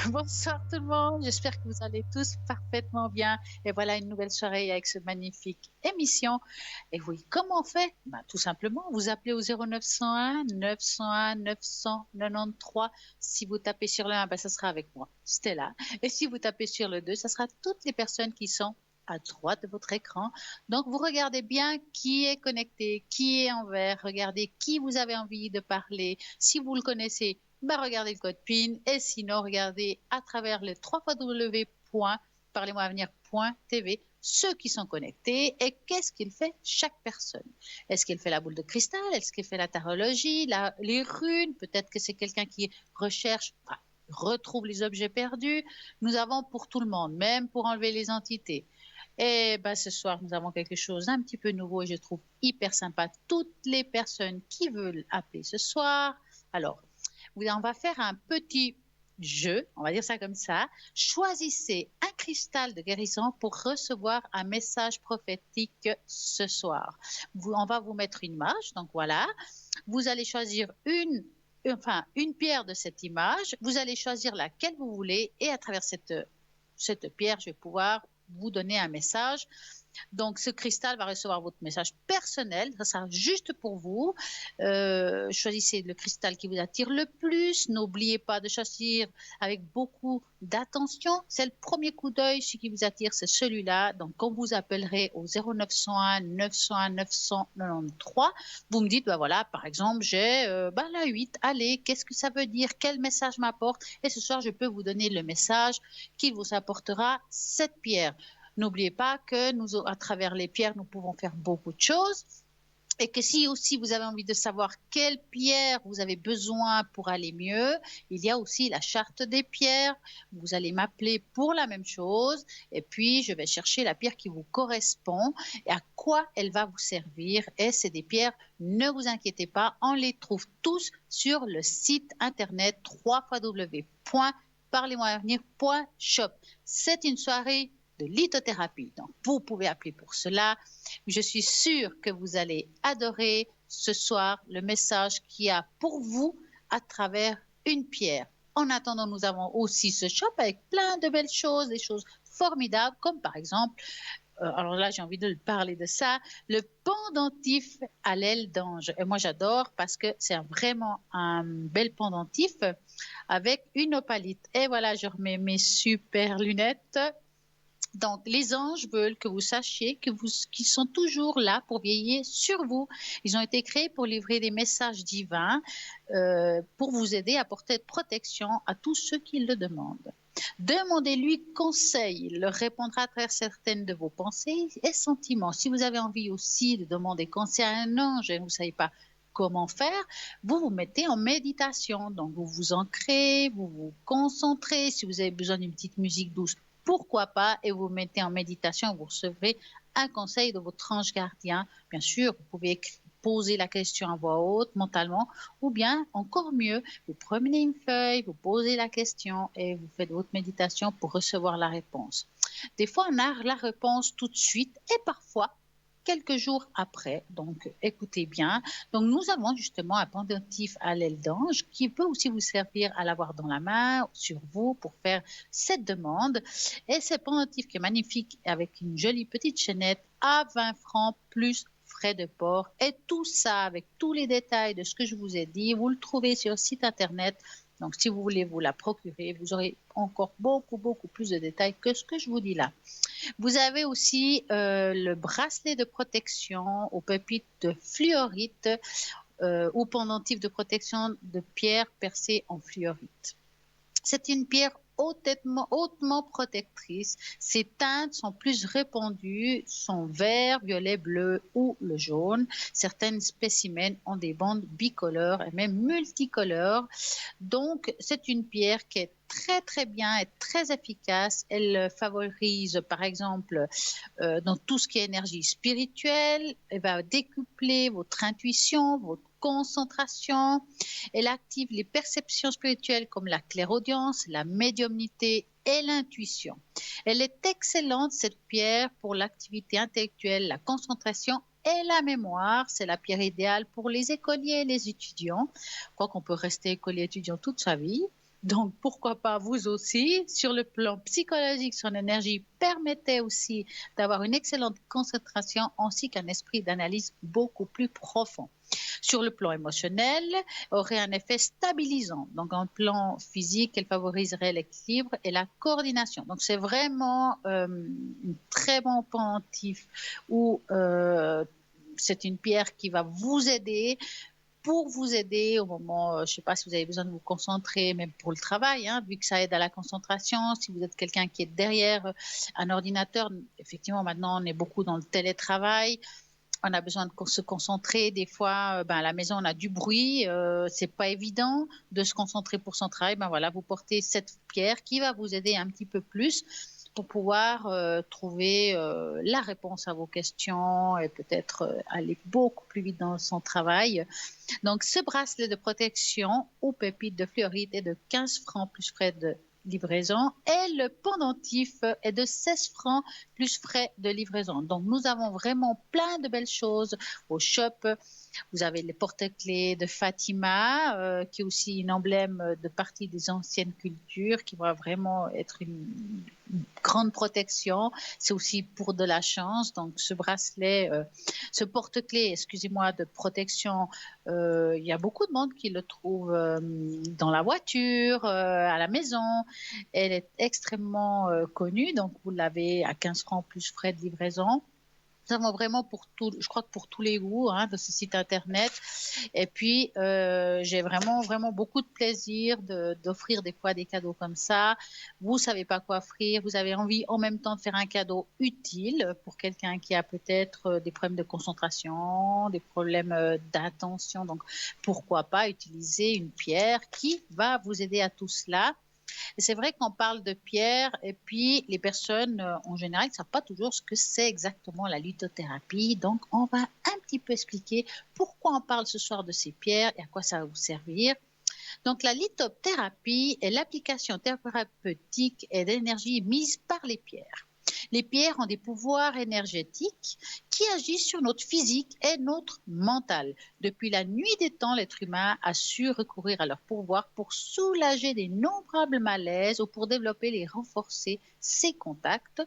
Bonsoir tout le monde, j'espère que vous allez tous parfaitement bien. Et voilà une nouvelle soirée avec ce magnifique émission. Et oui, comment on fait? Ben, tout simplement, vous appelez au 0901 901 993. Si vous tapez sur le 1, ben, ça sera avec moi, Stella. Et si vous tapez sur le 2, ça sera toutes les personnes qui sont à droite de votre écran. Donc, vous regardez bien qui est connecté, qui est en vert, regardez qui vous avez envie de parler. Si vous le connaissez, bah, regardez le code PIN et sinon, regardez à travers le www.parlez-moi-avenir.tv ceux qui sont connectés et qu'est-ce qu'il fait chaque personne. Est-ce qu'il fait la boule de cristal? Est-ce qu'il fait la tarologie, les runes? Peut-être que c'est quelqu'un qui recherche, enfin, retrouve les objets perdus. Nous avons pour tout le monde, même pour enlever les entités. Et ben, ce soir, nous avons quelque chose d'un petit peu nouveau et je trouve hyper sympa. Toutes les personnes qui veulent appeler ce soir, alors, on va faire un petit jeu, on va dire ça comme ça. Choisissez un cristal de guérison pour recevoir un message prophétique ce soir. On va vous mettre une image, donc voilà. Vous allez choisir une pierre de cette image. Vous allez choisir laquelle vous voulez et à travers cette pierre, je vais pouvoir vous donner un message. Donc, ce cristal va recevoir votre message personnel. Ça sera juste pour vous. Choisissez le cristal qui vous attire le plus. N'oubliez pas de choisir avec beaucoup d'attention. C'est le premier coup d'œil. Ce qui vous attire, c'est celui-là. Donc, quand vous appellerez au 0901 901 993, vous me dites, ben voilà, par exemple, j'ai la 8. Allez, qu'est-ce que ça veut dire? Quel message m'apporte? Et ce soir, je peux vous donner le message qui vous apportera cette pierre. N'oubliez pas que nous, à travers les pierres, nous pouvons faire beaucoup de choses. Et que si aussi vous avez envie de savoir quelle pierre vous avez besoin pour aller mieux, il y a aussi la charte des pierres. Vous allez m'appeler pour la même chose. Et puis, je vais chercher la pierre qui vous correspond et à quoi elle va vous servir. Et c'est des pierres, ne vous inquiétez pas, on les trouve tous sur le site internet www.parlez-moi-avenir.shop. C'est une soirée de lithothérapie. Donc, vous pouvez appeler pour cela. Je suis sûre que vous allez adorer ce soir le message qu'il y a pour vous à travers une pierre. En attendant, nous avons aussi ce shop avec plein de belles choses, des choses formidables, comme par exemple, alors là, j'ai envie de parler de ça, le pendentif à l'aile d'ange. Et moi, j'adore parce que c'est vraiment un bel pendentif avec une opalite. Et voilà, je remets mes super lunettes. Donc, les anges veulent que vous sachiez qu'ils sont toujours là pour veiller sur vous. Ils ont été créés pour livrer des messages divins, pour vous aider à porter protection à tous ceux qui le demandent. Demandez-lui conseil, il leur répondra à travers certaines de vos pensées et sentiments. Si vous avez envie aussi de demander conseil à un ange et vous ne savez pas comment faire, vous vous mettez en méditation. Donc, vous vous ancrez, vous vous concentrez. Si vous avez besoin d'une petite musique douce, pourquoi pas, et vous mettez en méditation, vous recevrez un conseil de votre ange gardien. Bien sûr, vous pouvez poser la question à voix haute, mentalement, ou bien, encore mieux, vous prenez une feuille, vous posez la question et vous faites votre méditation pour recevoir la réponse. Des fois, on a la réponse tout de suite et parfois, quelques jours après. Donc, écoutez bien. Donc, nous avons justement un pendentif à l'aile d'ange qui peut aussi vous servir à l'avoir dans la main, sur vous, pour faire cette demande. Et ce pendentif qui est magnifique avec une jolie petite chaînette à 20 francs plus frais de port. Et tout ça, avec tous les détails de ce que je vous ai dit, vous le trouvez sur le site internet. Donc, si vous voulez vous la procurer, vous aurez encore beaucoup, beaucoup plus de détails que ce que je vous dis là. Vous avez aussi le bracelet de protection aux pépites de fluorite ou pendentif de protection de pierre percée en fluorite. C'est une pierre hautement protectrice. Ses teintes sont plus répandues, sont vert, violet, bleu ou le jaune. Certains spécimens ont des bandes bicolores et même multicolores. Donc, c'est une pierre qui est très très bien et très efficace. Elle favorise par exemple dans tout ce qui est énergie spirituelle. Elle va décupler votre intuition, votre concentration. Elle active les perceptions spirituelles comme la clairaudience, la médiumnité et l'intuition. Elle est excellente, cette pierre, pour l'activité intellectuelle, la concentration et la mémoire. C'est la pierre idéale pour les écoliers et les étudiants. Je crois qu'on peut rester écolier étudiant toute sa vie. Donc, pourquoi pas vous aussi? Sur le plan psychologique, son énergie permettait aussi d'avoir une excellente concentration ainsi qu'un esprit d'analyse beaucoup plus profond. Sur le plan émotionnel, aurait un effet stabilisant. Donc, en plan physique, elle favoriserait l'équilibre et la coordination. Donc, c'est vraiment un très bon pendentif où c'est une pierre qui va vous aider pour vous aider au moment, je ne sais pas si vous avez besoin de vous concentrer, même pour le travail, hein, vu que ça aide à la concentration. Si vous êtes quelqu'un qui est derrière un ordinateur, effectivement, maintenant, on est beaucoup dans le télétravail. On a besoin de se concentrer. Des fois, à la maison, on a du bruit. C'est pas évident de se concentrer pour son travail. Voilà, vous portez cette pierre qui va vous aider un petit peu plus pour pouvoir trouver la réponse à vos questions et peut-être aller beaucoup plus vite dans son travail. Donc, ce bracelet de protection aux pépites de fluorite est de 15 francs plus frais de livraison et le pendentif est de 16 francs plus frais de livraison. Donc, nous avons vraiment plein de belles choses au shop. Vous avez les porte-clés de Fatima, qui est aussi une emblème de partie des anciennes cultures, qui va vraiment être une grande protection. C'est aussi pour de la chance. Donc, ce bracelet, ce porte-clés, excusez-moi, de protection, il y a beaucoup de monde qui le trouve dans la voiture, à la maison. Elle est extrêmement connue. Donc, vous l'avez à 15 francs plus frais de livraison. Nous avons vraiment pour tout, je crois que pour tous les goûts de ce site internet. Et puis, j'ai vraiment beaucoup de plaisir d'offrir des fois des cadeaux comme ça. Vous savez pas quoi offrir, vous avez envie en même temps de faire un cadeau utile pour quelqu'un qui a peut-être des problèmes de concentration, des problèmes d'attention. Donc, pourquoi pas utiliser une pierre qui va vous aider à tout cela. Et c'est vrai qu'on parle de pierre et puis les personnes en général ne savent pas toujours ce que c'est exactement la lithothérapie. Donc, on va un petit peu expliquer pourquoi on parle ce soir de ces pierres et à quoi ça va vous servir. Donc, la lithothérapie est l'application thérapeutique et d'énergie mise par les pierres. Les pierres ont des pouvoirs énergétiques qui agissent sur notre physique et notre mental. Depuis la nuit des temps, l'être humain a su recourir à leurs pouvoirs pour soulager d'innombrables malaises ou pour développer et renforcer ses contacts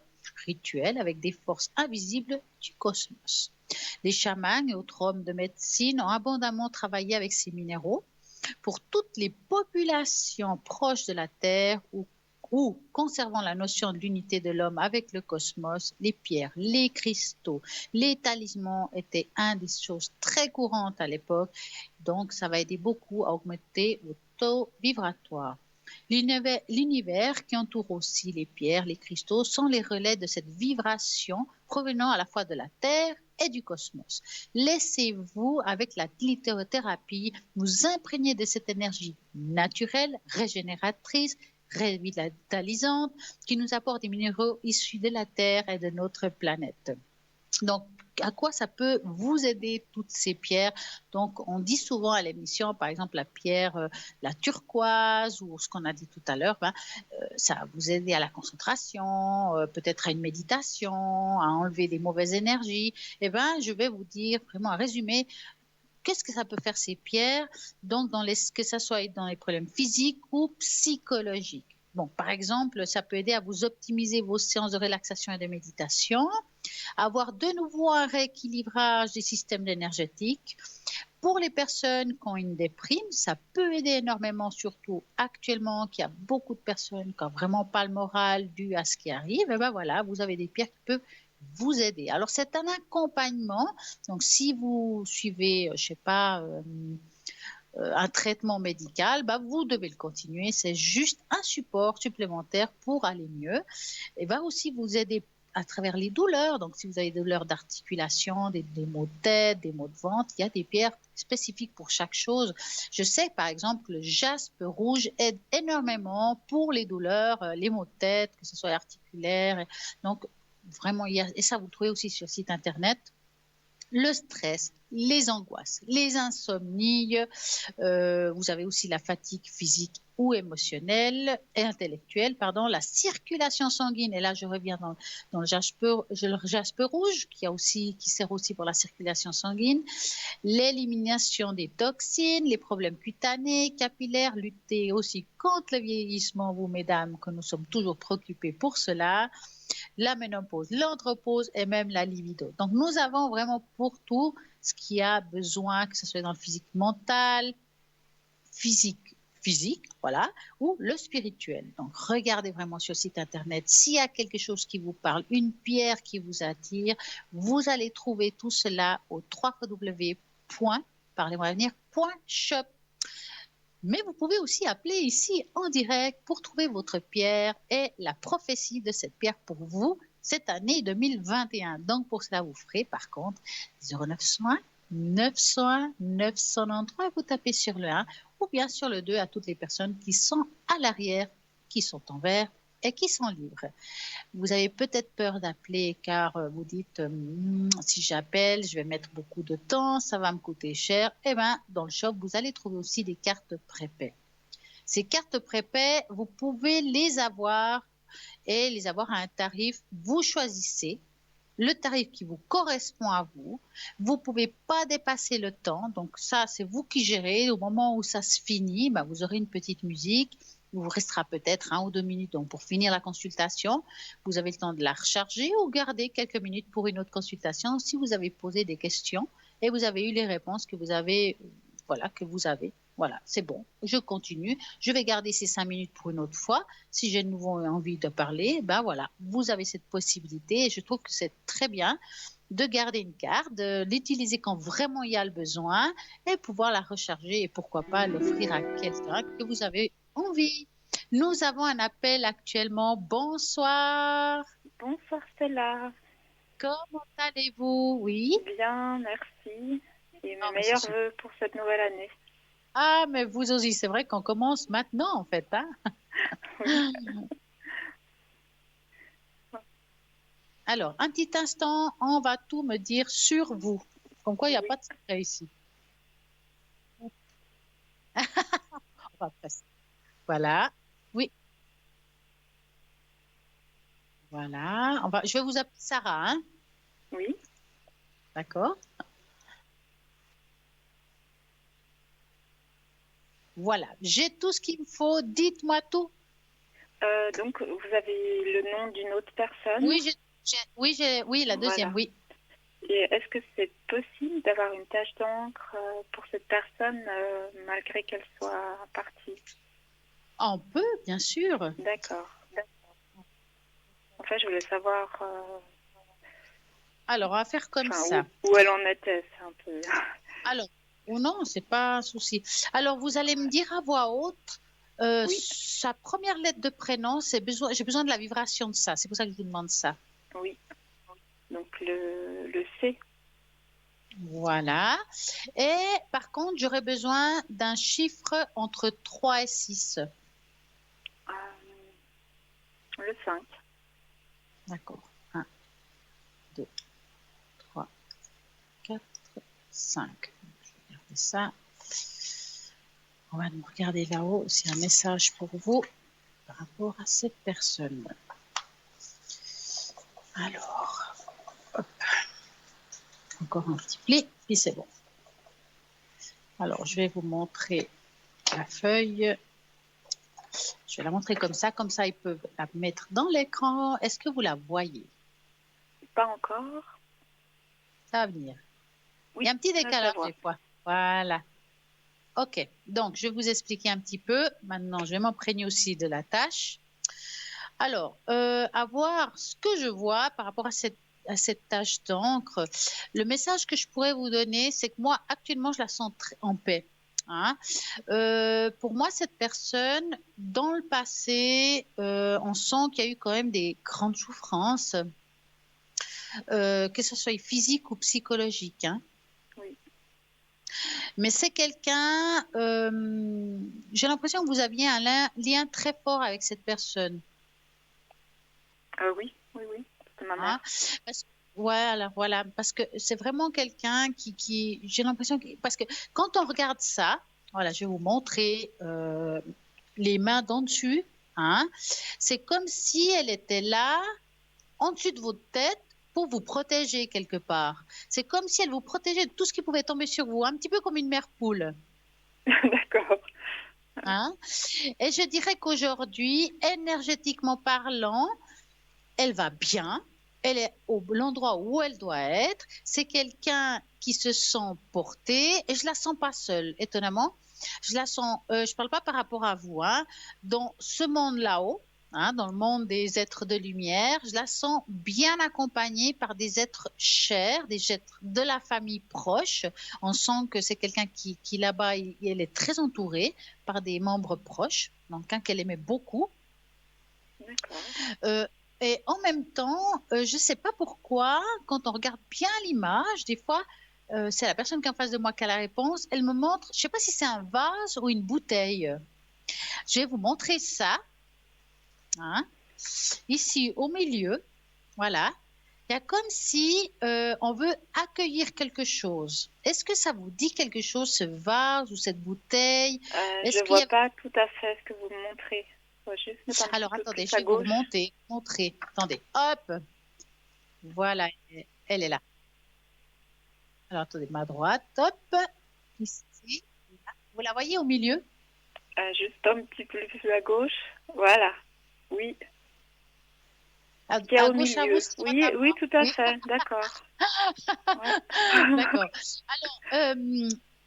rituels avec des forces invisibles du cosmos. Les chamans et autres hommes de médecine ont abondamment travaillé avec ces minéraux pour toutes les populations proches de la Terre ou conservant la notion de l'unité de l'homme avec le cosmos, les pierres, les cristaux, les talismans étaient une des choses très courantes à l'époque. Donc, ça va aider beaucoup à augmenter le taux vibratoire. L'univers qui entoure aussi les pierres, les cristaux, sont les relais de cette vibration provenant à la fois de la Terre et du cosmos. Laissez-vous, avec la lithothérapie, vous imprégner de cette énergie naturelle, régénératrice, revitalisante, qui nous apporte des minéraux issus de la Terre et de notre planète. Donc, à quoi ça peut vous aider toutes ces pierres? Donc, on dit souvent à l'émission, par exemple, la pierre, la turquoise ou ce qu'on a dit tout à l'heure, ça va vous aider à la concentration, peut-être à une méditation, à enlever des mauvaises énergies. Je vais vous dire vraiment un résumé. Qu'est-ce que ça peut faire ces pierres? Donc, que ça soit dans les problèmes physiques ou psychologiques. Bon, par exemple, ça peut aider à vous optimiser vos séances de relaxation et de méditation, avoir de nouveau un rééquilibrage des systèmes énergétiques. Pour les personnes qui ont une déprime, ça peut aider énormément, surtout actuellement, qu'il y a beaucoup de personnes qui n'ont vraiment pas le moral dû à ce qui arrive. Voilà, vous avez des pierres qui peuvent vous aider. Alors, c'est un accompagnement. Donc, si vous suivez, je ne sais pas, un traitement médical, vous devez le continuer. C'est juste un support supplémentaire pour aller mieux. Et va aussi vous aider à travers les douleurs. Donc, si vous avez des douleurs d'articulation, des maux de tête, des maux de ventre, il y a des pierres spécifiques pour chaque chose. Je sais, par exemple, le jaspe rouge aide énormément pour les douleurs, les maux de tête, que ce soit articulaire. Donc, vraiment, et ça, vous le trouvez aussi sur le site internet. le stress, les angoisses, les insomnies. Vous avez aussi la fatigue physique ou émotionnelle et intellectuelle, pardon, la circulation sanguine. Et là, je reviens dans le jaspe rouge, qui sert aussi pour la circulation sanguine, l'élimination des toxines, les problèmes cutanés, capillaires, lutter aussi contre le vieillissement, vous, mesdames, que nous sommes toujours préoccupés pour cela, la ménopause, l'andropause et même la libido. Donc, nous avons vraiment pour tout ce qui a besoin, que ce soit dans le physique mental, physique, voilà, ou le spirituel. Donc, regardez vraiment sur le site internet. S'il y a quelque chose qui vous parle, une pierre qui vous attire, vous allez trouver tout cela au www.parlez-moi-avenir.shop. Mais vous pouvez aussi appeler ici en direct pour trouver votre pierre et la prophétie de cette pierre pour vous cette année 2021. Donc, pour cela, vous ferez par contre 0900 901 993, vous tapez sur le 1 ou bien sur le 2 à toutes les personnes qui sont à l'arrière, qui sont en vert et qui sont libres. Vous avez peut-être peur d'appeler car vous dites si j'appelle, je vais mettre beaucoup de temps, ça va me coûter cher. Eh bien, dans le shop, vous allez trouver aussi des cartes prépaies. Ces cartes prépaies, vous pouvez les avoir et les avoir à un tarif. Vous choisissez le tarif qui vous correspond à vous. Vous ne pouvez pas dépasser le temps. Donc ça, c'est vous qui gérez. Au moment où ça se finit, ben, vous aurez une petite musique. Il vous restera peut-être 1 ou 2 minutes. Donc pour finir la consultation, vous avez le temps de la recharger ou garder quelques minutes pour une autre consultation si vous avez posé des questions et vous avez eu les réponses que vous avez. Voilà, c'est bon, je continue. Je vais garder ces 5 minutes pour une autre fois. Si j'ai de nouveau envie de parler, ben voilà, vous avez cette possibilité et je trouve que c'est très bien de garder une carte, de l'utiliser quand vraiment il y a le besoin et pouvoir la recharger et pourquoi pas l'offrir à quelqu'un que vous avez envie. Nous avons un appel actuellement. Bonsoir. Bonsoir Stella. Comment allez-vous? Oui. Bien, merci. Et mes Oh, mais c'est meilleurs super. vœux pour cette nouvelle année. Ah, mais vous aussi, c'est vrai qu'on commence maintenant en fait, hein? Oui. Alors, un petit instant, on va tout me dire sur vous. Comme quoi, il n'y a Oui. pas de secret ici. On va passer. Voilà. Oui. Voilà. Je vais vous appeler Sarah, hein? Oui. D'accord. Voilà. J'ai tout ce qu'il me faut. Dites-moi tout. Donc, vous avez le nom d'une autre personne? Oui, oui, la deuxième, Voilà. oui. Et est-ce que c'est possible d'avoir une tache d'encre pour cette personne malgré qu'elle soit partie? On peut, bien sûr. D'accord. En fait, je voulais savoir Alors, on va faire comme ça. où elle en était. C'est un peu... Alors, ou non, c'est pas un souci. Alors, vous allez me dire à voix haute Oui. sa première lettre de prénom. J'ai besoin de la vibration de ça. C'est pour ça que je vous demande ça. Oui. Donc, le C. Voilà. Et par contre, j'aurais besoin d'un chiffre entre 3 et 6. Le 5. D'accord. 1, 2, 3, 4, 5. Je vais regarder ça. On va nous regarder là-haut. C'est un message pour vous par rapport à cette personne. Alors, hop. Encore un petit pli, puis c'est bon. Alors, je vais vous montrer la feuille. Je vais la montrer comme ça ils peuvent la mettre dans l'écran. Est-ce que vous la voyez? Pas encore. Ça va venir. Oui, Il y a un petit là, je la décalage vois. des fois. Voilà. Ok, donc je vais vous expliquer un petit peu. Maintenant, je vais m'imprégner aussi de la tâche. Alors, à voir ce que je vois par rapport à cette tâche d'encre. Le message que je pourrais vous donner, c'est que moi, actuellement, je la sens en paix. Hein. Pour moi, cette personne, dans le passé, on sent qu'il y a eu quand même des grandes souffrances, que ce soit physique ou psychologique. Hein. Oui. Mais c'est quelqu'un, j'ai l'impression que vous aviez un lien très fort avec cette personne. Oui, c'est ma Hein. mère. voilà, parce que c'est vraiment quelqu'un j'ai l'impression parce que quand on regarde ça, voilà, je vais vous montrer les mains d'en dessus, hein, c'est comme si elle était là, en dessus de votre tête, pour vous protéger quelque part. C'est comme si elle vous protégeait de tout ce qui pouvait tomber sur vous, un petit peu comme une mère poule. D'accord. Hein. Et je dirais qu'aujourd'hui, énergétiquement parlant, elle va bien, elle est au l'endroit où elle doit être, c'est quelqu'un qui se sent porté et je la sens pas seule, étonnamment. Je la sens, je parle pas par rapport à vous, hein, dans ce monde là-haut, hein, dans le monde des êtres de lumière, je la sens bien accompagnée par des êtres chers, des êtres de la famille proche. On sent que c'est quelqu'un qui là-bas, elle est très entourée par des membres proches, donc quelqu'un qu'elle aimait beaucoup. D'accord. Et en même temps, je ne sais pas pourquoi, quand on regarde bien l'image, des fois, c'est la personne qui est en face de moi qui a la réponse. Elle me montre, je ne sais pas si c'est un vase ou une bouteille. Je vais vous montrer ça. Hein. Ici, au milieu, voilà. Il y a comme si on veut accueillir quelque chose. Est-ce que ça vous dit quelque chose, ce vase ou cette bouteille? Je ne vois pas tout à fait ce que vous me montrez. Je vais juste mettre un Alors, petit peu attendez, plus je à vais vous gauche. montrer. Attendez, hop. Voilà, elle est là. Alors, attendez, ma droite, hop. Ici, là. Vous la voyez au milieu? Juste un petit peu plus à gauche. Voilà. Oui. À Qui est au gauche à vous, milieu. c'est droite Oui, à oui, moi. tout à Oui, fait. D'accord. Ouais. d'accord. Alors,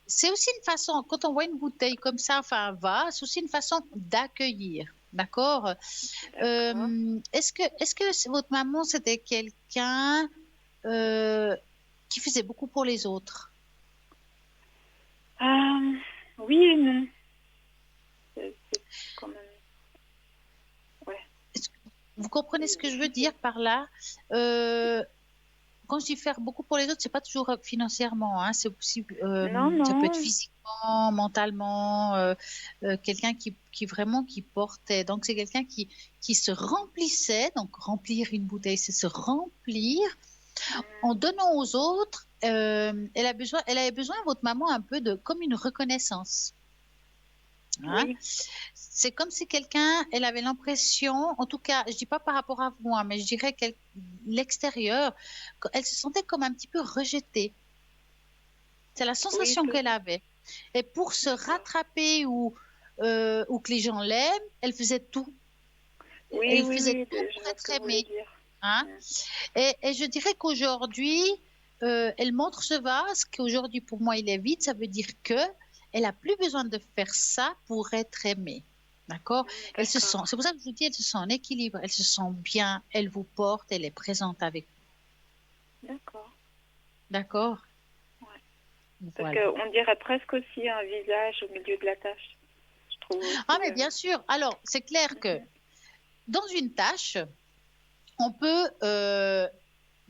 c'est aussi une façon, quand on voit une bouteille comme ça, enfin un vase, c'est aussi une façon d'accueillir. D'accord? D'accord. Est-ce que votre maman, c'était quelqu'un qui faisait beaucoup pour les autres? Oui et non. C'est quand même. Ouais. Vous comprenez ce que je veux dire par là? Quand je dis faire beaucoup pour les autres, c'est pas toujours financièrement, hein, c'est aussi, Non, ça peut non. être physiquement, mentalement, quelqu'un qui vraiment qui portait. Donc c'est quelqu'un qui se remplissait. Donc remplir une bouteille, c'est se remplir en donnant aux autres. Elle avait besoin, votre maman, un peu de comme une reconnaissance. Hein. Oui. C'est comme si quelqu'un, elle avait l'impression, en tout cas, je dis pas par rapport à vous, hein, mais je dirais l'extérieur, elle se sentait comme un petit peu rejetée. C'est la Oui, sensation qu'elle avait. Et pour se rattraper ou que les gens l'aiment, elle faisait tout. oui, Elle oui, faisait oui. tout Je pour vois ce être que vous voulez aimée. dire. Hein. Et je dirais qu'aujourd'hui, elle montre ce vase, qu'aujourd'hui pour moi il est vide, ça veut dire que elle a plus besoin de faire ça pour être aimée. D'accord? Elle se sent, c'est pour ça que je vous dis, elle se sent en équilibre, elle se sent bien, elle vous porte, elle est présente avec vous. D'accord. D'accord? Ouais. Parce Voilà. qu'on dirait presque aussi un visage au milieu de la tâche. Je trouve aussi. Ah, mais bien sûr. Alors, c'est clair que dans une tâche, on peut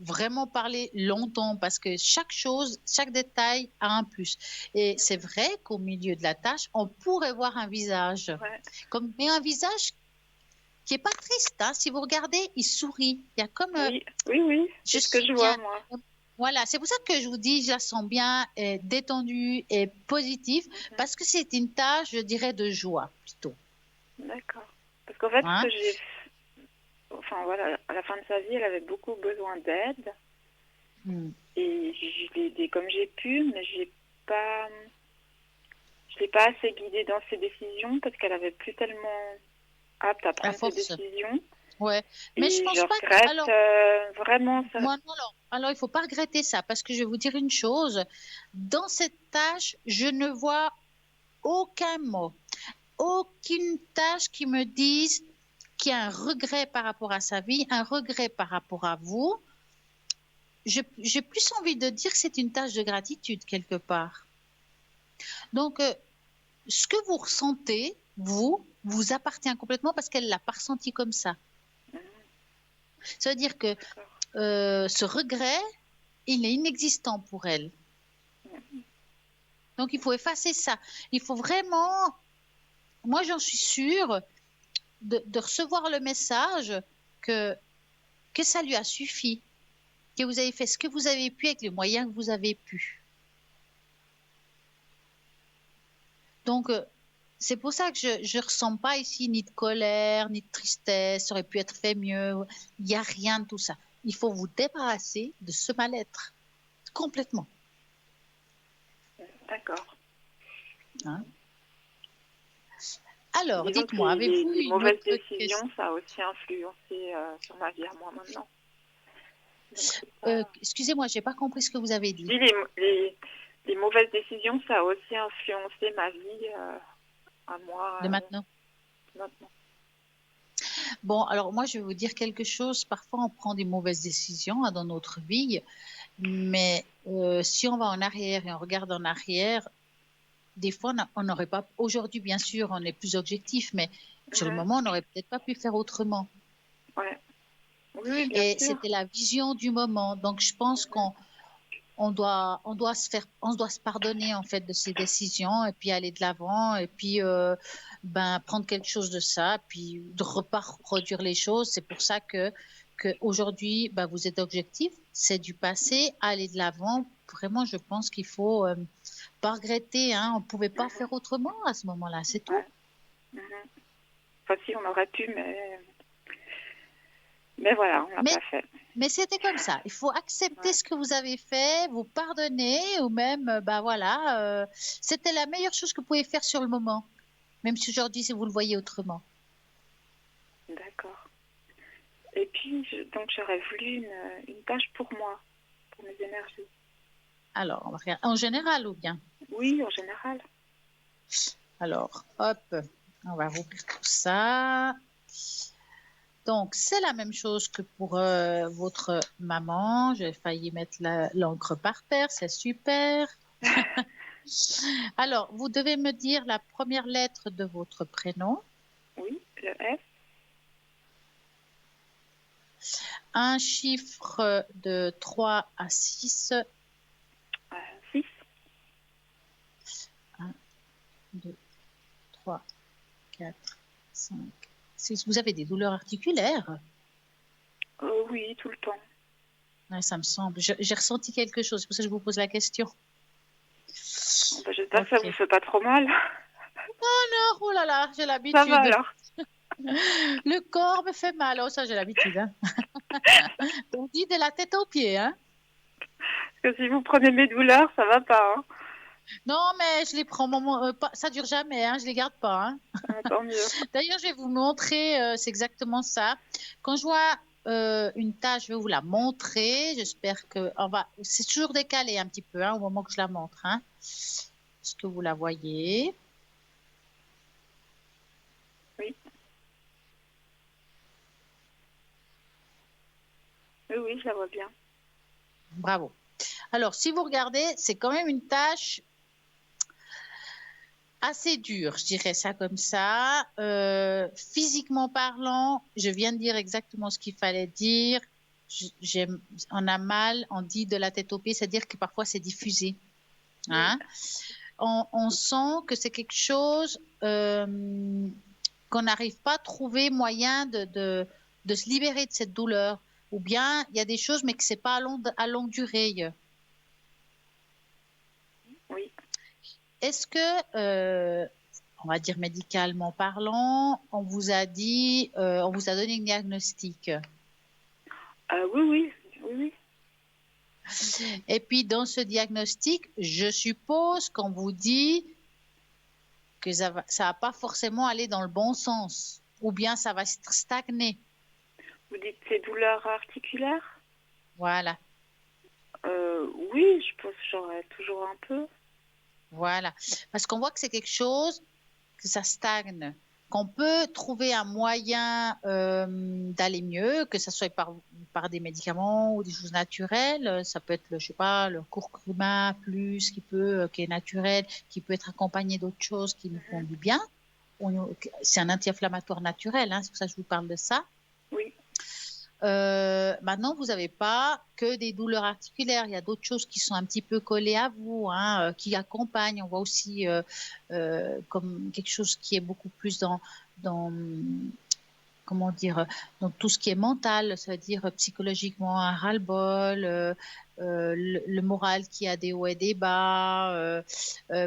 vraiment parler longtemps parce que chaque chose, chaque détail a un plus. Et c'est vrai qu'au milieu de la tâche, on pourrait voir un visage. Ouais. Mais un visage qui est pas triste. Hein. Si vous regardez, il sourit. Il y a comme... Oui, oui, oui. C'est ce que je vois, moi. Voilà, c'est pour ça que je vous dis, je la sens bien, détendue et positive, parce que c'est une tâche, je dirais, de joie plutôt. D'accord. Parce qu'en fait, Hein? ce que j'ai... Enfin, voilà, à la fin de sa vie, elle avait beaucoup besoin d'aide. Et je l'ai aidée comme j'ai pu, mais je l'ai pas assez guidée dans ses décisions parce qu'elle avait plus tellement apte à prendre ses décisions. Ouais, mais je pense pas regrette que... Alors, vraiment ça. moi, non, alors, il faut pas regretter ça, parce que je vais vous dire une chose. Dans cette tâche, je ne vois aucun mot, aucune tâche qui me dise qu'il y a un regret par rapport à sa vie, un regret par rapport à vous. J'ai plus envie de dire que c'est une tâche de gratitude quelque part. Donc, ce que vous ressentez, vous appartient complètement parce qu'elle l'a pas ressenti comme ça. Ça veut dire que ce regret, il est inexistant pour elle. Donc, il faut effacer ça. Il faut vraiment, moi j'en suis sûre, de recevoir le message que ça lui a suffi. que vous avez fait ce que vous avez pu avec les moyens que vous avez pu. Donc, c'est pour ça que je ne ressens pas ici ni de colère, ni de tristesse, ça aurait pu être fait mieux. Il n'y a rien de tout ça. Il faut vous débarrasser de ce mal-être, complètement. D'accord. Hein? Alors, disons dites-moi, avez-vous les une mauvaises autre décisions, question? ça a aussi influencé sur ma vie à moi maintenant. Excusez-moi, je n'ai pas compris ce que vous avez dit. Je dis les mauvaises décisions, ça a aussi influencé ma vie à moi. De maintenant? Bon, alors moi, je vais vous dire quelque chose. Parfois, on prend des mauvaises décisions dans notre vie, mais si on va en arrière et on regarde en arrière, des fois, on n'aurait pas... Aujourd'hui, bien sûr, on est plus objectif, mais sur le moment, on n'aurait peut-être pas pu faire autrement. Ouais. Oui, bien et sûr. C'était la vision du moment. Donc, je pense qu'on doit se pardonner en fait de ces décisions et puis aller de l'avant et puis prendre quelque chose de ça, puis de reproduire les choses. C'est pour ça que aujourd'hui, vous êtes objectif, c'est du passé, aller de l'avant. Vraiment, je pense qu'il faut pas regretter. Hein, on ne pouvait pas faire autrement à ce moment-là, c'est tout. Enfin, si, on aurait pu, mais voilà, on l'a pas fait. Mais c'était comme ça. Il faut accepter ce que vous avez fait, vous pardonner, ou même, c'était la meilleure chose que vous pouvez faire sur le moment, même si aujourd'hui, si vous le voyez autrement. D'accord. Et puis, donc, j'aurais voulu une tâche pour moi, pour mes énergies. Alors, on va regarder. En général ou bien? Oui, en général. Alors, hop, on va rouvrir tout ça. Donc, c'est la même chose que pour votre maman. J'ai failli mettre l'encre par terre, c'est super. Alors, vous devez me dire la première lettre de votre prénom. Oui, le F. Un chiffre de 3 à 6. 6. 1, 2, 3, 4, 5, 6. Vous avez des douleurs articulaires? Oui, tout le temps. Ouais, ça me semble. J'ai ressenti quelque chose, c'est pour ça que je vous pose la question. J'espère que ça ne vous fait pas trop mal. Non, oh là là, j'ai l'habitude. Ça va alors. Le corps me fait mal, oh ça j'ai l'habitude. Hein. On dit de la tête aux pieds. Hein. Parce que si vous prenez mes douleurs, ça va pas. Hein. Non, mais je les prends, ça dure jamais, hein, je les garde pas. Hein. Tant mieux. D'ailleurs, je vais vous montrer, c'est exactement ça. Quand je vois une tâche, je vais vous la montrer. J'espère que c'est toujours décalé un petit peu hein, au moment que je la montre. Hein. Est-ce que vous la voyez? Oui. Oui, je la vois bien. Bravo. Alors, si vous regardez, c'est quand même une tâche assez dure, je dirais ça comme ça. Physiquement parlant, je viens de dire exactement ce qu'il fallait dire. On a mal, on dit de la tête aux pieds, c'est-à-dire que parfois c'est diffusé. Hein? On sent que c'est quelque chose qu'on n'arrive pas à trouver moyen de se libérer de cette douleur. Ou bien il y a des choses, mais que ce n'est pas à longue durée. Oui. Est-ce que, on va dire médicalement parlant, on vous a donné un diagnostic? Oui. Et puis, dans ce diagnostic, je suppose qu'on vous dit que ça va pas forcément aller dans le bon sens, ou bien ça va stagner. Vous dites ces douleurs articulaires? Voilà. Oui, je pense que j'aurais toujours un peu. Voilà. Parce qu'on voit que c'est quelque chose, que ça stagne, qu'on peut trouver un moyen d'aller mieux, que ce soit par des médicaments ou des choses naturelles. Ça peut être, je sais pas, le curcuma plus qui est naturel, qui peut être accompagné d'autres choses qui nous font du bien. C'est un anti-inflammatoire naturel, hein, c'est pour ça que je vous parle de ça. Oui. Maintenant, vous n'avez pas que des douleurs articulaires. Il y a d'autres choses qui sont un petit peu collées à vous, hein, qui accompagnent. On voit aussi comme quelque chose qui est beaucoup plus dans comment dire, donc tout ce qui est mental, ça veut dire psychologiquement un ras-le-bol, le moral qui a des hauts et des bas.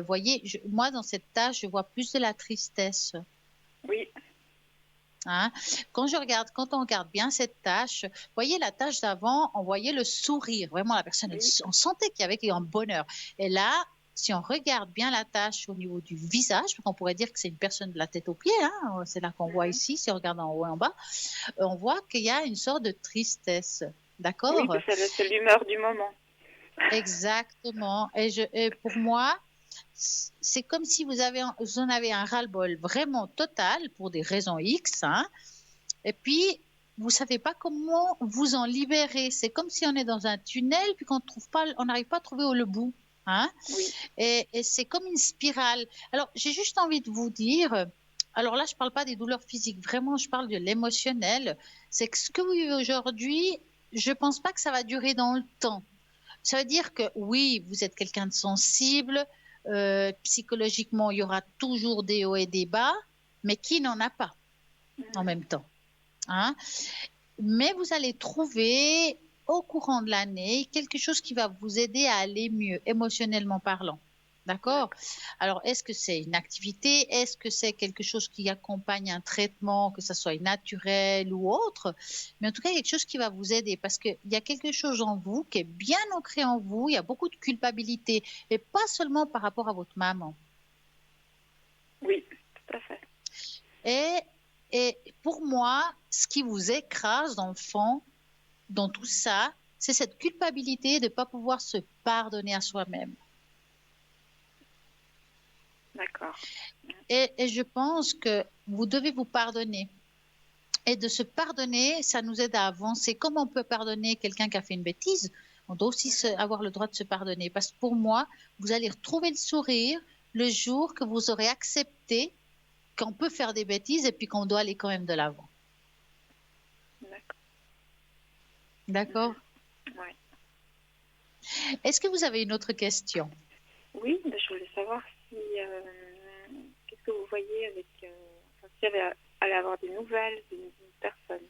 Voyez, moi dans cette tâche, je vois plus de la tristesse. Oui. Hein? Quand on regarde bien cette tâche, voyez la tâche d'avant, on voyait le sourire, vraiment la personne, on sentait qu'il y avait un bonheur. Et là, si on regarde bien la tâche au niveau du visage, on pourrait dire que c'est une personne de la tête aux pieds, hein, c'est là qu'on voit ici, si on regarde en haut et en bas, on voit qu'il y a une sorte de tristesse, d'accord? Oui, c'est l'humeur du moment. Exactement. Et pour moi, c'est comme si vous en avez un ras-le-bol vraiment total pour des raisons X, hein, et puis vous savez pas comment vous en libérer. C'est comme si on est dans un tunnel puis on n'arrive pas à trouver où le bout, hein. Oui. Et c'est comme une spirale. Alors j'ai juste envie de vous dire, alors là je parle pas des douleurs physiques, vraiment je parle de l'émotionnel. C'est que ce que vous vivez aujourd'hui, je pense pas que ça va durer dans le temps. Ça veut dire que oui, vous êtes quelqu'un de sensible, psychologiquement, il y aura toujours des hauts et des bas, mais qui n'en a pas en même temps, hein? Mais vous allez trouver au courant de l'année quelque chose qui va vous aider à aller mieux, émotionnellement parlant. D'accord? Alors, est-ce que c'est une activité? Est-ce que c'est quelque chose qui accompagne un traitement, que ce soit naturel ou autre? Mais en tout cas, il y a quelque chose qui va vous aider parce qu'il y a quelque chose en vous qui est bien ancré en vous. Il y a beaucoup de culpabilité et pas seulement par rapport à votre maman. Oui, tout à fait. Et pour moi, ce qui vous écrase dans le fond, dans tout ça, c'est cette culpabilité de ne pas pouvoir se pardonner à soi-même. D'accord. Et je pense que vous devez vous pardonner. Et de se pardonner, ça nous aide à avancer. Comme on peut pardonner quelqu'un qui a fait une bêtise, on doit aussi avoir le droit de se pardonner. Parce que pour moi, vous allez retrouver le sourire le jour que vous aurez accepté qu'on peut faire des bêtises et puis qu'on doit aller quand même de l'avant. D'accord. D'accord? Oui. Est-ce que vous avez une autre question? Oui, je voulais savoir si qu'est-ce que vous voyez avec si elle allait avoir des nouvelles d'une personne.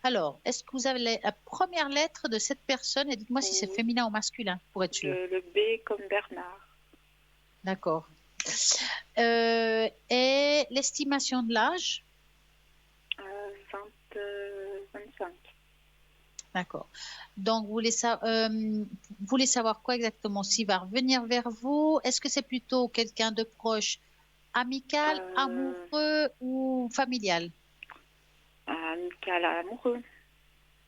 Alors, est-ce que vous avez la première lettre de cette personne et dites-moi si c'est féminin ou masculin pour être sûr. Le B comme Bernard. D'accord. Et l'estimation de l'âge? 25. D'accord. Donc, vous voulez savoir quoi exactement? S'il va revenir vers vous? Est-ce que c'est plutôt quelqu'un de proche, amical, amoureux ou familial? Amical, amoureux.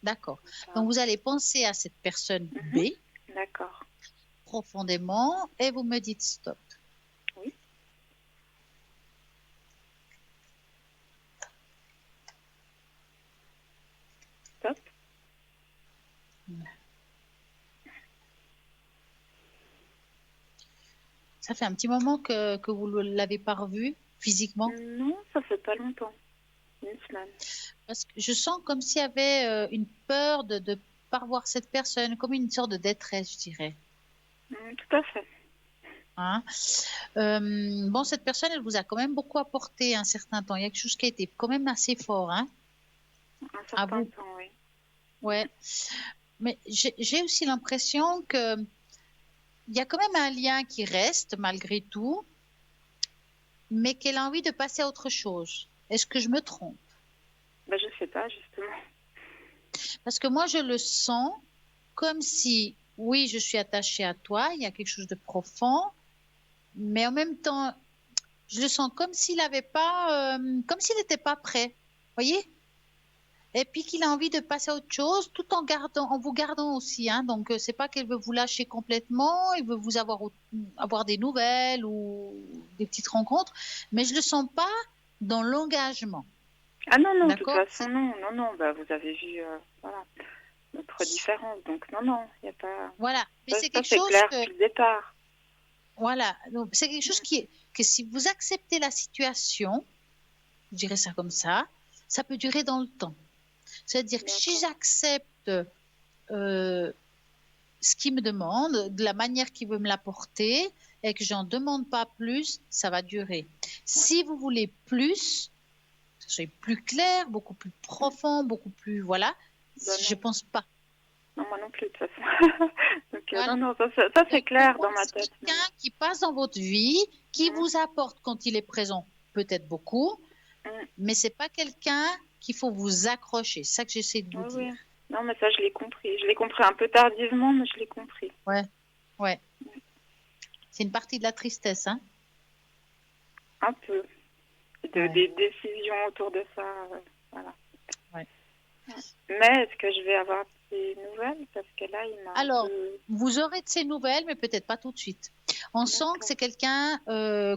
D'accord. Donc, vous allez penser à cette personne B. D'accord. Profondément et vous me dites stop. Oui. Stop. Ça fait un petit moment que vous ne l'avez pas revu physiquement? Non, ça fait pas longtemps. Une semaine. Parce que je sens comme s'il y avait une peur de ne pas revoir cette personne, comme une sorte de détresse, je dirais. Tout à fait. Hein? Bon, cette personne, elle vous a quand même beaucoup apporté un certain temps. Il y a quelque chose qui a été quand même assez fort, hein? Un certain temps, oui. Ouais. Mais j'ai aussi l'impression que il y a quand même un lien qui reste malgré tout, mais qu'elle a envie de passer à autre chose. Est-ce que je me trompe? Ben, je ne sais pas, justement. Parce que moi, je le sens comme si, oui, je suis attachée à toi, il y a quelque chose de profond, mais en même temps, je le sens comme s'il n'avait pas, comme s'il n'était pas prêt. Voyez? Et puis qu'il a envie de passer à autre chose, tout en vous gardant aussi. Hein. Donc, c'est pas qu'elle veut vous lâcher complètement, il veut vous avoir des nouvelles ou des petites rencontres, mais je le sens pas dans l'engagement. Ah non, de toute façon, non. Bah, vous avez vu, voilà, notre différence. Donc, non, il n'y a pas... Voilà. Mais ça, c'est quelque c'est chose clair depuis le départ. Voilà. Donc, c'est quelque chose que si vous acceptez la situation, je dirais ça comme ça peut durer dans le temps. C'est-à-dire que si j'accepte ce qu'il me demande, de la manière qu'il veut me l'apporter, et que j'en demande pas plus, ça va durer. Si vous voulez plus, ce soit plus clair, beaucoup plus profond, beaucoup plus... Voilà. Je pense pas. Non, moi non plus, de toute façon. Donc, voilà. Non, ça c'est clair dans ma tête. C'est quelqu'un qui passe dans votre vie, qui vous apporte quand il est présent, peut-être beaucoup, mais c'est pas quelqu'un qu'il faut vous accrocher. C'est ça que j'essaie de vous dire. Non, mais ça, je l'ai compris. Je l'ai compris un peu tardivement, mais je l'ai compris. Ouais. C'est une partie de la tristesse, hein? Un peu. Des décisions autour de ça, voilà. Ouais. Mais est-ce que je vais avoir des nouvelles? Parce que là, il m'a... Alors, vous aurez de ces nouvelles, mais peut-être pas tout de suite. On sent que c'est quelqu'un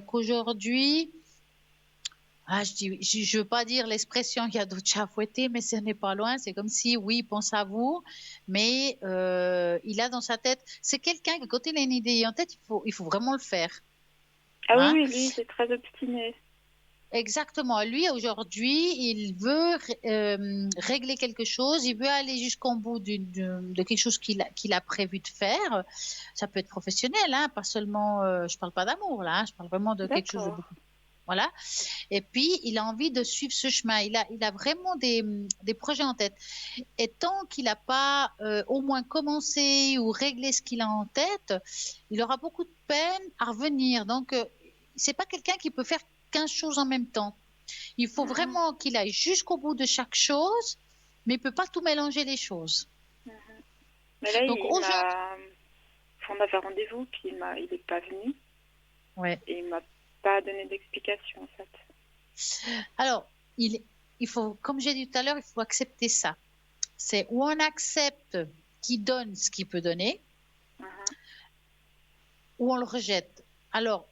qu'aujourd'hui... je veux pas dire l'expression il y a d'autres chats fouettés, mais ce n'est pas loin. C'est comme si, oui, il pense à vous, mais il a dans sa tête... C'est quelqu'un que quand il a une idée en tête, il faut vraiment le faire. Ah oui, lui, c'est très obstiné. Exactement. Lui, aujourd'hui, il veut régler quelque chose. Il veut aller jusqu'au bout de quelque chose qu'il a prévu de faire. Ça peut être professionnel, hein, pas seulement... je parle pas d'amour, là. Hein, je parle vraiment de quelque chose de beaucoup... Voilà. Et puis, il a envie de suivre ce chemin. Il a vraiment des projets en tête. Et tant qu'il n'a pas au moins commencé ou réglé ce qu'il a en tête, il aura beaucoup de peine à revenir. Donc, c'est pas quelqu'un qui peut faire 15 choses en même temps. Il faut vraiment qu'il aille jusqu'au bout de chaque chose, mais il ne peut pas tout mélanger les choses. Mais là, donc, on avait rendez-vous, puis il n'est pas venu. Ouais. Et il ne m'a pas donné d'explication, en fait. Alors, il faut, comme j'ai dit tout à l'heure, il faut accepter ça. C'est où on accepte qu'il donne ce qu'il peut donner, ou on le rejette. Alors,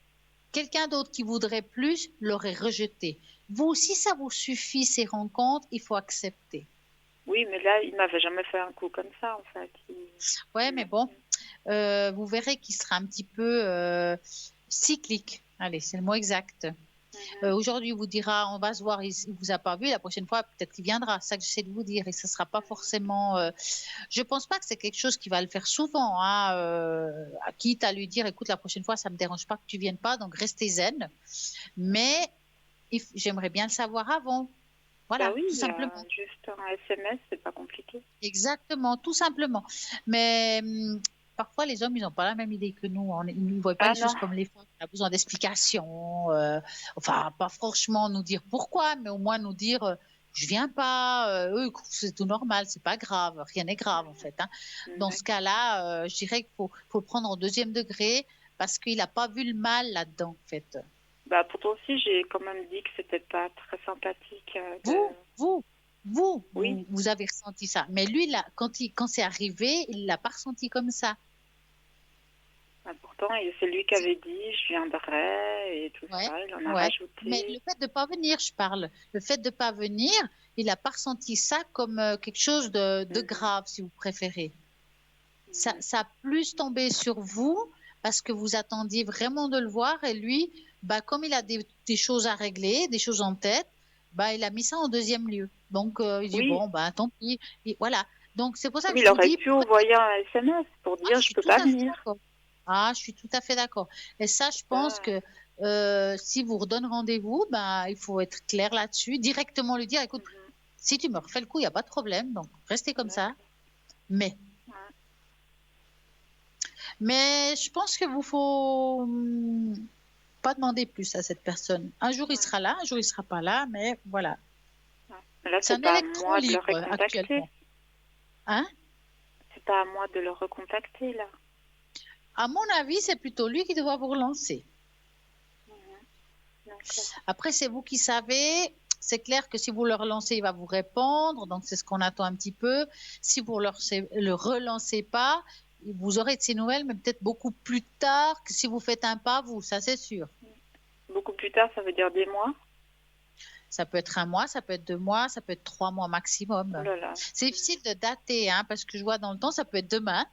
quelqu'un d'autre qui voudrait plus l'aurait rejeté. Vous, si ça vous suffit, ces rencontres, il faut accepter. Oui, mais là, il ne m'avait jamais fait un coup comme ça, en fait. Oui, mais bon, vous verrez qu'il sera un petit peu cyclique. Allez, c'est le mot exact. Aujourd'hui, il vous dira, on va se voir, il ne vous a pas vu, la prochaine fois, peut-être qu'il viendra. C'est ça que j'essaie de vous dire. Et ce ne sera pas forcément... je ne pense pas que c'est quelque chose qui va le faire souvent. Hein, quitte à lui dire, écoute, la prochaine fois, ça ne me dérange pas que tu ne viennes pas, donc restez zen. Mais j'aimerais bien le savoir avant. Voilà, bah oui, tout simplement. Juste un SMS, c'est pas compliqué. Exactement, tout simplement. Mais parfois, les hommes, ils n'ont pas la même idée que nous. Ils ne voient pas les choses comme les femmes. On a besoin d'explications. Enfin, pas franchement nous dire pourquoi, mais au moins nous dire je viens pas. C'est tout normal, c'est pas grave. Rien n'est grave, en fait. Hein. Dans ce cas-là, je dirais qu'il faut le prendre au deuxième degré parce qu'il n'a pas vu le mal là-dedans, en fait. Bah, pourtant aussi, j'ai quand même dit que c'était pas très sympathique. Vous avez ressenti ça. Mais lui, là, quand c'est arrivé, il ne l'a pas ressenti comme ça. Bah, pourtant, c'est lui qui avait dit je viendrai et tout ça. Il en a rajouté. Mais le fait de ne pas venir, je parle. Le fait de ne pas venir, il n'a pas ressenti ça comme quelque chose de grave, si vous préférez. Ça a plus tombé sur vous parce que vous attendiez vraiment de le voir. Et lui, bah, comme il a des choses à régler, des choses en tête, bah, il a mis ça en deuxième lieu. Donc, il dit, bon, bah, tant pis. Et voilà. Donc, c'est pour ça que je vous dis... Il aurait pu envoyer un SMS pour dire, je ne peux pas venir. Ah, je suis tout à fait d'accord. Et ça, je pense que si vous redonnez rendez-vous, bah, il faut être clair là-dessus. Directement lui dire, écoute, si tu me refais le coup, il n'y a pas de problème. Donc, restez comme ça. Mais je pense que vous faut pas demander plus à cette personne. Un jour, il sera là, un jour, il sera pas là, mais voilà. Là, c'est pas à moi de le recontacter. Hein? C'est pas à moi de le recontacter, là. À mon avis, c'est plutôt lui qui doit vous relancer. Après, c'est vous qui savez. C'est clair que si vous le relancez, il va vous répondre. Donc, c'est ce qu'on attend un petit peu. Si vous le relancez pas, vous aurez de ces nouvelles, mais peut-être beaucoup plus tard que si vous faites un pas, vous, ça c'est sûr. Beaucoup plus tard, ça veut dire des mois? Ça peut être 1 mois, ça peut être 2 mois, ça peut être 3 mois maximum. C'est difficile de dater, hein, parce que je vois dans le temps, ça peut être demain,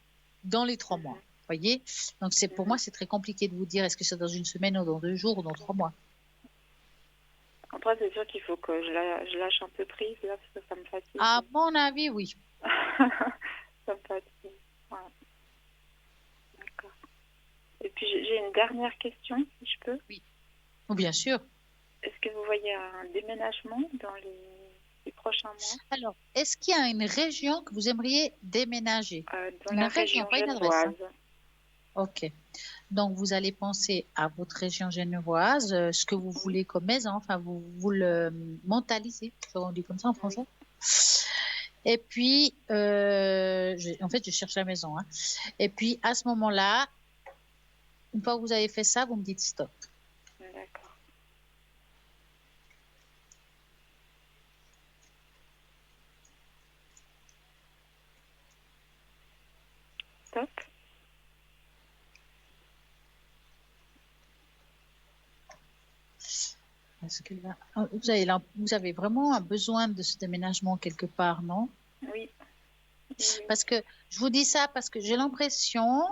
dans les 3 mois. Voyez, donc pour moi, c'est très compliqué de vous dire est-ce que c'est dans 1 semaine ou dans 2 jours ou dans 3 mois. Après, c'est sûr qu'il faut que je lâche un peu prise, là, parce que ça me fatigue. À mon avis, oui. Ça me fatigue. Ouais. D'accord. Et puis, j'ai une dernière question, si je peux. Oui. Oh, bien sûr. Est-ce que vous voyez un déménagement dans les prochains mois? Alors, est-ce qu'il y a une région que vous aimeriez déménager? Dans Une la région, région pas une adresse. Hein. genevoise. Ok. Donc, vous allez penser à votre région genevoise, ce que vous voulez comme maison, enfin, vous le mentalisez, on dit comme ça en français. Et puis, en fait, je cherche la maison. Hein. Et puis, à ce moment-là, une fois que vous avez fait ça, vous me dites stop. D'accord. Stop. Parce que là, vous avez vraiment un besoin de ce déménagement quelque part, non? Oui. Parce que je vous dis ça parce que j'ai l'impression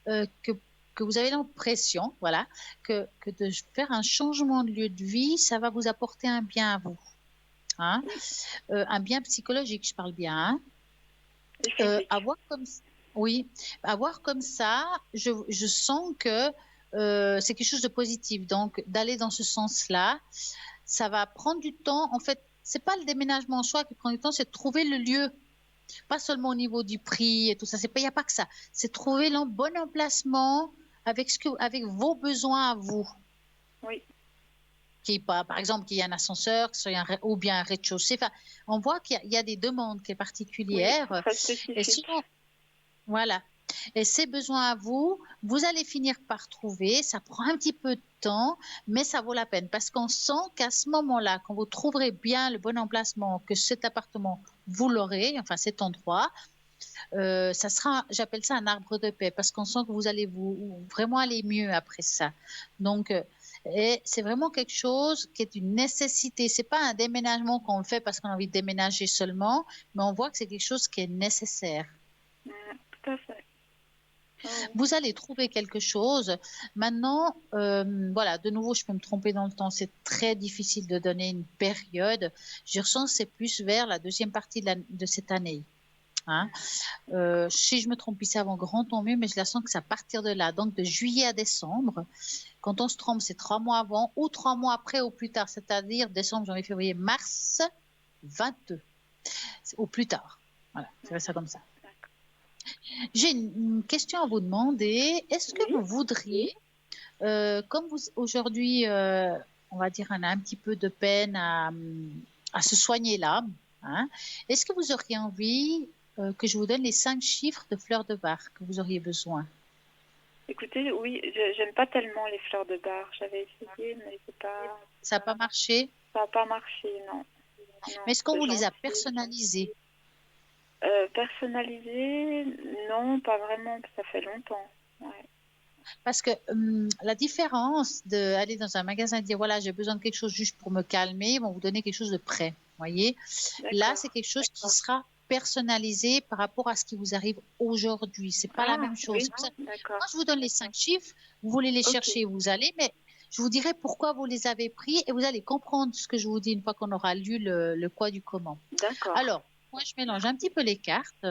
que vous avez l'impression, voilà, que de faire un changement de lieu de vie, ça va vous apporter un bien à vous. Hein? Un bien psychologique, je parle bien. Hein? Avoir comme ça, je sens que c'est quelque chose de positif. Donc, d'aller dans ce sens-là, ça va prendre du temps. En fait, c'est pas le déménagement en soi qui prend du temps, c'est de trouver le lieu. Pas seulement au niveau du prix et tout ça. Il n'y a pas que ça. C'est trouver le bon emplacement avec vos besoins à vous. Oui. Par exemple, qu'il y ait un ascenseur, ou bien un rez-de-chaussée. Enfin, on voit qu'il y a des demandes qui sont particulières. Oui, très spécifiques. Et sinon, voilà. Et ces besoins à vous, vous allez finir par trouver. Ça prend un petit peu de temps, mais ça vaut la peine parce qu'on sent qu'à ce moment-là, quand vous trouverez bien le bon emplacement, que cet appartement, vous l'aurez, enfin cet endroit, ça sera, j'appelle ça un arbre de paix parce qu'on sent que vous allez vraiment aller mieux après ça. Donc, et c'est vraiment quelque chose qui est une nécessité. C'est pas un déménagement qu'on le fait parce qu'on a envie de déménager seulement, mais on voit que c'est quelque chose qui est nécessaire. Tout à fait. Vous allez trouver quelque chose. Maintenant, voilà, de nouveau, je peux me tromper dans le temps. C'est très difficile de donner une période. Je ressens que c'est plus vers la deuxième partie de cette année. Hein. Si je me trompe ici avant grand, tant mieux, mais je la sens que c'est à partir de là. Donc, de juillet à décembre. Quand on se trompe, c'est 3 mois avant ou 3 mois après ou plus tard, c'est-à-dire décembre, janvier, février, mars 22. Au plus tard. Voilà, c'est ça comme ça. J'ai une question à vous demander. Est-ce que vous voudriez, comme aujourd'hui, on va dire, on a un petit peu de peine à se soigner l'âme, hein, est-ce que vous auriez envie que je vous donne les 5 chiffres de fleurs de bar que vous auriez besoin? Écoutez, oui, j'aime pas tellement les fleurs de bar. J'avais essayé, mais c'est pas... Ça n'a pas marché? Ça n'a pas marché, non. Mais est-ce qu'on vous les a personnalisées? Personnalisées, non, pas vraiment. Ça fait longtemps. Ouais. Parce que la différence d'aller dans un magasin et dire voilà, j'ai besoin de quelque chose juste pour me calmer, ils vont vous donner quelque chose de prêt. Voyez, là, c'est quelque chose qui sera personnalisé par rapport à ce qui vous arrive aujourd'hui. C'est pas la même chose. Oui. Moi, je vous donne les 5 chiffres, vous voulez les chercher, vous allez, mais je vous dirai pourquoi vous les avez pris et vous allez comprendre ce que je vous dis une fois qu'on aura lu le quoi du comment. D'accord. Alors, moi, je mélange un petit peu les cartes.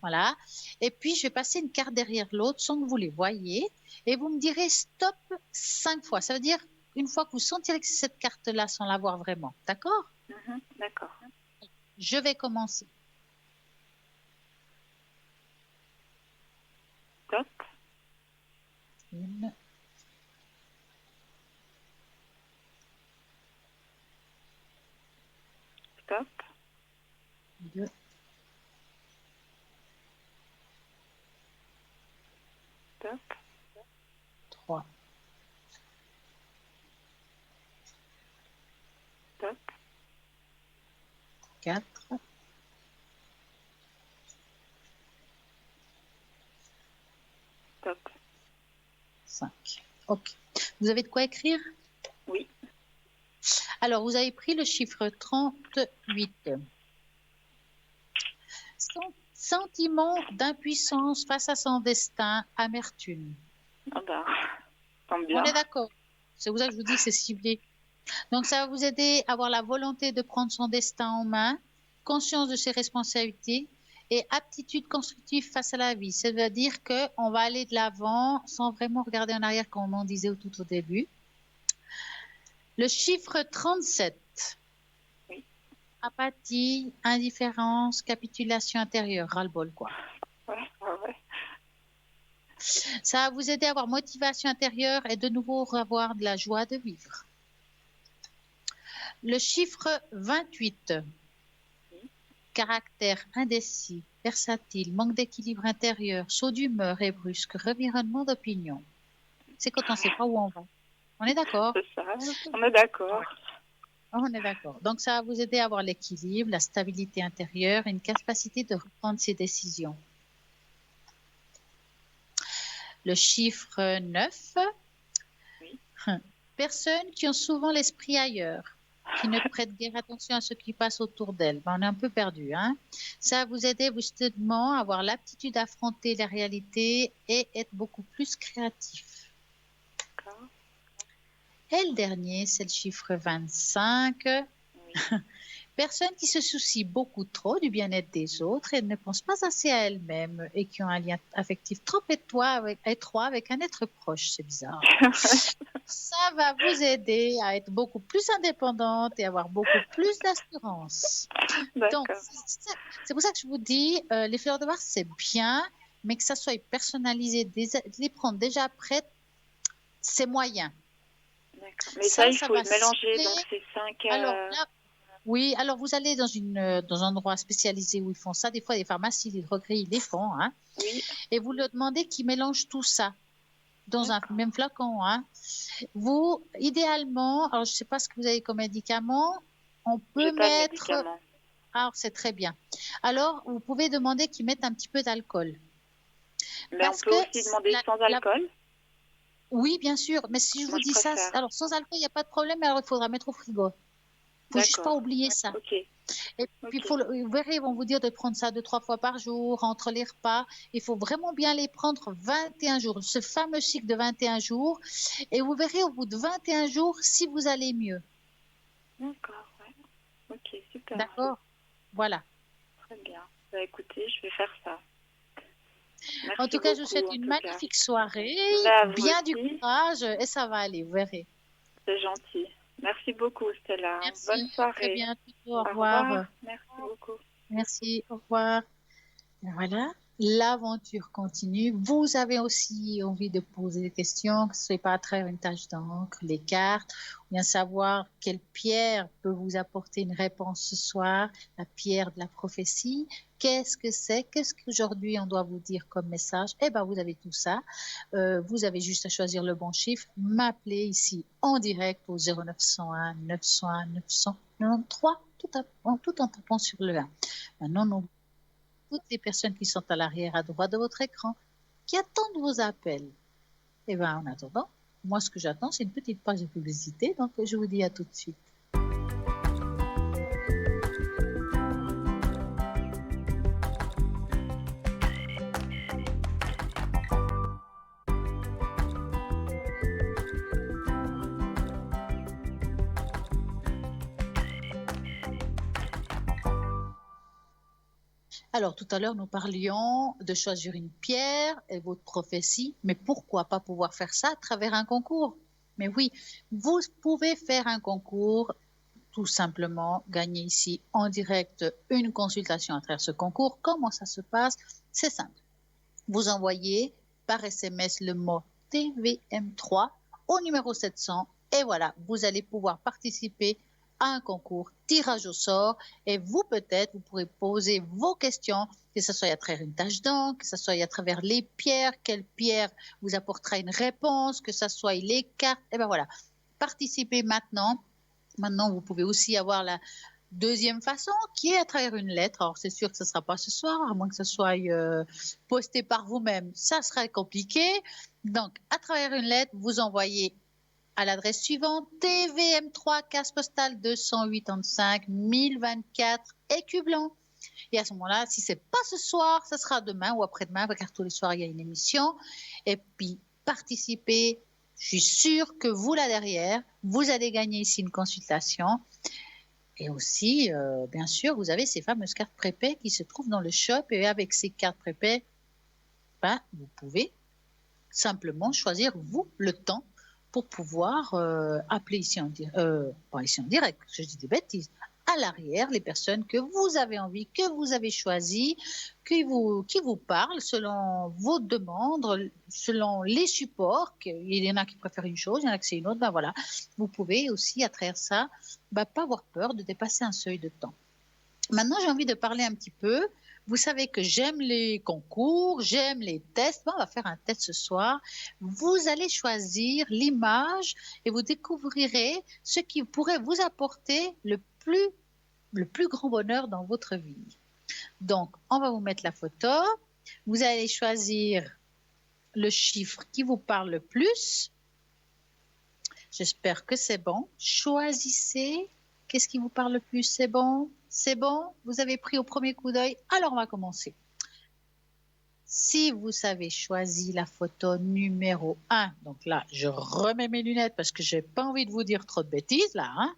Voilà. Et puis, je vais passer une carte derrière l'autre sans que vous les voyez. Et vous me direz stop 5 fois. Ça veut dire une fois que vous sentirez que c'est cette carte-là sans la voir vraiment. D'accord? D'accord. Je vais commencer. Stop. 1. Stop. 2. Stop. 3. Stop. 4. Stop. 5. Ok. Vous avez de quoi écrire? Oui. Alors, vous avez pris le chiffre 38. Sentiment d'impuissance face à son destin, amertume. Ah bah, tant bien. On est d'accord. C'est pour ça que je vous dis que c'est ciblé. Donc, ça va vous aider à avoir la volonté de prendre son destin en main, conscience de ses responsabilités et aptitude constructive face à la vie. C'est-à-dire qu'on va aller de l'avant sans vraiment regarder en arrière, comme on disait tout au début. Le chiffre 37. Oui. Apathie, indifférence, capitulation intérieure, ras-le-bol quoi. Ouais. Ça va vous aider à avoir motivation intérieure et de nouveau avoir de la joie de vivre. Le chiffre 28. Caractère indécis, versatile, manque d'équilibre intérieur, saut d'humeur et brusque, revirement d'opinion. C'est quand on ne sait pas où on va. On est d'accord? C'est ça, on est d'accord. On est d'accord. Donc, ça va vous aider à avoir l'équilibre, la stabilité intérieure et une capacité de reprendre ses décisions. Le chiffre 9. Oui. Personnes qui ont souvent l'esprit ailleurs, qui ne prêtent guère attention à ce qui passe autour d'elles. Ben, on est un peu perdu. Hein? Ça va vous aider justement à avoir l'aptitude d'affronter la réalité et être beaucoup plus créatif. D'accord. Et le dernier, c'est le chiffre 25. Oui. Personnes qui se soucient beaucoup trop du bien-être des autres et ne pensent pas assez à elles-mêmes et qui ont un lien affectif trop étroit avec un être proche. C'est bizarre. Ça va vous aider à être beaucoup plus indépendante et avoir beaucoup plus d'assurance. Donc, c'est pour ça que je vous dis, les fleurs de Mars, c'est bien, mais que ça soit personnalisé, de les prendre déjà prêtes, c'est moyen. D'accord. Mais ça il faut va mélanger, donc c'est 5... Alors là, oui, alors vous allez dans un endroit spécialisé où ils font ça. Des fois, les pharmacies, les drogueries, ils les font. Hein, oui. Et vous leur demandez qu'ils mélangent tout ça dans un même flacon. Hein. Vous, idéalement, alors je ne sais pas ce que vous avez comme médicament, on peut mettre... Alors, c'est très bien. Alors, vous pouvez demander qu'ils mettent un petit peu d'alcool. Mais on peut aussi demander sans alcool? Oui, bien sûr. Mais si je vous dis ça, alors sans alcool, il n'y a pas de problème, alors il faudra mettre au frigo. Il ne faut juste pas oublier ça. Okay. Et puis, vous verrez, ils vont vous dire de prendre ça 2-3 fois par jour, entre les repas. Il faut vraiment bien les prendre 21 jours, ce fameux cycle de 21 jours. Et vous verrez au bout de 21 jours si vous allez mieux. D'accord, ouais. Ok, super. D'accord, voilà. Très bien. Bah, écoutez, je vais faire ça. Merci en tout cas, je vous souhaite une magnifique soirée, bien du courage et ça va aller, vous verrez. C'est gentil. Merci beaucoup, Stella. Merci. Bonne soirée. Très bientôt. Au revoir. Merci beaucoup. Merci. Au revoir. Voilà. L'aventure continue. Vous avez aussi envie de poser des questions, que ce soit pas à travers une tâche d'encre, les cartes, ou bien savoir quelle pierre peut vous apporter une réponse ce soir, la pierre de la prophétie. Qu'est-ce que c'est? Qu'est-ce qu'aujourd'hui on doit vous dire comme message? Eh bien, vous avez tout ça. Vous avez juste à choisir le bon chiffre. M'appeler ici en direct au 0901 901 993, tout en tapant sur le 1. Maintenant, non. Toutes les personnes qui sont à l'arrière à droite de votre écran, qui attendent vos appels. Et bien, en attendant, moi, ce que j'attends, c'est une petite page de publicité. Donc, je vous dis à tout de suite. Alors, tout à l'heure, nous parlions de choisir une pierre et votre prophétie, mais pourquoi pas pouvoir faire ça à travers un concours? Mais oui, vous pouvez faire un concours, tout simplement gagner ici en direct une consultation à travers ce concours. Comment ça se passe? C'est simple. Vous envoyez par SMS le mot TVM3 au numéro 700 et voilà, vous allez pouvoir participer à un concours tirage au sort et vous peut-être vous pourrez poser vos questions, que ce soit à travers une tache d'encre, que ce soit à travers les pierres, quelle pierre vous apportera une réponse, que ce soit les cartes, et bien voilà, participez maintenant. Maintenant, vous pouvez aussi avoir la deuxième façon qui est à travers une lettre. Alors, c'est sûr que ce ne sera pas ce soir, à moins que ce soit posté par vous-même. Ça serait compliqué. Donc, à travers une lettre, vous envoyez à l'adresse suivante, TVM3, case postale 285 1024, Écu Blanc. Et à ce moment-là, si ce n'est pas ce soir, ce sera demain ou après-demain, car tous les soirs, il y a une émission. Et puis, participez. Je suis sûre que vous, là derrière, vous allez gagner ici une consultation. Et aussi, bien sûr, vous avez ces fameuses cartes prépay qui se trouvent dans le shop. Et avec ces cartes prépay, vous pouvez simplement choisir, vous, le temps pour pouvoir appeler ici pas ici en direct, je dis des bêtises, à l'arrière, les personnes que vous avez envie, que vous avez choisies, qui vous parlent selon vos demandes, selon les supports. Il y en a qui préfèrent une chose, il y en a qui c'est une autre. Ben voilà, vous pouvez aussi, à travers ça, pas avoir peur de dépasser un seuil de temps. Maintenant, j'ai envie de parler un petit peu. Vous savez que j'aime les concours, j'aime les tests. Bon, on va faire un test ce soir. Vous allez choisir l'image et vous découvrirez ce qui pourrait vous apporter le plus grand bonheur dans votre vie. Donc, on va vous mettre la photo. Vous allez choisir le chiffre qui vous parle le plus. J'espère que c'est bon. Choisissez. Qu'est-ce qui vous parle le plus? C'est bon? C'est bon? Vous avez pris au premier coup d'œil? Alors, on va commencer. Si vous avez choisi la photo numéro 1, donc là, je remets mes lunettes parce que je n'ai pas envie de vous dire trop de bêtises là. Hein?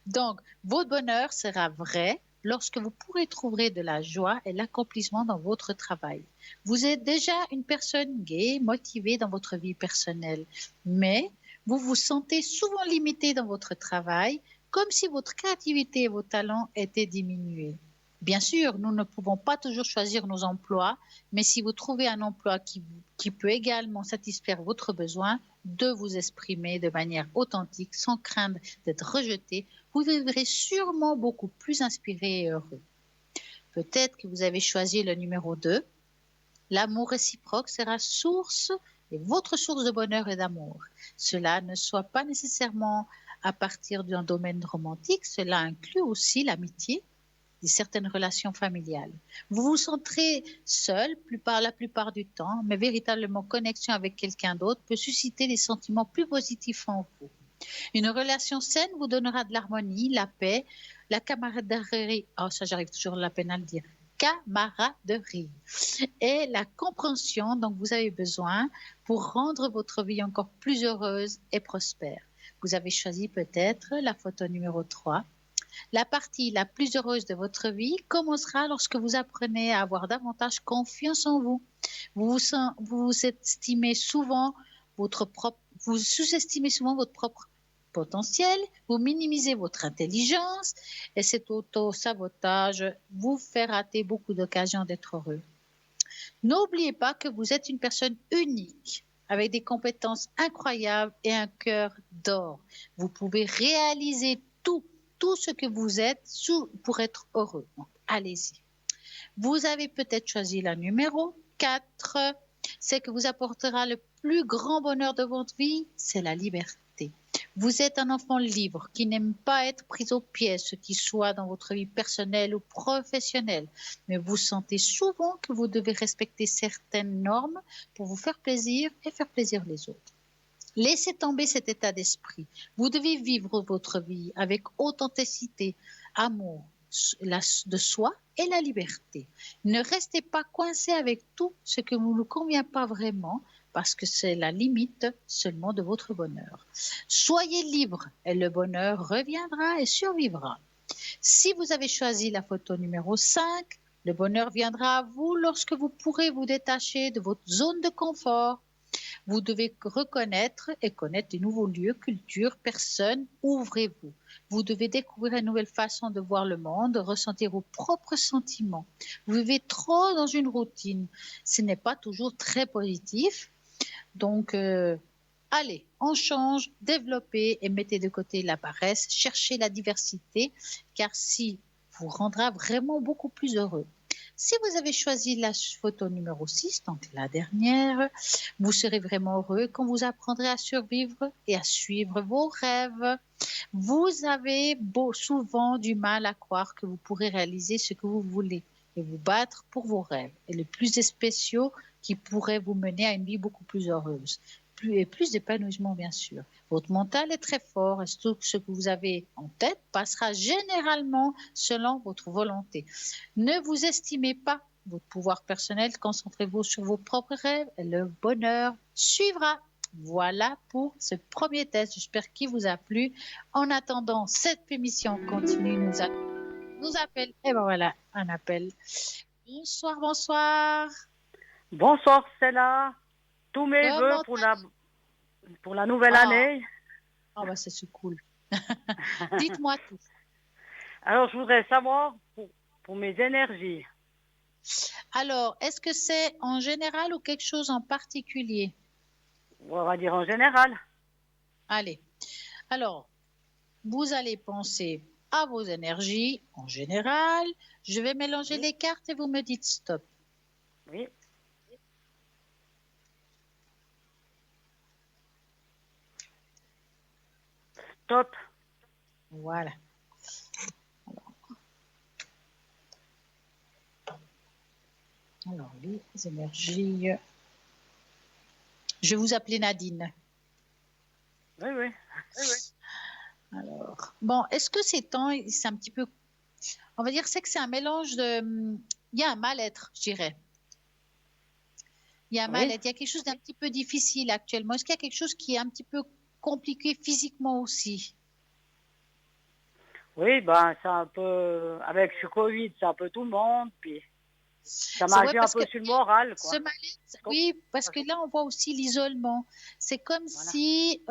Donc, votre bonheur sera vrai lorsque vous pourrez trouver de la joie et l'accomplissement dans votre travail. Vous êtes déjà une personne gaie, motivée dans votre vie personnelle, mais vous vous sentez souvent limité dans votre travail, comme si votre créativité et vos talents étaient diminués. Bien sûr, nous ne pouvons pas toujours choisir nos emplois, mais si vous trouvez un emploi qui peut également satisfaire votre besoin de vous exprimer de manière authentique, sans craindre d'être rejeté, vous vivrez sûrement beaucoup plus inspiré et heureux. Peut-être que vous avez choisi le numéro 2. L'amour réciproque sera source et votre source de bonheur et d'amour. Cela ne soit pas nécessairement à partir d'un domaine romantique, cela inclut aussi l'amitié et certaines relations familiales. Vous vous sentirez seul la plupart du temps, mais véritablement connexion avec quelqu'un d'autre peut susciter des sentiments plus positifs en vous. Une relation saine vous donnera de l'harmonie, la paix, la camaraderie, ça j'arrive toujours à la peine à le dire, camaraderie et la compréhension dont vous avez besoin pour rendre votre vie encore plus heureuse et prospère. Vous avez choisi peut-être la photo numéro 3. La partie la plus heureuse de votre vie commencera lorsque vous apprenez à avoir davantage confiance en vous. Vous sous-estimez souvent votre propre potentiel, vous minimisez votre intelligence et cet auto-sabotage vous fait rater beaucoup d'occasions d'être heureux. N'oubliez pas que vous êtes une personne unique avec des compétences incroyables et un cœur d'or. Vous pouvez réaliser tout ce que vous êtes pour être heureux. Donc, allez-y. Vous avez peut-être choisi la numéro 4. C'est que vous apportera le plus grand bonheur de votre vie, c'est la liberté. Vous êtes un enfant libre qui n'aime pas être pris au piège, ce qui soit dans votre vie personnelle ou professionnelle. Mais vous sentez souvent que vous devez respecter certaines normes pour vous faire plaisir et faire plaisir les autres. Laissez tomber cet état d'esprit. Vous devez vivre votre vie avec authenticité, amour de soi et la liberté. Ne restez pas coincé avec tout ce qui ne vous convient pas vraiment parce que c'est la limite seulement de votre bonheur. Soyez libre et le bonheur reviendra et survivra. Si vous avez choisi la photo numéro 5, le bonheur viendra à vous lorsque vous pourrez vous détacher de votre zone de confort. Vous devez reconnaître et connaître de nouveaux lieux, cultures, personnes. Ouvrez-vous. Vous devez découvrir une nouvelle façon de voir le monde, ressentir vos propres sentiments. Vous vivez trop dans une routine. Ce n'est pas toujours très positif. Donc, allez, on change, développez et mettez de côté la paresse. Cherchez la diversité, car si vous rendra vraiment beaucoup plus heureux. Si vous avez choisi la photo numéro 6, donc la dernière, vous serez vraiment heureux quand vous apprendrez à survivre et à suivre vos rêves. Vous avez souvent du mal à croire que vous pourrez réaliser ce que vous voulez et vous battre pour vos rêves et les plus spéciaux qui pourraient vous mener à une vie beaucoup plus heureuse. Plus d'épanouissement, bien sûr. Votre mental est très fort et tout ce que vous avez en tête passera généralement selon votre volonté. Ne vous estimez pas votre pouvoir personnel, concentrez-vous sur vos propres rêves et le bonheur suivra. Voilà pour ce premier test. J'espère qu'il vous a plu. En attendant, cette émission continue. Nous appelle. Et ben voilà, un appel. Bonsoir, bonsoir. Bonsoir, Stella. Tous mes voeux pour la... pour la nouvelle année. Ah, bah, c'est cool. Dites-moi tout. Alors, je voudrais savoir pour mes énergies. Alors, est-ce que c'est en général ou quelque chose en particulier? On va dire en général. Allez. Alors, vous allez penser à vos énergies en général. Je vais mélanger les cartes et vous me dites stop. Oui. Stop. Voilà. Alors, les énergies. Je vais vous appeler Nadine. Oui, oui. Alors, bon, est-ce que c'est un petit peu, on va dire, c'est que c'est un mélange de, il y a un mal-être, je dirais. Il y a un mal-être, il y a quelque chose d'un petit peu difficile actuellement. Est-ce qu'il y a quelque chose qui est un petit peu compliqué physiquement aussi? Oui, ben, c'est un peu, avec ce Covid, c'est un peu tout le monde, puis ça m'a joué un peu sur le moral, quoi. Ce mal-être, oui, parce que là, on voit aussi l'isolement. C'est comme si,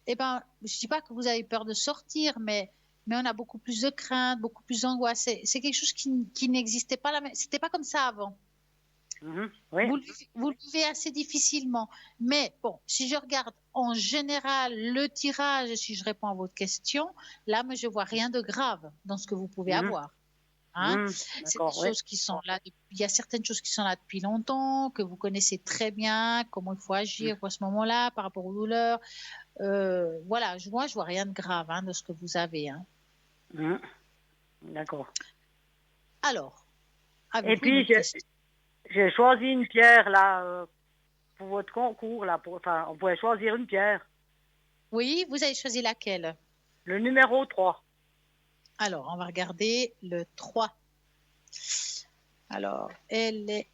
eh ben, je ne dis pas que vous avez peur de sortir, mais on a beaucoup plus de crainte, beaucoup plus d'angoisse. C'est quelque chose qui n'existait pas, c'était pas comme ça avant. Oui. Vous le vivez assez difficilement. Mais bon, si je regarde en général le tirage, si je réponds à votre question, là, mais je vois rien de grave dans ce que vous pouvez avoir. Hein? C'est des choses qui sont là. Il y a certaines choses qui sont là depuis longtemps, que vous connaissez très bien, comment il faut agir à ce moment-là par rapport aux douleurs. Voilà, moi, je vois rien de grave de ce que vous avez. Hein. D'accord. Alors, et puis, j'ai choisi une pierre là pour votre concours. Là, enfin, on pouvait choisir une pierre. Oui, vous avez choisi laquelle? Le numéro 3. Alors, on va regarder le 3. Alors, elle est,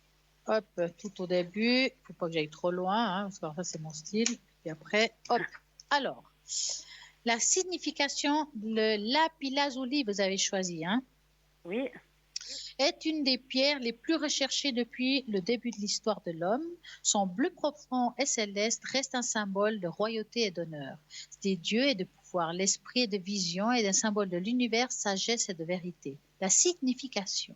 hop, tout au début. Il ne faut pas que j'aille trop loin, parce que ça, c'est mon style. Et après, hop. Alors, la signification, le lapis-lazuli, vous avez choisi, hein? Oui. Est une des pierres les plus recherchées depuis le début de l'histoire de l'homme. Son bleu profond et céleste reste un symbole de royauté et d'honneur, des dieux et de pouvoir. L'esprit et de vision est un symbole de l'univers, sagesse et de vérité. La signification.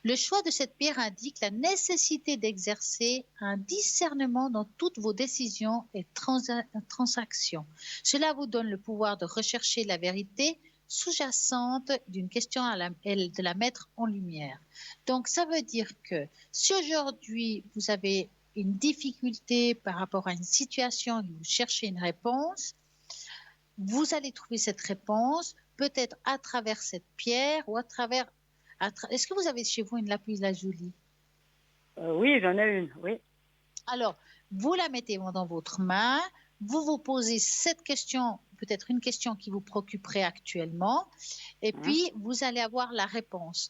Le choix de cette pierre indique la nécessité d'exercer un discernement dans toutes vos décisions et transactions. Cela vous donne le pouvoir de rechercher la vérité sous-jacente d'une question et de la mettre en lumière. Donc, ça veut dire que si aujourd'hui vous avez une difficulté par rapport à une situation et vous cherchez une réponse, vous allez trouver cette réponse peut-être à travers cette pierre ou à travers... Est-ce que vous avez chez vous une lapis-lazuli? Oui, j'en ai une, oui. Alors, vous la mettez dans votre main, vous vous posez cette question, peut-être une question qui vous préoccuperait actuellement, et puis vous allez avoir la réponse.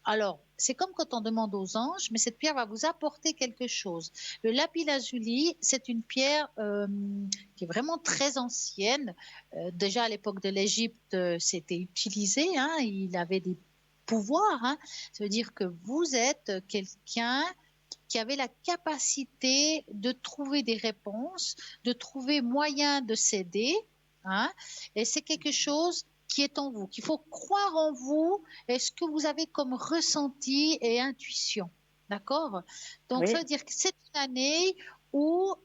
Alors, c'est comme quand on demande aux anges, mais cette pierre va vous apporter quelque chose. Le lapis-lazuli, c'est une pierre qui est vraiment très ancienne. Déjà à l'époque de l'Égypte, c'était utilisé. Hein, il avait des pouvoirs. Hein. Ça veut dire que vous êtes quelqu'un qui avait la capacité de trouver des réponses, de trouver moyen de s'aider. Hein, et c'est quelque chose qui est en vous, qu'il faut croire en vous et ce que vous avez comme ressenti et intuition. D'accord? Donc, ça veut dire que c'est une année où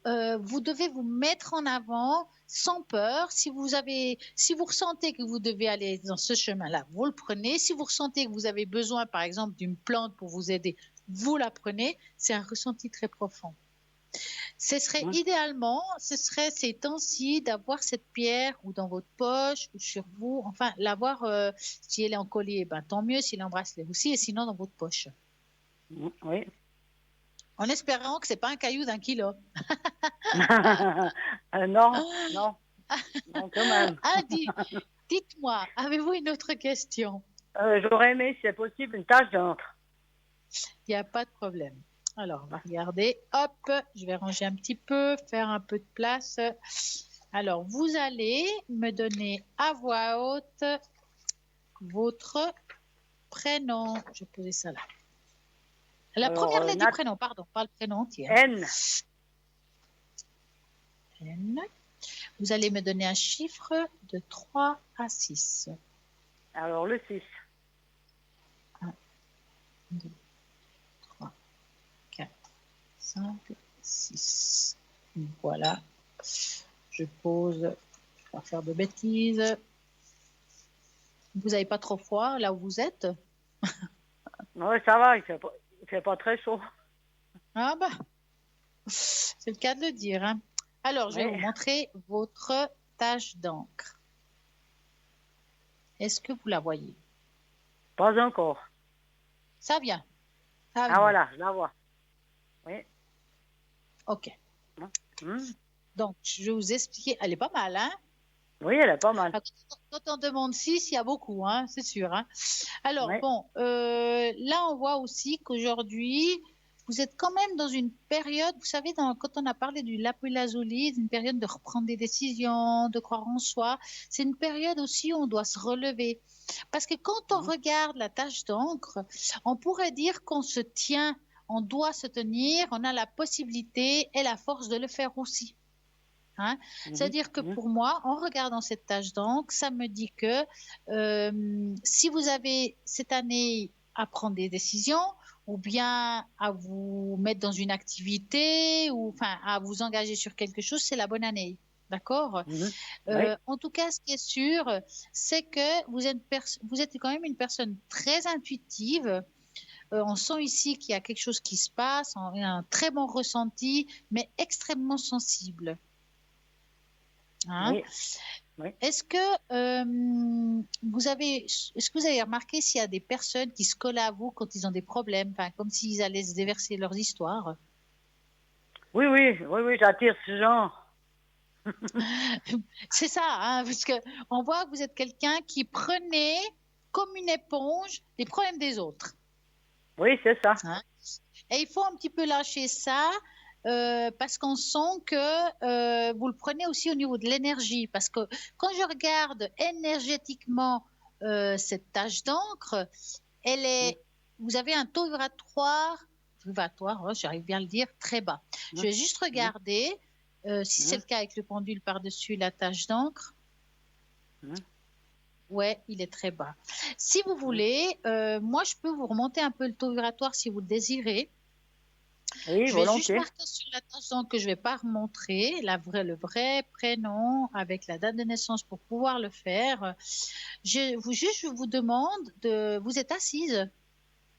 vous devez vous mettre en avant sans peur. Si vous ressentez que vous devez aller dans ce chemin-là, vous le prenez. Si vous ressentez que vous avez besoin, par exemple, d'une plante pour vous aider, vous la prenez. C'est un ressenti très profond. Ce serait idéalement, ces temps-ci d'avoir cette pierre ou dans votre poche ou sur vous, enfin l'avoir, si elle est en collier, ben, tant mieux, s'il est en bracelet aussi, et sinon dans votre poche. Oui. En espérant que ce n'est pas un caillou d'1 kilo. Non, non, non, quand même. Dites-moi, avez-vous une autre question? J'aurais aimé, si c'est possible, une tache d'encre. Il n'y a pas de problème. Alors, on va regarder. Hop, je vais ranger un petit peu, faire un peu de place. Alors, vous allez me donner à voix haute votre prénom. Je vais poser ça là. La première lettre du prénom, pardon, pas le prénom entier. N. N. Vous allez me donner un chiffre de 3 à 6. Alors, le 6. 1, 2, 3, 4, 5, 6. Voilà. Je pose. Je ne vais pas faire de bêtises. Vous n'avez pas trop froid là où vous êtes? Oui, ça va, il fait pas très chaud. Ah bah, c'est le cas de le dire. Hein. Alors, je vais vous montrer votre tache d'encre. Est-ce que vous la voyez? Pas encore. Ça vient. Ça vient. Voilà, je la vois. Oui. Ok. Donc, je vais vous expliquer. Elle est pas mal, hein? Oui, elle est pas mal. Quand on demande 6, il y a beaucoup, hein, c'est sûr. Hein. Alors, bon, là, on voit aussi qu'aujourd'hui, vous êtes quand même dans une période, vous savez, quand on a parlé du lapis-lazuli, une période de reprendre des décisions, de croire en soi, c'est une période aussi où on doit se relever. Parce que quand on regarde la tache d'encre, on pourrait dire qu'on se tient, on doit se tenir, on a la possibilité et la force de le faire aussi. Hein? C'est-à-dire que pour moi, en regardant cette tache d'encre, ça me dit que si vous avez cette année à prendre des décisions ou bien à vous mettre dans une activité ou enfin à vous engager sur quelque chose, c'est la bonne année. D'accord? En tout cas, ce qui est sûr, c'est que vous êtes quand même une personne très intuitive. On sent ici qu'il y a quelque chose qui se passe, on a un très bon ressenti, mais extrêmement sensible. Hein? Oui. Est-ce que vous avez remarqué s'il y a des personnes qui se collent à vous quand ils ont des problèmes, enfin, comme s'ils allaient se déverser leurs histoires? Oui, j'attire ce genre. C'est ça, hein, parce que on voit que vous êtes quelqu'un qui prenait comme une éponge les problèmes des autres. Oui, c'est ça. Hein? Et il faut un petit peu lâcher ça. Parce qu'on sent que vous le prenez aussi au niveau de l'énergie. Parce que quand je regarde énergétiquement cette tache d'encre, vous avez un taux vibratoire, j'arrive bien à le dire, très bas. Je vais juste regarder si c'est le cas avec le pendule par-dessus la tache d'encre. Ouais, il est très bas. Si vous voulez, moi, je peux vous remonter un peu le taux vibratoire si vous le désirez. Oui, je vais juste marquer sur la tache d'encre que je ne vais pas remontrer, le vrai prénom avec la date de naissance pour pouvoir le faire. Je vous demande vous êtes assise?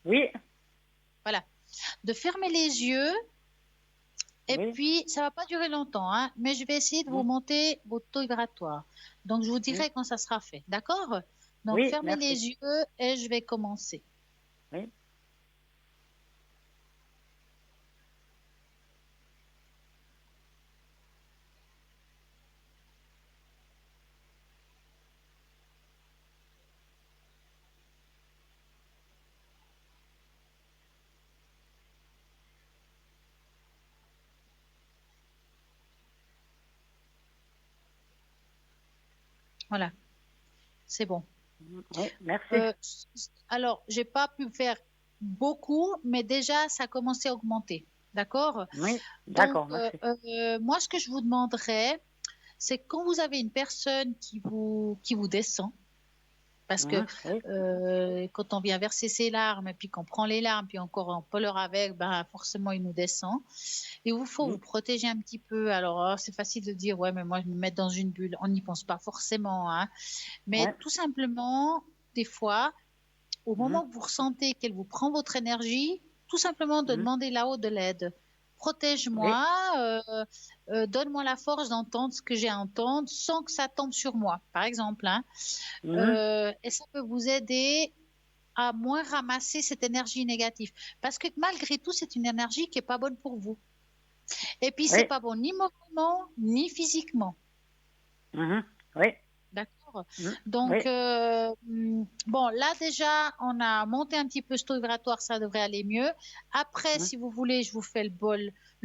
Oui. Voilà. De fermer les yeux. Et puis, ça ne va pas durer longtemps, hein, mais je vais essayer de vous monter votre taux vibratoire. Donc, je vous dirai quand ça sera fait. D'accord? Donc, fermez les yeux et je vais commencer. Oui. Voilà, c'est bon. Oui, merci. Alors, je n'ai pas pu faire beaucoup, mais déjà, ça a commencé à augmenter. D'accord? Oui, d'accord, merci. Moi, ce que je vous demanderais, c'est quand vous avez une personne qui vous descend, parce que quand on vient verser ses larmes, et puis qu'on prend les larmes, puis encore on pleure avec, ben forcément il nous descend. Et il faut vous protéger un petit peu. Alors c'est facile de dire ouais, mais moi je me mets dans une bulle. On n'y pense pas forcément, hein. Mais tout simplement, des fois, au moment où vous ressentez qu'elle vous prend votre énergie, tout simplement de demander là-haut de l'aide. Protège-moi, donne-moi la force d'entendre ce que j'ai à entendre sans que ça tombe sur moi, par exemple. Hein. Et ça peut vous aider à moins ramasser cette énergie négative. Parce que malgré tout, c'est une énergie qui n'est pas bonne pour vous. Et puis, c'est pas bon ni moralement, ni physiquement. Oui. D'accord. Donc, bon, là déjà, on a monté un petit peu ce taux vibratoire, ça devrait aller mieux. Après, si vous voulez, je vous fais le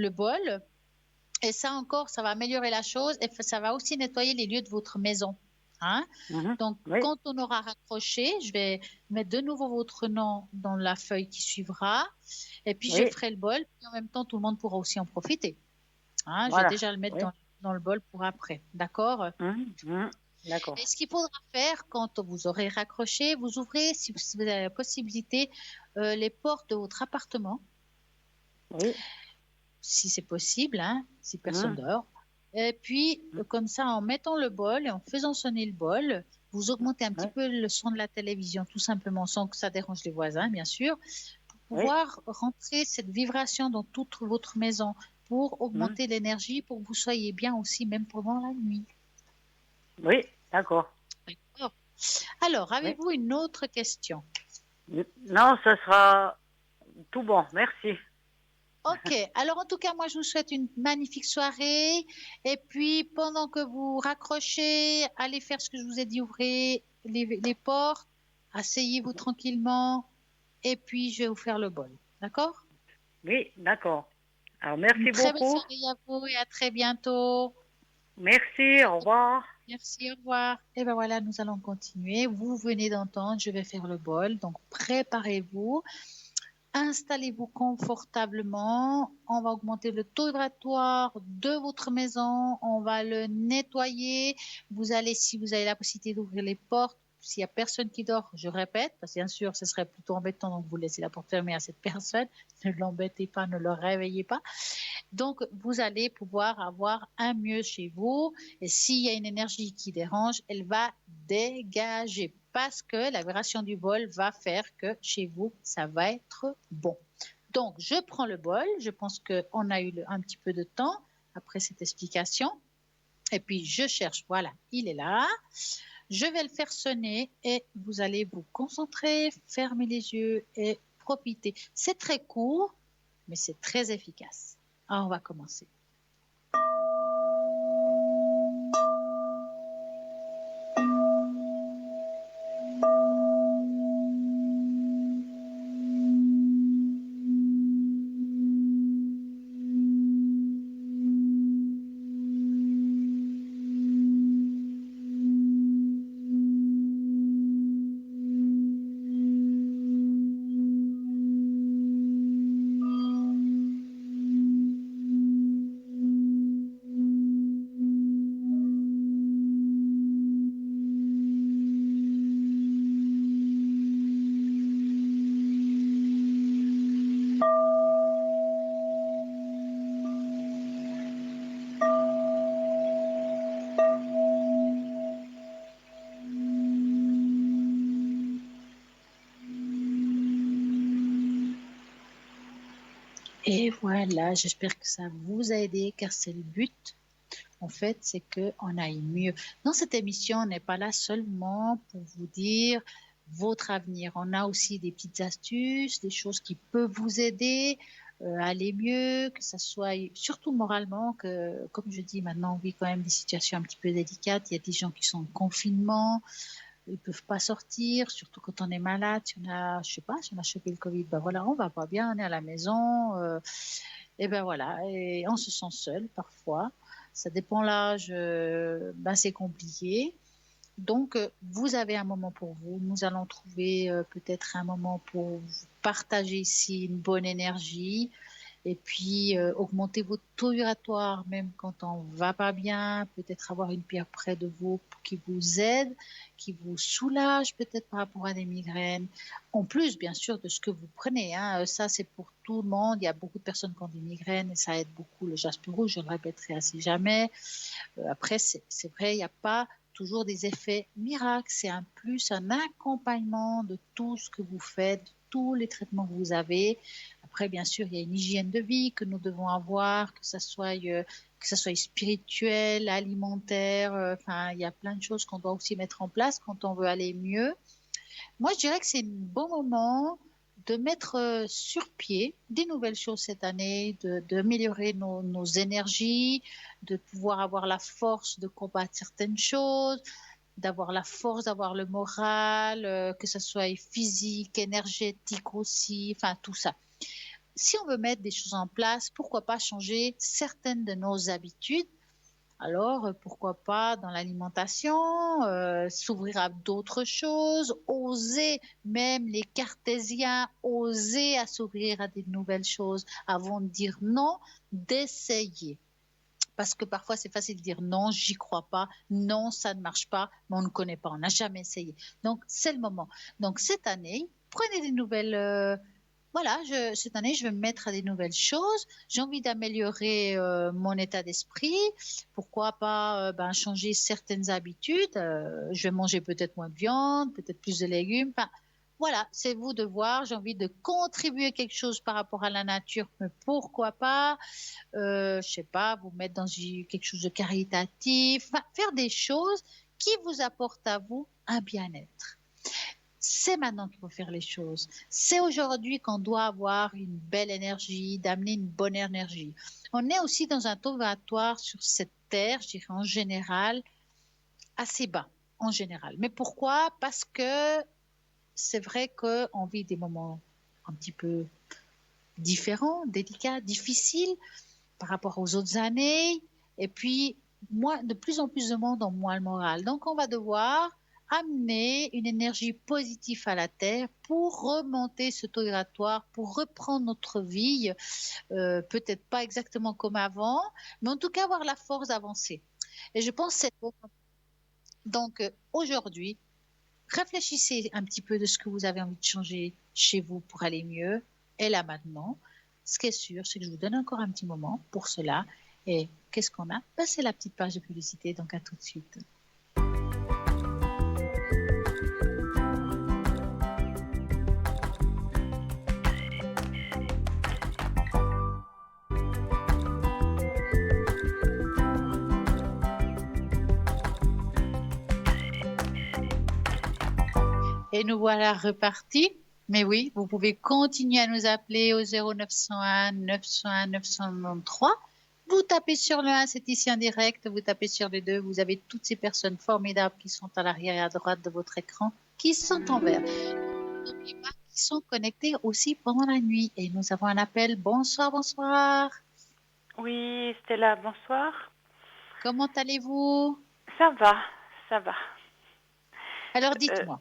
bol. Et ça encore, ça va améliorer la chose et ça va aussi nettoyer les lieux de votre maison. Hein? Donc, quand on aura raccroché, je vais mettre de nouveau votre nom dans la feuille qui suivra. Et puis, je ferai le bol. Et en même temps, tout le monde pourra aussi en profiter. Hein? Je vais déjà le mettre dans dans le bol pour après. D'accord? D'accord. Et ce qu'il faudra faire quand vous aurez raccroché, vous ouvrez, si vous avez la possibilité, les portes de votre appartement. Oui. Si c'est possible, hein, si personne dort. Et puis, comme ça, en mettant le bol et en faisant sonner le bol, vous augmentez un petit peu le son de la télévision, tout simplement, sans que ça dérange les voisins, bien sûr, pour pouvoir rentrer cette vibration dans toute votre maison, pour augmenter l'énergie, pour que vous soyez bien aussi, même pendant la nuit. Oui, d'accord. D'accord. Alors, avez-vous une autre question? Non, ce sera tout bon, merci. Ok, alors en tout cas, moi je vous souhaite une magnifique soirée. Et puis pendant que vous raccrochez, allez faire ce que je vous ai dit, ouvrez les portes, asseyez-vous tranquillement. Et puis je vais vous faire le bol. D'accord? Oui, d'accord. Alors merci Une très belle beaucoup. soirée à vous et à très bientôt. Merci, au revoir. Merci, au revoir. Et ben voilà, nous allons continuer. Vous venez d'entendre, je vais faire le bol. Donc préparez-vous. Installez-vous confortablement. On va augmenter le taux vibratoire de votre maison. On va le nettoyer. Vous allez, si vous avez la possibilité d'ouvrir les portes, s'il n'y a personne qui dort, je répète, parce que bien sûr, ce serait plutôt embêtant, donc vous laissez la porte fermée à cette personne. Ne l'embêtez pas, ne le réveillez pas. Donc, vous allez pouvoir avoir un mieux chez vous. Et s'il y a une énergie qui dérange, elle va dégager parce que la vibration du bol va faire que chez vous, ça va être bon. Donc, je prends le bol. Je pense qu'on a eu un petit peu de temps après cette explication. Et puis, je cherche. Voilà, il est là. Je vais le faire sonner et vous allez vous concentrer, fermer les yeux et profiter. C'est très court, mais c'est très efficace. Alors, on va commencer. Et voilà, j'espère que ça vous a aidé car c'est le but. En fait, c'est qu'on aille mieux. Dans cette émission, on n'est pas là seulement pour vous dire votre avenir. On a aussi des petites astuces, des choses qui peuvent vous aider à aller mieux, que ça soit surtout moralement, que comme je dis maintenant, on vit quand même des situations un petit peu délicates. Il y a des gens qui sont en confinement. Ils ne peuvent pas sortir, surtout quand on est malade. Si on a, je sais pas, si on a chopé le Covid, ben voilà, on va pas bien, on est à la maison. Et ben voilà, et on se sent seul parfois. Ça dépend l'âge, ben c'est compliqué. Donc, vous avez un moment pour vous. Nous allons trouver peut-être un moment pour partager ici une bonne énergie. Et puis, augmenter votre taux vibratoire, même quand on ne va pas bien, peut-être avoir une pierre près de vous qui vous aide, qui vous soulage peut-être par rapport à des migraines. En plus, bien sûr, de ce que vous prenez. Hein. Ça, c'est pour tout le monde. Il y a beaucoup de personnes qui ont des migraines et ça aide beaucoup le jaspe rouge. Je le répéterai assez jamais. Après, c'est vrai, il n'y a pas toujours des effets miracles. C'est un plus, un accompagnement de tout ce que vous faites, de tous les traitements que vous avez. Après, bien sûr, il y a une hygiène de vie que nous devons avoir, que ça soit spirituel, alimentaire. Enfin, il y a plein de choses qu'on doit aussi mettre en place quand on veut aller mieux. Moi, je dirais que c'est un bon moment de mettre sur pied des nouvelles choses cette année, d'améliorer nos énergies, de pouvoir avoir la force de combattre certaines choses, d'avoir la force, d'avoir le moral, que ce soit physique, énergétique aussi, enfin tout ça. Si on veut mettre des choses en place, pourquoi pas changer certaines de nos habitudes? Alors, pourquoi pas dans l'alimentation, s'ouvrir à d'autres choses, oser, même les cartésiens, oser à s'ouvrir à des nouvelles choses avant de dire non, d'essayer. Parce que parfois, c'est facile de dire non, j'y crois pas, non, ça ne marche pas, mais on ne connaît pas, on n'a jamais essayé. Donc, c'est le moment. Donc, cette année, prenez des nouvelles... voilà, cette année, je vais me mettre à des nouvelles choses. J'ai envie d'améliorer mon état d'esprit. Pourquoi pas changer certaines habitudes. Je vais manger peut-être moins de viande, peut-être plus de légumes. Enfin, voilà, c'est vous de voir. J'ai envie de contribuer quelque chose par rapport à la nature, mais pourquoi pas, je sais pas, vous mettre dans quelque chose de caritatif, enfin, faire des choses qui vous apportent à vous un bien-être. C'est maintenant qu'il faut faire les choses. C'est aujourd'hui qu'on doit avoir une belle énergie, d'amener une bonne énergie. On est aussi dans un taux vibratoire sur cette terre, je dirais en général, assez bas, en général. Mais pourquoi? Parce que c'est vrai qu'on vit des moments un petit peu différents, délicats, difficiles par rapport aux autres années. Et puis, de plus en plus de monde ont moins le moral. Donc, on va devoir amener une énergie positive à la Terre pour remonter ce taux vibratoire, pour reprendre notre vie, peut-être pas exactement comme avant, mais en tout cas avoir la force d'avancer. Et je pense que c'est bon. Donc, aujourd'hui, réfléchissez un petit peu de ce que vous avez envie de changer chez vous pour aller mieux. Et là maintenant, ce qui est sûr, c'est que je vous donne encore un petit moment pour cela. Et qu'est-ce qu'on a? C'est la petite page de publicité, donc à tout de suite. Et nous voilà repartis. Mais oui, vous pouvez continuer à nous appeler au 0901 901 993. Vous tapez sur le 1, c'est ici en direct. Vous tapez sur le 2, vous avez toutes ces personnes formidables qui sont à l'arrière et à droite de votre écran, qui sont en vert. N'oubliez pas qu'ils sont connectés aussi pendant la nuit. Et nous avons un appel. Bonsoir, bonsoir. Oui, Stella, bonsoir. Comment allez-vous? Ça va, ça va. Alors, dites-moi.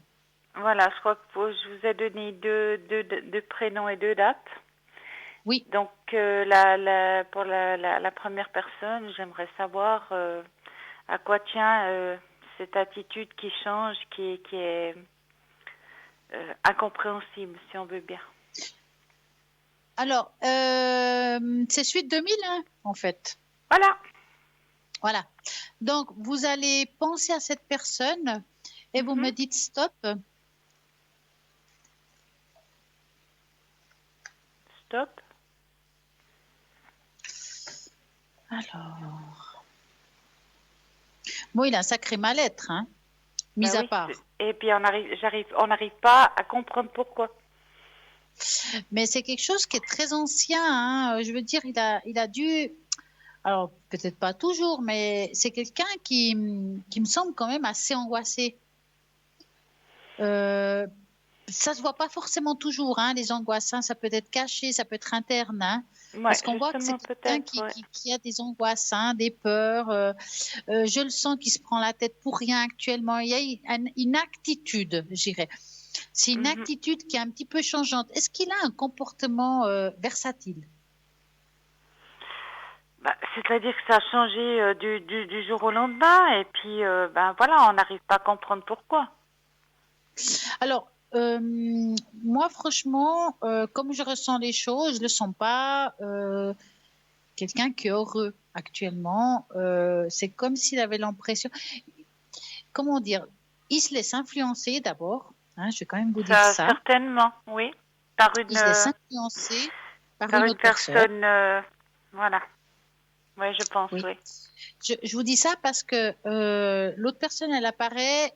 Voilà, je crois que je vous ai donné deux prénoms et 2 dates. Oui. Donc, pour la première personne, j'aimerais savoir à quoi tient cette attitude qui change, qui est incompréhensible, si on veut bien. Alors, c'est suite 2001, en fait. Voilà. Donc, vous allez penser à cette personne et vous me dites stop. Stop. Alors. Bon, il a un sacré mal-être, hein, mis à part. Et puis, on n'arrive pas à comprendre pourquoi. Mais c'est quelque chose qui est très ancien, hein. Je veux dire, il a dû... Alors, peut-être pas toujours, mais c'est quelqu'un qui me semble quand même assez angoissé. Ça se voit pas forcément toujours, hein, les angoisses, hein, ça peut être caché, ça peut être interne, hein, parce qu'on voit que c'est quelqu'un qui a des angoisses, hein, des peurs. Je le sens qu'il se prend la tête pour rien actuellement. Il y a une attitude, je dirais. C'est une attitude qui est un petit peu changeante. Est-ce qu'il a un comportement versatile? C'est-à-dire que ça a changé du jour au lendemain, et puis voilà, on n'arrive pas à comprendre pourquoi. Alors, moi, franchement, comme je ressens les choses, je ne le sens pas quelqu'un qui est heureux actuellement. C'est comme s'il avait l'impression... Comment dire? Il se laisse influencer d'abord. Hein, je vais quand même vous dire ça. Certainement, oui. Il se laisse influencer par une autre personne. Voilà. Oui, je pense, oui. Je vous dis ça parce que l'autre personne, elle apparaît...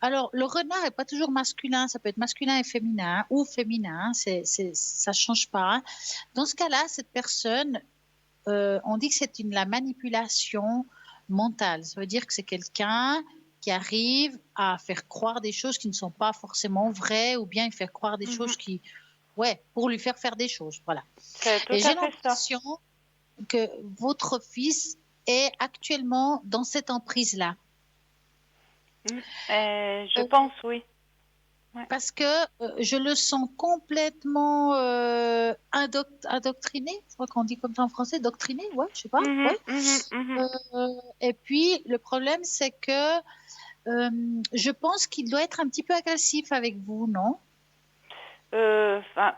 Alors, le renard n'est pas toujours masculin, ça peut être masculin et féminin, hein, ou féminin, ça ne change pas. Hein. Dans ce cas-là, cette personne, on dit que c'est la manipulation mentale. Ça veut dire que c'est quelqu'un qui arrive à faire croire des choses qui ne sont pas forcément vraies, ou bien faire croire des choses pour lui faire des choses. Voilà. Et j'ai l'impression que votre fils est actuellement dans cette emprise-là. Je pense, oui. Ouais. Parce que je le sens complètement indoctriné. Je crois qu'on dit comme ça en français, doctriné, ouais, je sais pas. Ouais. Et puis, le problème, c'est que je pense qu'il doit être un petit peu agressif avec vous, non?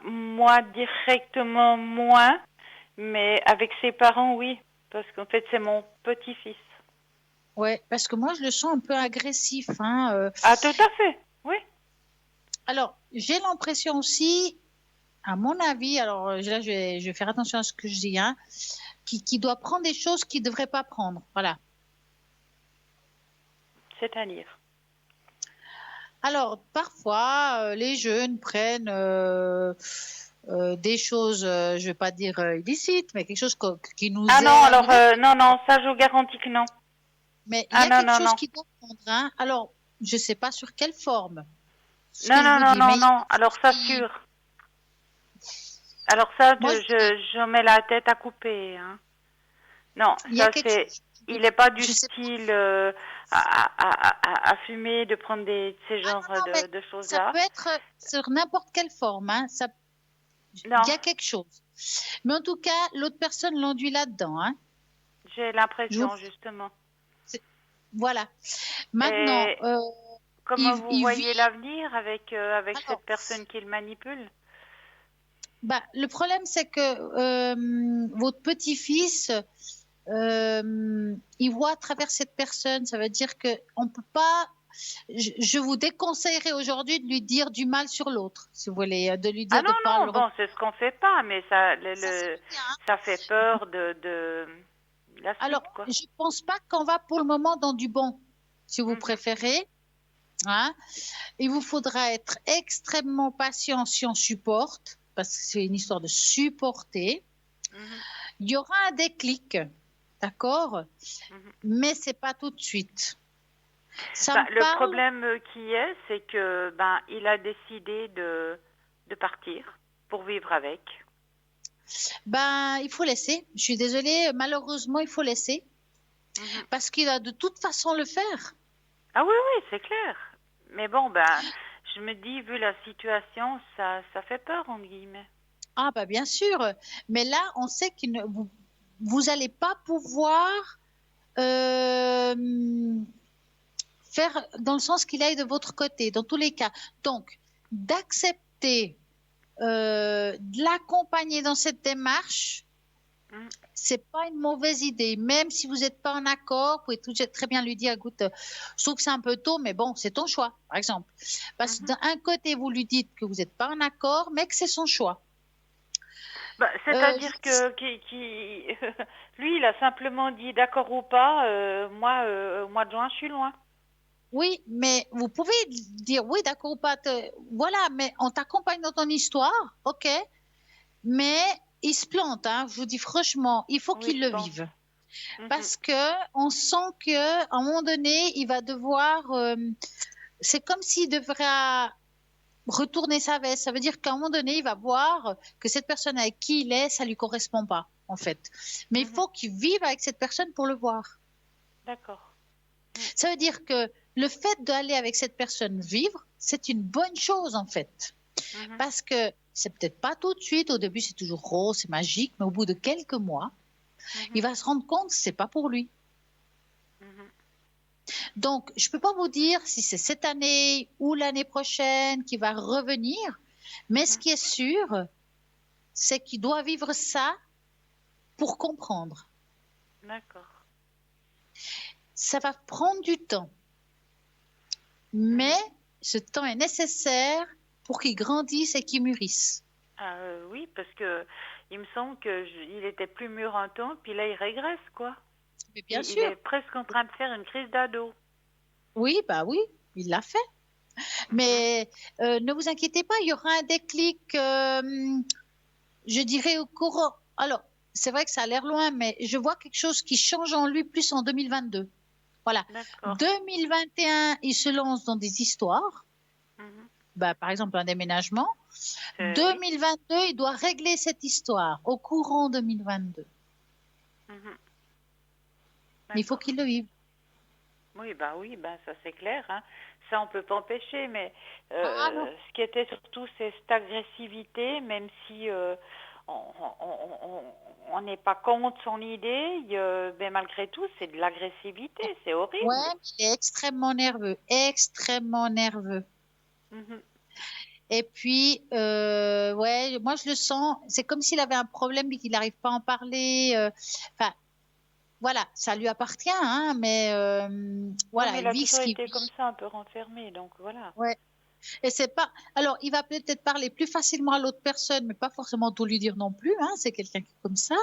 Moi, directement, moins. Mais avec ses parents, oui. Parce qu'en fait, c'est mon petit-fils. Ouais, parce que moi, je le sens un peu agressif. Hein, Ah, tout à fait, oui. Alors, j'ai l'impression aussi, à mon avis, alors là, je vais faire attention à ce que je dis, hein, qui doit prendre des choses qu'il ne devrait pas prendre. Voilà. C'est-à-dire? Alors, parfois, les jeunes prennent des choses, je ne vais pas dire illicites, mais quelque chose qui nous Ah est non, alors, agréable. non, ça, je vous garantis que non. Mais il y Ah a non, quelque non, chose non. qui doit prendre. Hein. Alors, je ne sais pas sur quelle forme, ce Non, que je non, vous non, dis, non, mais il y a non. quelque Alors, chose ça, qui... sûr. Alors, ça, Moi, je mets la tête à couper, hein. Non, il y a ça, quelque c'est... chose... Il n'est pas du Je sais pas. style à fumer, de prendre ces Ah genres non, non, mais de ça choses-là. peut être sur n'importe quelle forme. Hein. Il Non, y a quelque chose. Mais en tout cas, l'autre personne l'enduit là-dedans. Hein. j'ai Je vous- l'impression, justement. Voilà. Maintenant, Et comment vous il voyez vit. l'avenir avec Alors, cette personne qui le manipule? bah, le problème, c'est que votre petit-fils, il voit à travers cette personne. Ça veut dire que on peut pas. Je vous déconseillerais aujourd'hui de lui dire du mal sur l'autre, si vous voulez, de lui Ah dire de non, pas non, le. bon, c'est ce qu'on fait pas, mais ça, Ça, c'est bien. Hein. ça fait peur de la Alors, suite, quoi. je pense pas qu'on va pour le moment dans du bon, si vous Mhm, préférez. Hein. Il vous faudra être extrêmement patient si on supporte, parce que c'est une histoire de supporter. mhm, Il y aura un déclic, d'accord, mhm. mais c'est pas tout de suite. Ça me Le parle. problème qui est, c'est que il a décidé de partir pour vivre avec. Ben, il faut laisser. Je suis désolée, malheureusement, il faut laisser Mhm. parce qu'il va de toute façon le faire. Ah oui, oui, c'est clair. Mais bon, je me dis, vu la situation, ça fait peur, entre guillemets. Ah, ben, bien sûr. Mais là, on sait qu'il ne, vous allez pas pouvoir euh, faire dans le sens qu'il aille de votre côté, dans tous les cas. Donc, d'accepter, de l'accompagner dans cette démarche, Mhm, c'est pas une mauvaise idée. Même si vous n'êtes pas en accord, vous pouvez très bien lui dire, écoute, je trouve que c'est un peu tôt, mais bon, c'est ton choix, par exemple. Parce que mhm. d'un côté, vous lui dites que vous n'êtes pas en accord, mais que c'est son choix. C'est-à-dire lui, il a simplement dit d'accord ou pas, moi, au mois de juin, je suis loin. Oui, mais vous pouvez dire oui, d'accord ou pas. Voilà, mais on t'accompagne dans ton histoire, ok. Mais il se plante, hein, je vous dis franchement, il faut Oui, qu'il je le pense. vive. Mhm, Parce que on sent que à un moment donné, il va devoir. C'est comme s'il devrait retourner sa veste. Ça veut dire qu'à un moment donné, il va voir que cette personne avec qui il est, ça lui correspond pas, en fait. Mais il mhm. faut qu'il vive avec cette personne pour le voir. D'accord. Ça veut dire que le fait d'aller avec cette personne vivre, c'est une bonne chose, en fait. Mhm, Parce que c'est peut-être pas tout de suite. Au début, c'est toujours rose, c'est magique, mais au bout de quelques mois, il mhm, va se rendre compte que c'est pas pour lui. mhm. Donc, je peux pas vous dire si c'est cette année ou l'année prochaine qui va revenir, mais ce qui est sûr, c'est qu'il doit vivre ça pour comprendre. D'accord. Ça va prendre du temps, mais ce temps est nécessaire pour qu'il grandisse et qu'il mûrisse. Ah, oui, parce que il me semble il était plus mûr un temps, puis là, il régresse, quoi. Mais bien Il est sûr, presque en train de faire une crise d'ado. oui, bah oui, il l'a fait. Mhm. Mais ne vous inquiétez pas, il y aura un déclic, je dirais au courant. Alors, c'est vrai que ça a l'air loin, mais je vois quelque chose qui change en lui plus en 2022. Voilà. D'accord. 2021, il se lance dans des histoires, Mhm. par exemple un déménagement. Oui. 2022, il doit régler cette histoire au courant 2022. Mhm. Mais il faut D'accord. qu'il le vive. Oui, oui, ça c'est clair, hein. ça on peut pas empêcher, mais non. ce qui était surtout, c'est cette agressivité, même si on n'est pas contre son idée, mais malgré tout, c'est de l'agressivité, c'est horrible. Ouais, il est extrêmement nerveux, extrêmement nerveux. Mhm. Et puis, ouais, moi je le sens, c'est comme s'il avait un problème et qu'il n'arrive pas à en parler. Enfin, voilà, ça lui appartient, hein, mais voilà, mais il il a vit ce toujours qu'il été vit. comme ça, un peu renfermé, donc voilà. Ouais. Et c'est pas. Alors, il va peut-être parler plus facilement à l'autre personne, mais pas forcément tout lui dire non plus. Hein, c'est quelqu'un qui est comme ça.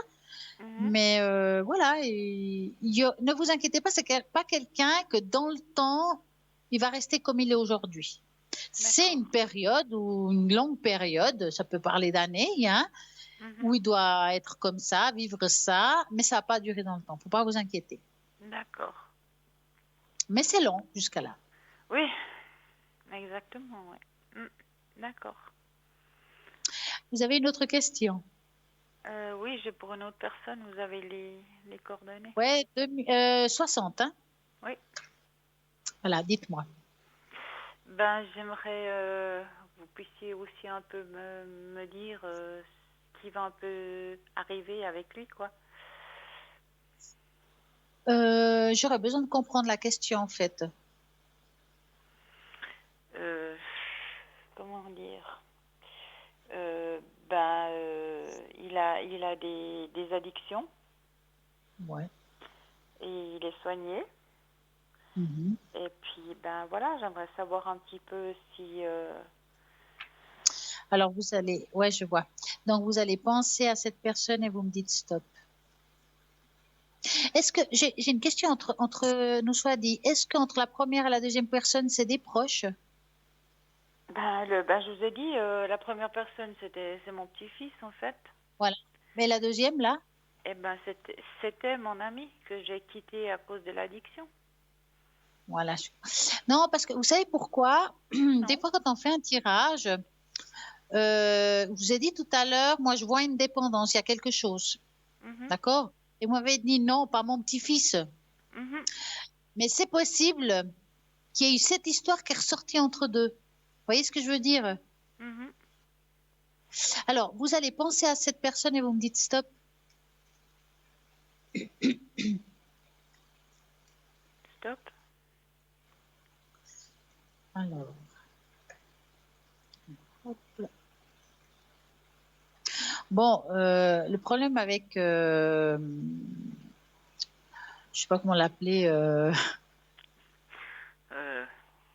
Mais voilà, ne vous inquiétez pas, c'est pas quelqu'un que dans le temps, il va rester comme il est aujourd'hui. C'est une période ou une longue période, ça peut parler d'années, hein, où il doit être comme ça, vivre ça, mais ça va pas durer dans le temps. Faut pas vous inquiéter. D'accord. Mais c'est long jusqu'à là. Oui, exactement, oui. D'accord. Vous avez une autre question? Oui, j'ai pour une autre personne, vous avez les coordonnées? Ouais, 60, hein? Oui. Voilà, dites-moi. Ben, j'aimerais vous puissiez aussi un peu me dire ce qui va un peu arriver avec lui, quoi. J'aurais besoin de comprendre la question, en fait. Comment dire? Il a des addictions. Ouais. Et il est soigné. Et puis, ben voilà, j'aimerais savoir un petit peu si... Alors, vous allez... Ouais, je vois. Donc, vous allez penser à cette personne et vous me dites stop. Est-ce que... J'ai une question entre nous soit dit. Est-ce qu'entre la première et la deuxième personne, c'est des proches? je vous ai dit, la première personne, c'est mon petit-fils, en fait. Voilà. Mais la deuxième, là? Eh ben, c'était mon ami que j'ai quitté à cause de l'addiction. Voilà. Non, parce que vous savez pourquoi? Des fois, quand on fait un tirage, je vous ai dit tout à l'heure, moi, je vois une dépendance, il y a quelque chose. D'accord? Et vous m'avez dit non, pas mon petit-fils. Mais c'est possible qu'il y ait eu cette histoire qui est ressortie entre deux. Vous voyez ce que je veux dire? Alors, vous allez penser à cette personne et vous me dites stop. Stop. Alors. Hop là. Bon, le problème avec, je sais pas comment l'appeler.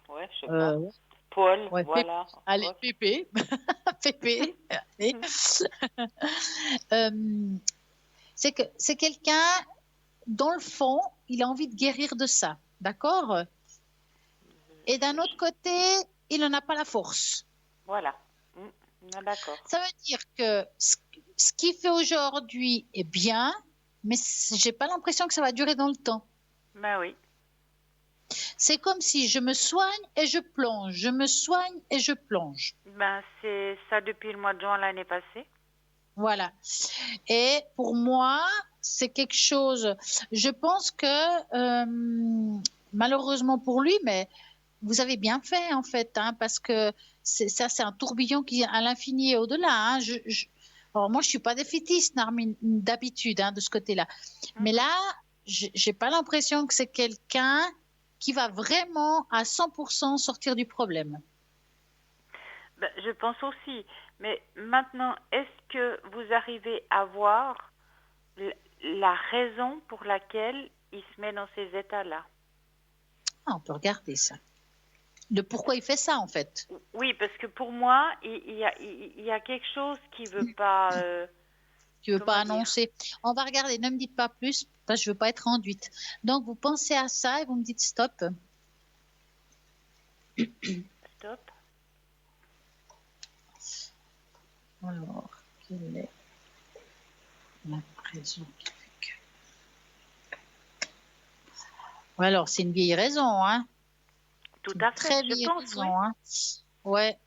Ouais, je sais pas. Paul, ouais, voilà. Allez, Pépé. Pépé. Allez. C'est que c'est quelqu'un, dans le fond, il a envie de guérir de ça. D'accord? Et d'un autre côté, il n'en a pas la force. Voilà. D'accord. Ça veut dire que ce qu'il fait aujourd'hui est bien, mais j'ai pas l'impression que ça va durer dans le temps. Ben oui. C'est comme si je me soigne et je plonge, je me soigne et je plonge. Ben c'est ça depuis le mois de juin l'année passée. Voilà. Et pour moi, c'est quelque chose, je pense que malheureusement pour lui, mais vous avez bien fait en fait, hein, parce que c'est un tourbillon qui est à l'infini et au-delà. Hein. Alors moi, je suis pas défaitiste d'habitude hein, de ce côté-là, mais là, j'ai pas l'impression que c'est quelqu'un qui va vraiment à 100% sortir du problème. Ben, je pense aussi. Mais maintenant, est-ce que vous arrivez à voir la raison pour laquelle il se met dans ces états-là? On peut regarder ça. De pourquoi il fait ça, en fait. Oui, parce que pour moi, il y a quelque chose qui ne veut pas... qui ne veut pas annoncer. On va regarder, ne me dites pas plus, parce que je ne veux pas être enduite. Donc, vous pensez à ça et vous me dites stop. Stop. Alors, quelle est la raison qui fait que... Alors, c'est une vieille raison, hein? Tout à fait, très vieille raison, hein? Ouais.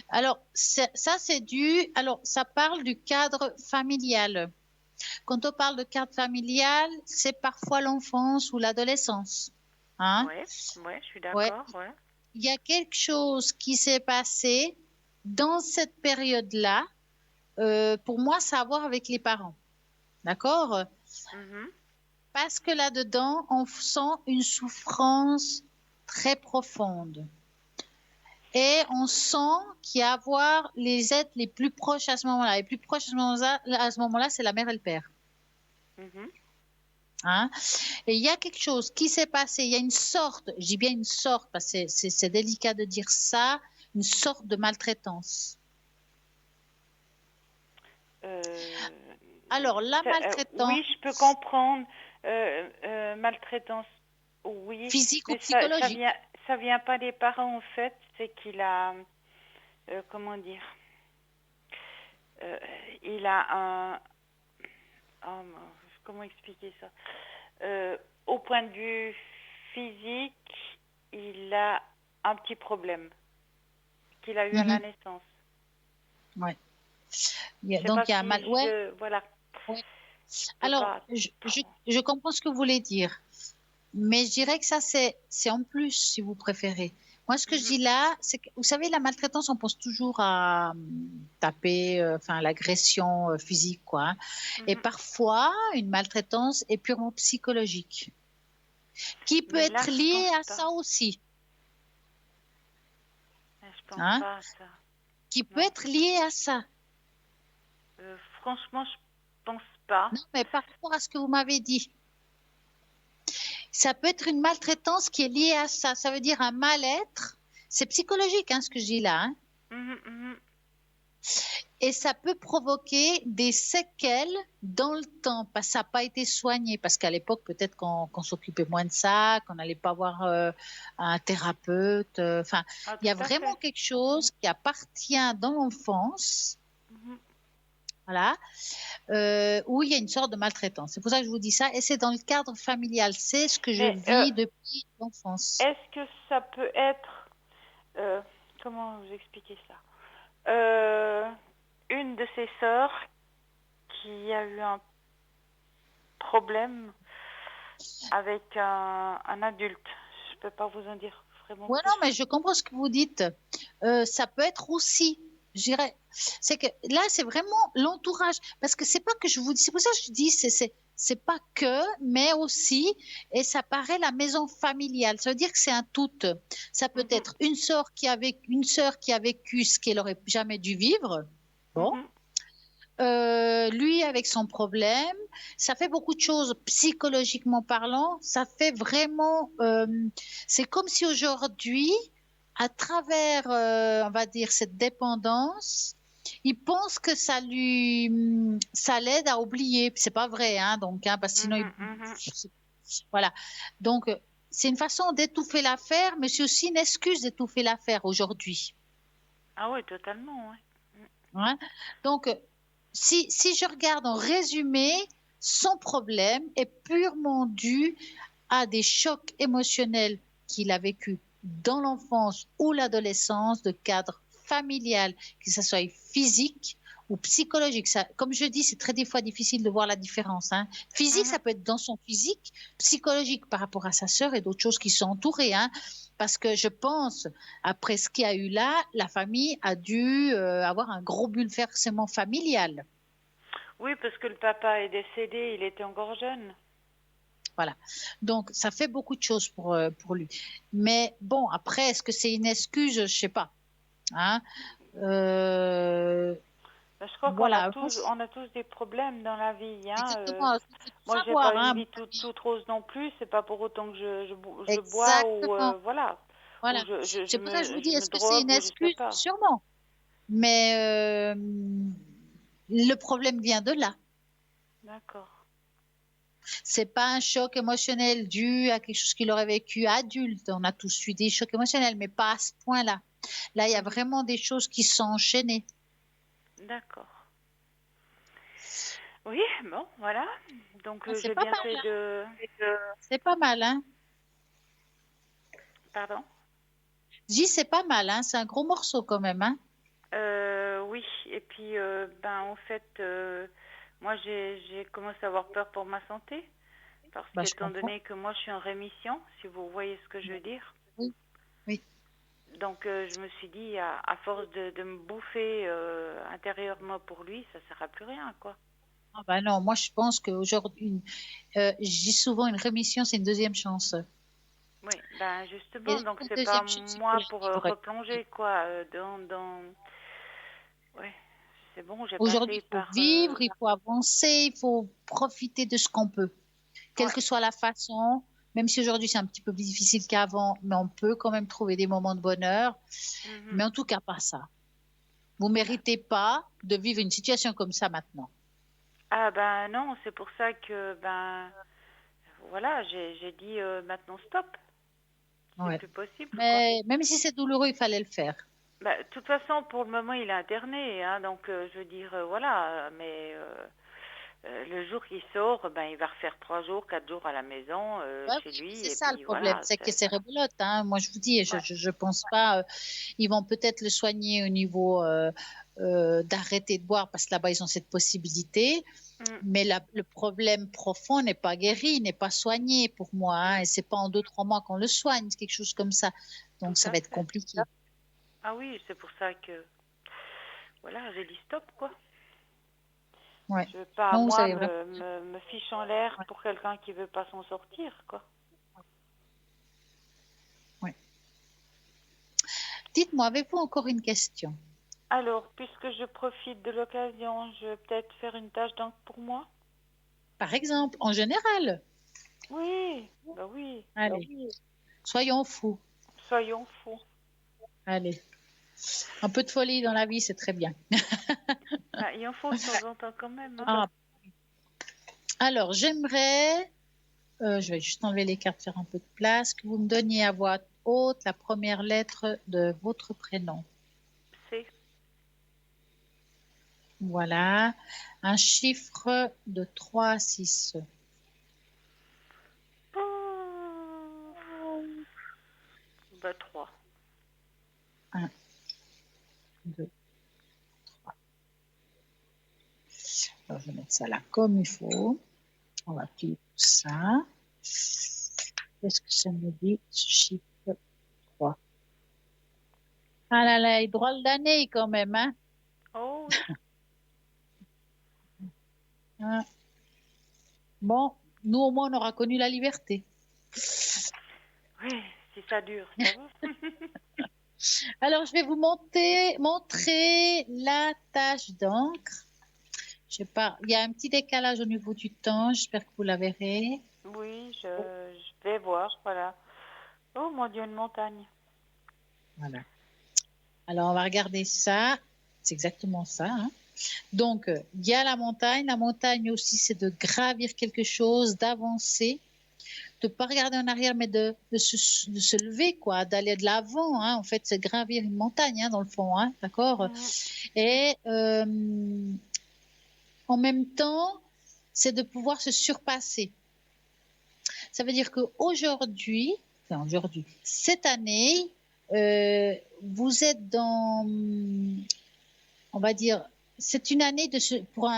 Alors, ça, c'est dû... Alors, ça parle du cadre familial. Quand on parle de cadre familial, c'est parfois l'enfance ou l'adolescence. Hein? Oui, je suis d'accord. Ouais. il y a quelque chose qui s'est passé dans cette période-là. Pour moi, ça a à voir avec les parents. D'accord? Parce que là-dedans, on sent une souffrance très profonde. Et on sent qu'il y a à voir les êtres les plus proches à ce moment-là. Les plus proches à ce moment-là, c'est la mère et le père. Hein? Et il y a quelque chose qui s'est passé. Il y a une sorte, je dis bien une sorte, parce que c'est délicat de dire ça, une sorte de maltraitance. Alors, la maltraitance... oui, je peux comprendre. Maltraitance, oui. Physique ou psychologique. Ça vient pas des parents, en fait. C'est qu'il a... comment dire, il a un... comment expliquer ça, au point de vue physique, il a un petit problème qu'il a eu à la naissance. Ouais. Donc il y a un mal. Ouais. Voilà. Ouais. Alors, je comprends ce que vous voulez dire, mais je dirais que ça c'est en plus, si vous préférez. Moi, ce que je dis là, c'est que, vous savez, la maltraitance, on pense toujours à taper, l'agression physique, quoi. Hein. Et parfois, une maltraitance est purement psychologique, qui peut être liée à ça aussi. Je pense pas à ça. Qui peut être liée à ça. Franchement, je pense pas. Non, mais par rapport à ce que vous m'avez dit. Ça peut être une maltraitance qui est liée à ça. Ça veut dire un mal-être. C'est psychologique, ce que je dis là. Et ça peut provoquer des séquelles dans le temps, parce que ça n'a pas été soigné. Parce qu'à l'époque, peut-être qu'on s'occupait moins de ça, qu'on n'allait pas voir un thérapeute. Il y a vraiment quelque chose qui appartient dans l'enfance. Voilà, où il y a une sorte de maltraitance. C'est pour ça que je vous dis ça. Et c'est dans le cadre familial. C'est ce que je vis depuis l'enfance. Est-ce que ça peut être... comment vous expliquer ça, une de ses sœurs qui a eu un problème avec un adulte. Je ne peux pas vous en dire vraiment. Oui, non, mais je comprends ce que vous dites. Ça peut être aussi... Je dirais, c'est que là, c'est vraiment l'entourage. Parce que c'est pas que je vous dis, c'est pour ça que je dis, c'est pas que, mais aussi, et ça paraît la maison familiale. Ça veut dire que c'est un tout. Ça peut être une sœur qui a vécu ce qu'elle aurait jamais dû vivre. Bon. Lui avec son problème, ça fait beaucoup de choses psychologiquement parlant. Ça fait vraiment, c'est comme si aujourd'hui, à travers, on va dire, cette dépendance, il pense que ça l'aide à oublier. C'est pas vrai, donc, parce que sinon, voilà. Donc, c'est une façon d'étouffer l'affaire, mais c'est aussi une excuse d'étouffer l'affaire aujourd'hui. Ah oui, totalement, oui. Ouais. Donc, si je regarde en résumé, son problème est purement dû à des chocs émotionnels qu'il a vécu dans l'enfance ou l'adolescence, de cadre familial, que ce soit physique ou psychologique. Ça, comme je dis, c'est des fois difficile de voir la différence. Physique, ça peut être dans son physique, psychologique par rapport à sa sœur et d'autres choses qui sont entourées. Parce que je pense, après ce qu'il y a eu là, la famille a dû avoir un gros bouleversement familial. Oui, parce que le papa est décédé, il était encore jeune. Voilà. Donc, ça fait beaucoup de choses pour lui. Mais bon, après, est-ce que c'est une excuse? Je ne sais pas. Je crois qu'on a tous des problèmes dans la vie. Exactement. Moi, je n'ai pas une vie toute rose non plus. C'est pas pour autant que je bois ou voilà. Voilà. C'est pour ça que je vous dis, est-ce que c'est une excuse? Sûrement. Mais le problème vient de là. D'accord. C'est pas un choc émotionnel dû à quelque chose qu'il aurait vécu adulte. On a tous eu des chocs émotionnels, mais pas à ce point-là. Là, il y a vraiment des choses qui sont enchaînées. D'accord. Oui, bon, voilà. Donc, j'ai bien fait de... C'est pas mal, Pardon? Je dis c'est pas mal, c'est un gros morceau quand même, oui, et puis, en fait, moi, j'ai commencé à avoir peur pour ma santé, parce qu'étant donné que moi, je suis en rémission, si vous voyez ce que je veux dire. Oui. Donc, je me suis dit, à force de me bouffer intérieurement pour lui, ça ne sert à plus rien, quoi. Ah ben non, moi je pense qu'aujourd'hui, je dis souvent une rémission, c'est une deuxième chance. Oui, ben justement, Et donc la c'est pas deuxième chance, il faut moi la pour vivre. replonger, quoi, dans... Ouais, c'est bon, j'ai Aujourd'hui, passé il faut par... vivre, il faut avancer, il faut profiter de ce qu'on peut. Quelle Ouais. que soit la façon, même si aujourd'hui c'est un petit peu plus difficile qu'avant, mais on peut quand même trouver des moments de bonheur. Mais en tout cas, pas ça. Vous ne méritez pas de vivre une situation comme ça maintenant. Ah ben non, c'est pour ça que, ben, voilà, j'ai dit maintenant stop. C'est plus possible, mais même si c'est douloureux, il fallait le faire. Bah, de toute façon, pour le moment, il est interné, hein, donc je veux dire, voilà, mais le jour qu'il sort, ben, il va refaire 3 jours, 4 jours à la maison, chez lui, c'est et ça puis le problème, voilà. c'est que c'est rebelote. Hein. Moi, je vous dis, je pense pas. Ils vont peut-être le soigner au niveau d'arrêter de boire parce que là-bas ils ont cette possibilité. Mais le problème profond n'est pas guéri, n'est pas soigné pour moi. Hein, et c'est pas en 2-3 mois qu'on le soigne, c'est quelque chose comme ça. Donc ça va être compliqué. Ah oui, c'est pour ça que, voilà, j'ai dit stop, quoi. Ouais. Je veux pas, Non, moi, me fiche en l'air pour quelqu'un qui veut pas s'en sortir, quoi. Ouais. Dites-moi, avez-vous encore une question? Alors, puisque je profite de l'occasion, je vais peut-être faire une tâche d'encre pour moi. Par exemple, en général. Oui, bah oui. Allez, soyons fous. Soyons fous. Allez. Un peu de folie dans la vie, c'est très bien. Bah, il en faut de temps en temps quand même. Hein. Ah. Alors, j'aimerais, je vais juste enlever les cartes, faire un peu de place, que vous me donniez à voix haute la première lettre de votre prénom. C. Voilà. Un chiffre de 3 à 6. Bah, 3. 1, 2, 3. Alors, je vais mettre ça là comme il faut. On va plier tout ça. Qu'est-ce que ça me dit, ce chiffre 3? Ah là là, il est drôle d'année quand même, hein? Oh oui. Bon, nous au moins on aura connu la liberté. Oui, si ça dure, ça va. Alors, je vais vous montrer la tâche d'encre. Je sais pas, il y a un petit décalage au niveau du temps, j'espère que vous la verrez. Oui, je vais voir, voilà. Oh mon Dieu, une montagne. Voilà. Alors, on va regarder ça. C'est exactement ça. Hein. Donc, il y a la montagne. La montagne aussi, c'est de gravir quelque chose, d'avancer, de ne pas regarder en arrière, mais de se lever, quoi, d'aller de l'avant. Hein. En fait, c'est gravir une montagne, hein, dans le fond. Hein, d'accord. Et en même temps, c'est de pouvoir se surpasser. Ça veut dire qu'aujourd'hui, cette année, vous êtes dans, on va dire, c'est une année pour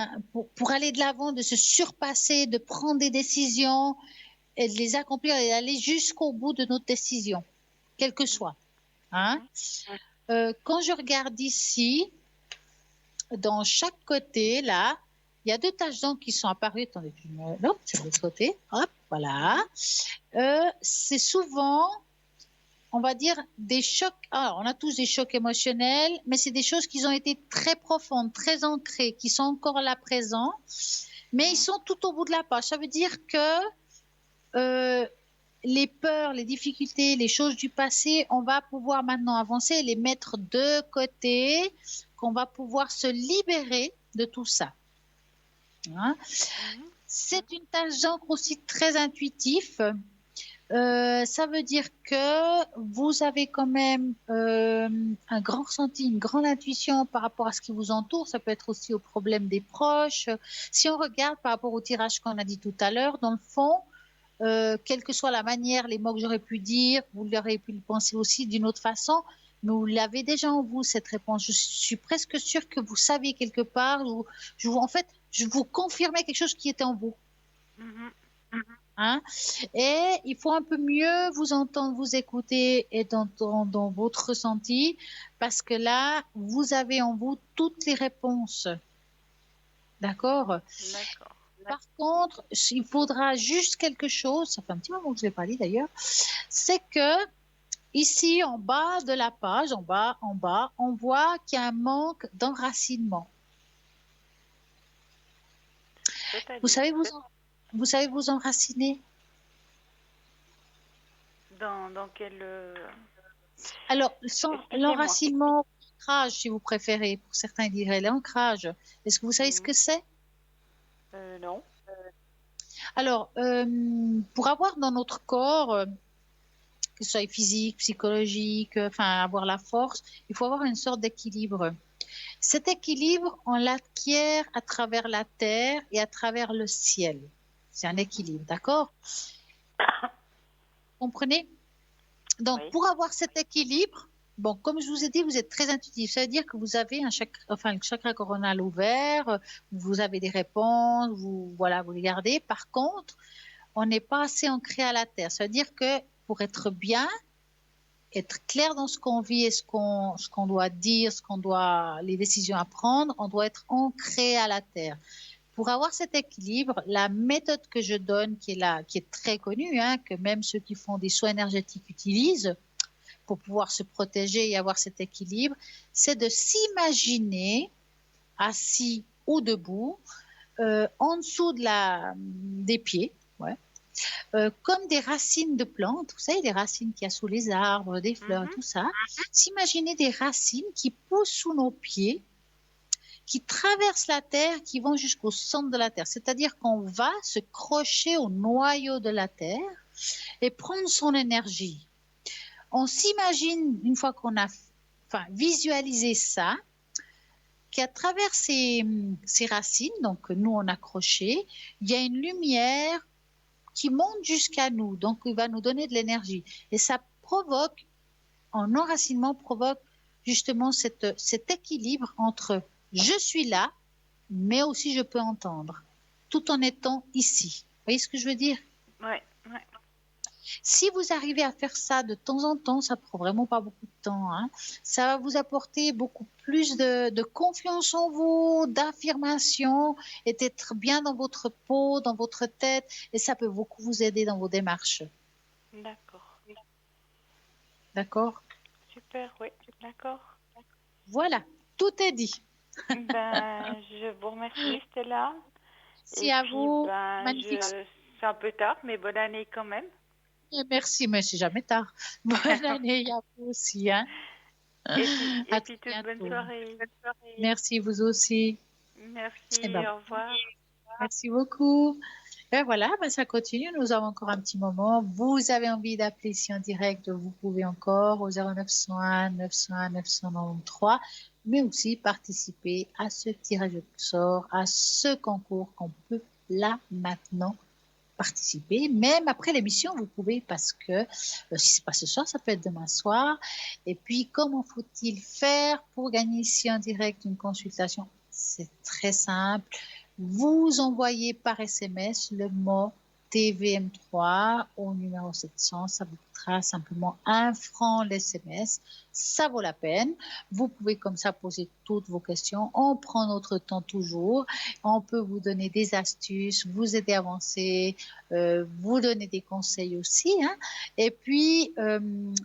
aller de l'avant, de se surpasser, de prendre des décisions et de les accomplir et d'aller jusqu'au bout de notre décision, quelle que soit. Hein? Quand je regarde ici, dans chaque côté, là, il y a 2 taches d'encre qui sont apparues. Attendez, hop, c'est de l'autre côté. Hop, voilà. C'est souvent, on va dire, des chocs. Alors, on a tous des chocs émotionnels, mais c'est des choses qui ont été très profondes, très ancrées, qui sont encore là présents, mais ils sont tout au bout de la page. Ça veut dire que les peurs, les difficultés, les choses du passé, on va pouvoir maintenant avancer et les mettre de côté, qu'on va pouvoir se libérer de tout ça. Hein? C'est une tâche d'encre aussi très intuitif. Ça veut dire que vous avez quand même un grand ressenti, une grande intuition par rapport à ce qui vous entoure. Ça peut être aussi au problème des proches. Si on regarde par rapport au tirage qu'on a dit tout à l'heure, dans le fond, quelle que soit la manière, les mots que j'aurais pu dire, vous l'aurez pu le penser aussi d'une autre façon, mais vous l'avez déjà en vous, cette réponse. Je suis presque sûre que vous saviez quelque part, en fait, je vous confirmais quelque chose qui était en vous. Hein? Et il faut un peu mieux vous entendre, vous écouter et dans votre ressenti, parce que là, vous avez en vous toutes les réponses. D'accord? D'accord. Par contre, il faudra juste quelque chose, ça fait un petit moment que je ne l'ai pas dit d'ailleurs, c'est que ici, en bas de la page, en bas, on voit qu'il y a un manque d'enracinement. Vous savez vous enraciner? Dans quel... Alors, l'enracinement, l'ancrage, si vous préférez, pour certains ils diraient l'ancrage. Est-ce que vous savez ce que c'est? Non. Alors, pour avoir dans notre corps, que ce soit physique, psychologique, enfin avoir la force, il faut avoir une sorte d'équilibre. Cet équilibre, on l'acquiert à travers la terre et à travers le ciel. C'est un équilibre, d'accord? Comprenez? Donc, Oui. pour avoir cet équilibre, bon, comme je vous ai dit, vous êtes très intuitif. Ça veut dire que vous avez le chakra coronal ouvert, vous avez des réponses, vous les gardez. Par contre, on n'est pas assez ancré à la terre. Ça veut dire que pour être bien, être clair dans ce qu'on vit et ce qu'on doit dire, les décisions à prendre, on doit être ancré à la terre. Pour avoir cet équilibre, la méthode que je donne, qui est très connue, hein, que même ceux qui font des soins énergétiques utilisent pour pouvoir se protéger et avoir cet équilibre, c'est de s'imaginer assis ou debout, en dessous des pieds, comme des racines de plantes, vous savez, les racines qu'il y a sous les arbres, des fleurs et tout ça. S'imaginer des racines qui poussent sous nos pieds, qui traversent la terre, qui vont jusqu'au centre de la terre. C'est-à-dire qu'on va se crocher au noyau de la terre et prendre son énergie. On s'imagine, une fois qu'on a visualisé ça, qu'à travers ces racines, donc que nous on a accrochées, il y a une lumière qui monte jusqu'à nous, donc il va nous donner de l'énergie. Et ça provoque, en enracinement, provoque justement cet équilibre entre je suis là, mais aussi je peux entendre, tout en étant ici. Vous voyez ce que je veux dire? Oui. Si vous arrivez à faire ça de temps en temps, ça prend vraiment pas beaucoup de temps, hein, ça va vous apporter beaucoup plus de confiance en vous, d'affirmation et d'être bien dans votre peau, dans votre tête, et ça peut beaucoup vous aider dans vos démarches. D'accord. D'accord? Super, oui, d'accord. Voilà, tout est dit. Je vous remercie, Stella. Merci à vous. Magnifique. C'est un peu tard, mais bonne année quand même. Merci, mais c'est jamais tard. Bonne année à vous aussi. Hein. Et puis toute bonne soirée. Merci, vous aussi. Merci, au revoir. Merci beaucoup. Et voilà, ça continue. Nous avons encore un petit moment. Vous avez envie d'appeler ici en direct, vous pouvez encore au 0901 901 993, mais aussi participer à ce tirage au sort, à ce concours qu'on peut là maintenant participer. Même après l'émission, vous pouvez, parce que si c'est pas ce soir, ça peut être demain soir. Et puis, comment faut-il faire pour gagner ici en direct une consultation? C'est très simple. Vous envoyez par SMS le mot TVM3 au numéro 700. Ça vous coûtera simplement 1 franc l'SMS. Ça vaut la peine. Vous pouvez comme ça poser toutes vos questions. On prend notre temps toujours. On peut vous donner des astuces, vous aider à avancer, vous donner des conseils aussi. Hein. Et puis,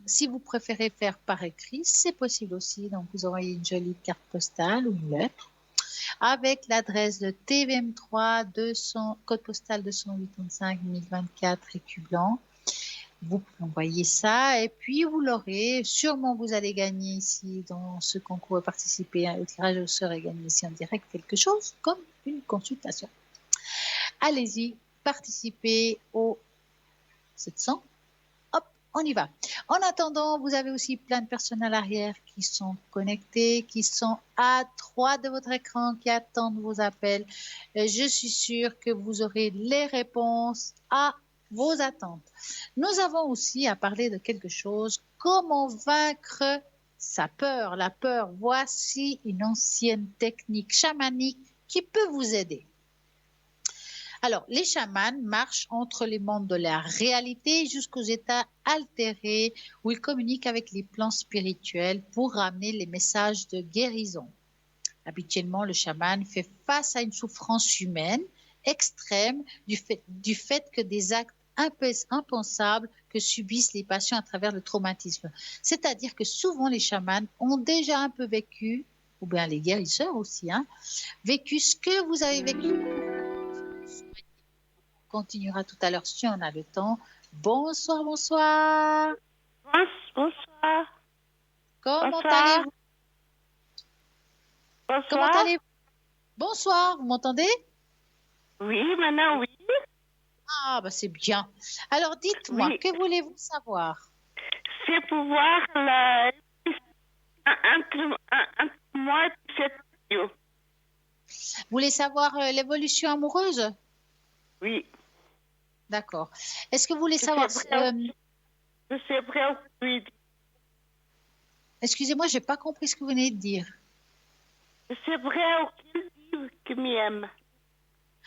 si vous préférez faire par écrit, c'est possible aussi. Donc, vous envoyez une jolie carte postale ou une lettre avec l'adresse de TVM3 200, code postal 285 1024 écu blanc. Vous pouvez envoyer ça et puis vous l'aurez. Sûrement, vous allez gagner ici dans ce concours et participer au tirage au sort et gagner ici en direct quelque chose comme une consultation. Allez-y, participez au 700. Hop, on y va. En attendant, vous avez aussi plein de personnes à l'arrière qui sont connectées, qui sont à droite de votre écran, qui attendent vos appels. Je suis sûre que vous aurez les réponses à vos attentes. Nous avons aussi à parler de quelque chose, comment vaincre sa peur. La peur, voici une ancienne technique chamanique qui peut vous aider. Alors, les chamans marchent entre les mondes de la réalité jusqu'aux états altérés où ils communiquent avec les plans spirituels pour ramener les messages de guérison. Habituellement, le chaman fait face à une souffrance humaine extrême du fait que des actes impensables que subissent les patients à travers le traumatisme. C'est-à-dire que souvent les chamans ont déjà un peu vécu, ou bien les guérisseurs aussi, vécu ce que vous avez vécu. On continuera tout à l'heure si on a le temps. Bonsoir, bonsoir. Bonsoir. Comment allez-vous? Bonsoir. Comment allez-vous? Bonsoir, vous m'entendez? Oui, maintenant oui. Ah, bah c'est bien. Alors dites-moi, Oui. que voulez-vous savoir? C'est pour voir entre moi et cette vidéo. Vous voulez savoir l'évolution amoureuse? Oui. D'accord. Est-ce que vous voulez savoir... C'est vrai ou oui. Excusez-moi, je n'ai pas compris ce que vous venez de dire. C'est vrai ou qu'il m'aime.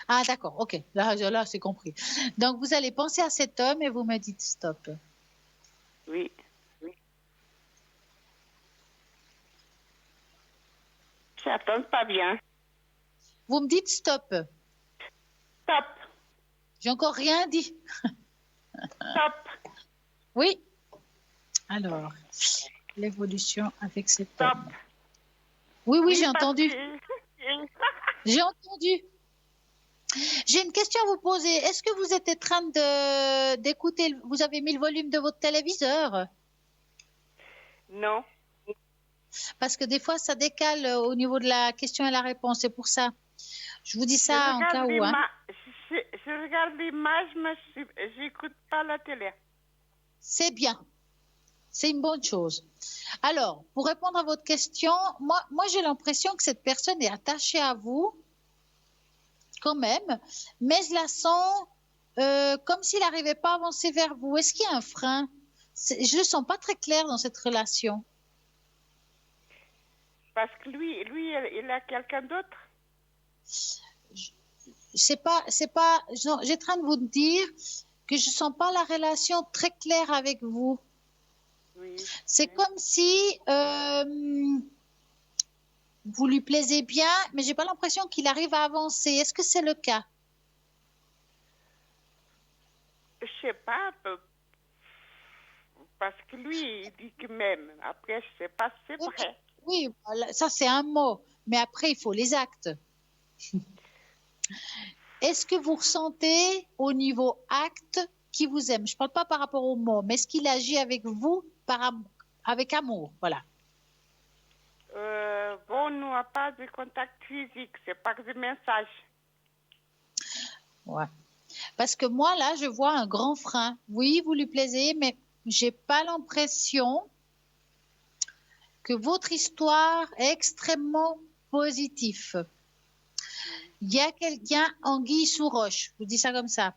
Ah, d'accord, ok. Là c'est compris. Donc, vous allez penser à cet homme et vous me dites stop. Oui. Ça tombe pas bien. Vous me dites stop. Stop. J'ai encore rien dit. Stop. Oui. Alors, l'évolution avec cet Stop. homme. Oui, j'ai entendu. J'ai entendu. J'ai une question à vous poser. Est-ce que vous êtes en train d'écouter, vous avez mis le volume de votre téléviseur? Non. Parce que des fois, ça décale au niveau de la question et la réponse. C'est pour ça. Je vous dis ça en cas où. Je regarde l'image, mais je n'écoute pas la télé. C'est bien. C'est une bonne chose. Alors, pour répondre à votre question, moi j'ai l'impression que cette personne est attachée à vous, quand même, mais je la sens comme s'il n'arrivait pas à avancer vers vous. Est-ce qu'il y a un frein? Je ne le sens pas très clair dans cette relation. Parce que lui, il a quelqu'un d'autre. J'ai en train de vous dire que je ne sens pas la relation très claire avec vous. Oui. C'est comme si vous lui plaisez bien, mais je n'ai pas l'impression qu'il arrive à avancer. Est-ce que c'est le cas? Je sais pas, parce que lui, il dit qu'il m'aime. Après, je sais pas si c'est vrai. Oui, ça c'est un mot, mais après, il faut les actes. Est-ce que vous ressentez au niveau acte qu'il vous aime? Je ne parle pas par rapport au mot, mais est-ce qu'il agit avec vous avec amour? Voilà. Bon, nous n'avons pas de contact physique, c'est pas que des messages. Ouais. Parce que moi, là, je vois un grand frein. Oui, vous lui plaisez, mais je n'ai pas l'impression que votre histoire est extrêmement positive. Il y a quelqu'un anguille sous roche, je vous dis ça comme ça.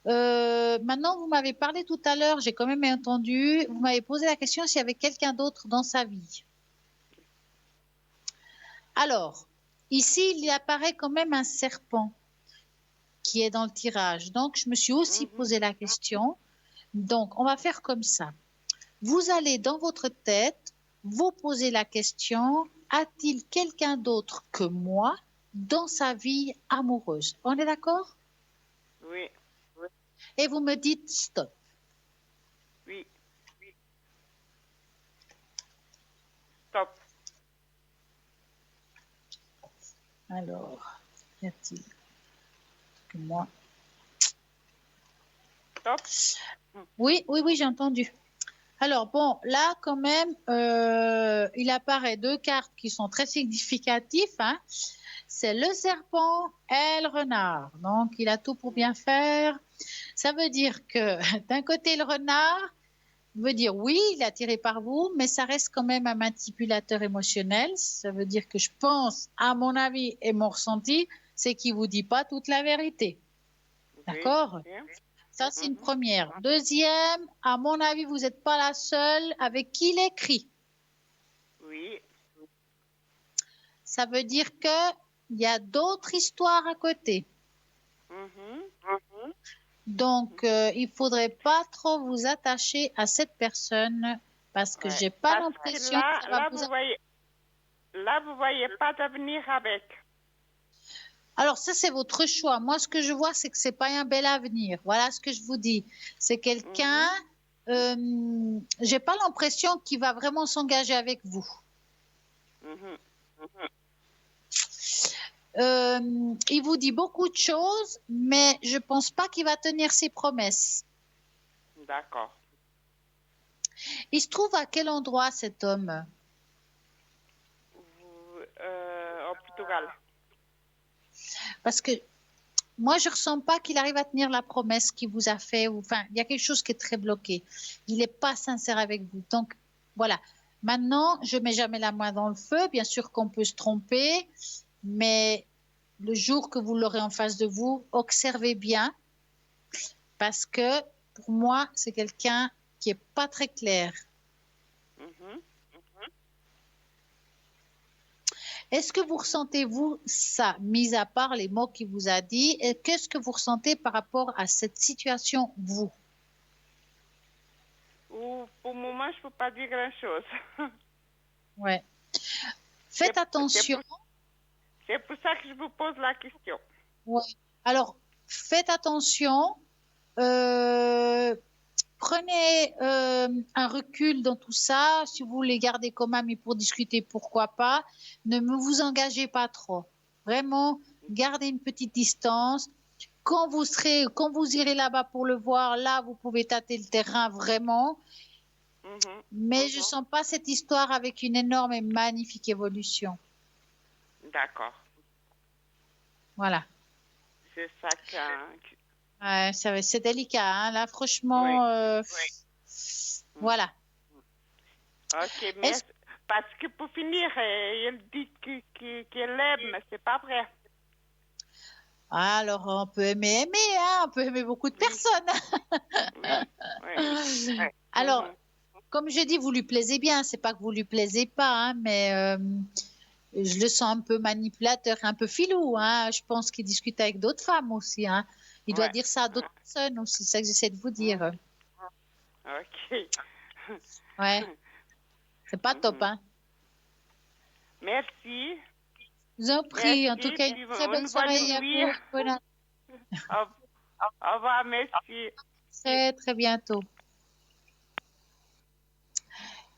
Maintenant, vous m'avez parlé tout à l'heure, j'ai quand même entendu, vous m'avez posé la question s'il y avait quelqu'un d'autre dans sa vie. Alors, ici, il apparaît quand même un serpent qui est dans le tirage. Donc, je me suis aussi posé la question. Donc, on va faire comme ça. Vous allez dans votre tête, vous poser la question, a-t-il quelqu'un d'autre que moi dans sa vie amoureuse? On est d'accord? Oui. Et vous me dites stop. Oui. Stop. Alors, y a-t-il que moi? Stop. Oui, j'ai entendu. Alors, bon, là, quand même, il apparaît deux cartes qui sont très significatives. C'est le serpent et le renard. Donc, il a tout pour bien faire. Ça veut dire que, d'un côté, le renard veut dire oui, il est attiré par vous, mais ça reste quand même un manipulateur émotionnel. Ça veut dire que je pense, à mon avis et mon ressenti, c'est qu'il ne vous dit pas toute la vérité. D'accord? Ça, c'est une première. Deuxième, à mon avis, vous n'êtes pas la seule avec qui il écrit. Oui. Ça veut dire qu'il y a d'autres histoires à côté. Donc, il faudrait pas trop vous attacher à cette personne parce que j'ai pas l'impression que ça va vous voyez pas d'avenir avec. Alors, ça, c'est votre choix. Moi, ce que je vois, c'est que c'est pas un bel avenir. Voilà ce que je vous dis. C'est quelqu'un, j'ai pas l'impression qu'il va vraiment s'engager avec vous. Il vous dit beaucoup de choses, mais je pense pas qu'il va tenir ses promesses. D'accord. Il se trouve à quel endroit, cet homme? Au Portugal. Parce que moi, je ressens pas qu'il arrive à tenir la promesse qu'il vous a fait. Enfin, il y a quelque chose qui est très bloqué. Il n'est pas sincère avec vous. Donc, voilà. Maintenant, je mets jamais la main dans le feu. Bien sûr qu'on peut se tromper, mais le jour que vous l'aurez en face de vous, observez bien, parce que pour moi, c'est quelqu'un qui est pas très clair. Est-ce que vous ressentez, vous, ça, mis à part les mots qu'il vous a dit, et qu'est-ce que vous ressentez par rapport à cette situation, vous? Pour le moment, je ne peux pas dire grand-chose. Ouais. Faites attention. C'est pour ça que je vous pose la question. Ouais. Alors, faites attention. Prenez un recul dans tout ça. Si vous voulez garder comme ami pour discuter, pourquoi pas. Ne vous engagez pas trop. Vraiment, gardez une petite distance. Quand vous irez là-bas pour le voir, là, vous pouvez tâter le terrain vraiment. Mais je sens pas cette histoire avec une énorme et magnifique évolution. D'accord. Voilà. C'est ça que... Ouais, c'est délicat, hein, là, franchement. Voilà. Ok, mais parce que pour finir, elle dit qu'elle aime, mais c'est pas vrai. Alors, on peut aimer, hein, on peut aimer beaucoup de personnes. Oui. Alors, comme je dis, vous lui plaisez bien, c'est pas que vous lui plaisez pas, hein, mais je le sens un peu manipulateur, un peu filou, hein. Je pense qu'il discute avec d'autres femmes aussi, hein. Il doit dire ça à d'autres personnes aussi, c'est ça que j'essaie de vous dire. Ok. Ouais. C'est pas top, hein. Merci. Je vous en prie. Merci. En tout cas, une très bonne soirée à vous. Voilà. Au revoir, merci. Très, très bientôt.